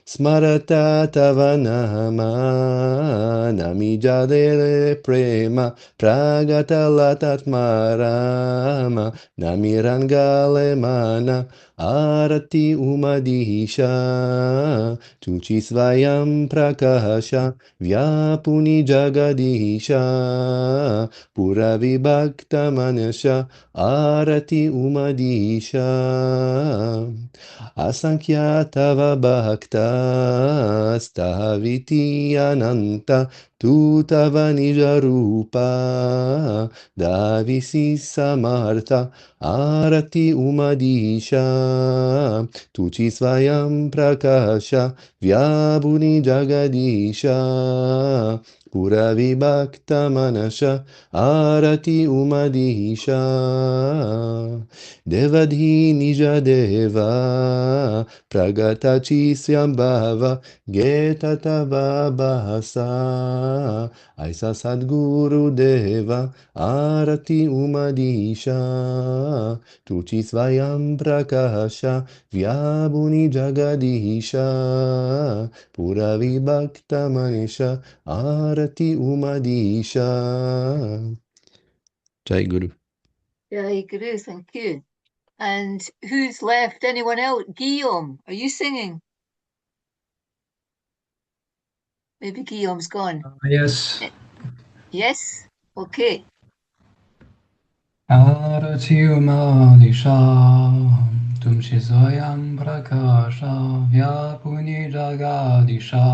smarata tava nama nami jadere prema pragata latatmarama nami rangale mana Arati umadisha tuchi svayam prakasha vyapuni jagadisha pura vibhakta manasha arati umadisha asankhya tava bhakta staviti ananta tu tava nija rupa davisi samartha Arati umadisha tuchi svayam prakasha vyabhuni jagadisha pura vibhakta manasha arati umadisha devadhi nija deva pragatachi syambhava geta tava bahasa aisa sadguru deva arati umadisha tuchi svayam prakasha vyabhuni jagadisha pura vibhakta manisha arati umadisha. Jai Guru. Jai Guru, thank you. And who's left? Anyone else? Guillaume, are you singing? Maybe Guillaume's gone. Yes. Yes? Okay. Arati umadisha tumshi swayam prakasha vyapuni jagadisha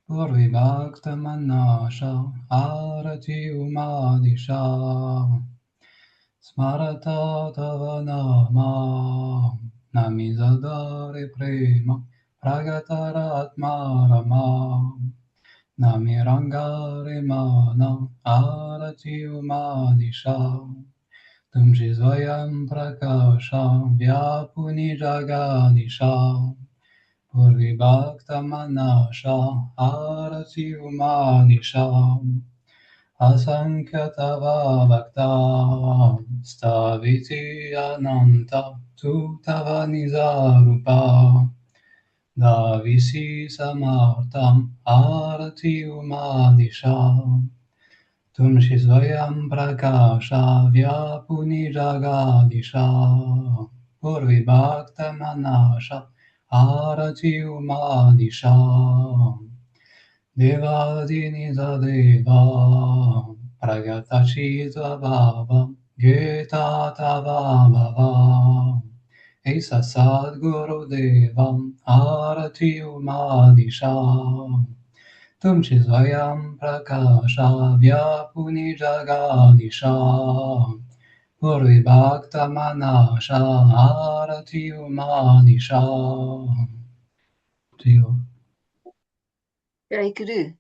purvi bhakta manasha arati umadisha smarata tava nama nami zadare prema pragataratma rama nami rangare mana arati umadisha tumshi svayam prakasha vyapuni jagadisha purvi bhakta manasha arati umadisha asankhya tava bhakta staviti ananta tu tava nizarupa Davisi samartam arati umadisham. Tumshi svayam prakasha vyapuni jagadisha. Purvi bhakta manasha arati umadisha. Devadini Zadeva Pragatachitva Bhava Gita Tava Bhava Esa Sadguru Devam Arati Umadisha Tumchi Svayam Prakasha Vyapuni Jagadisha Purvi Bhakta Manasha Arati Umadisha. Very Guru.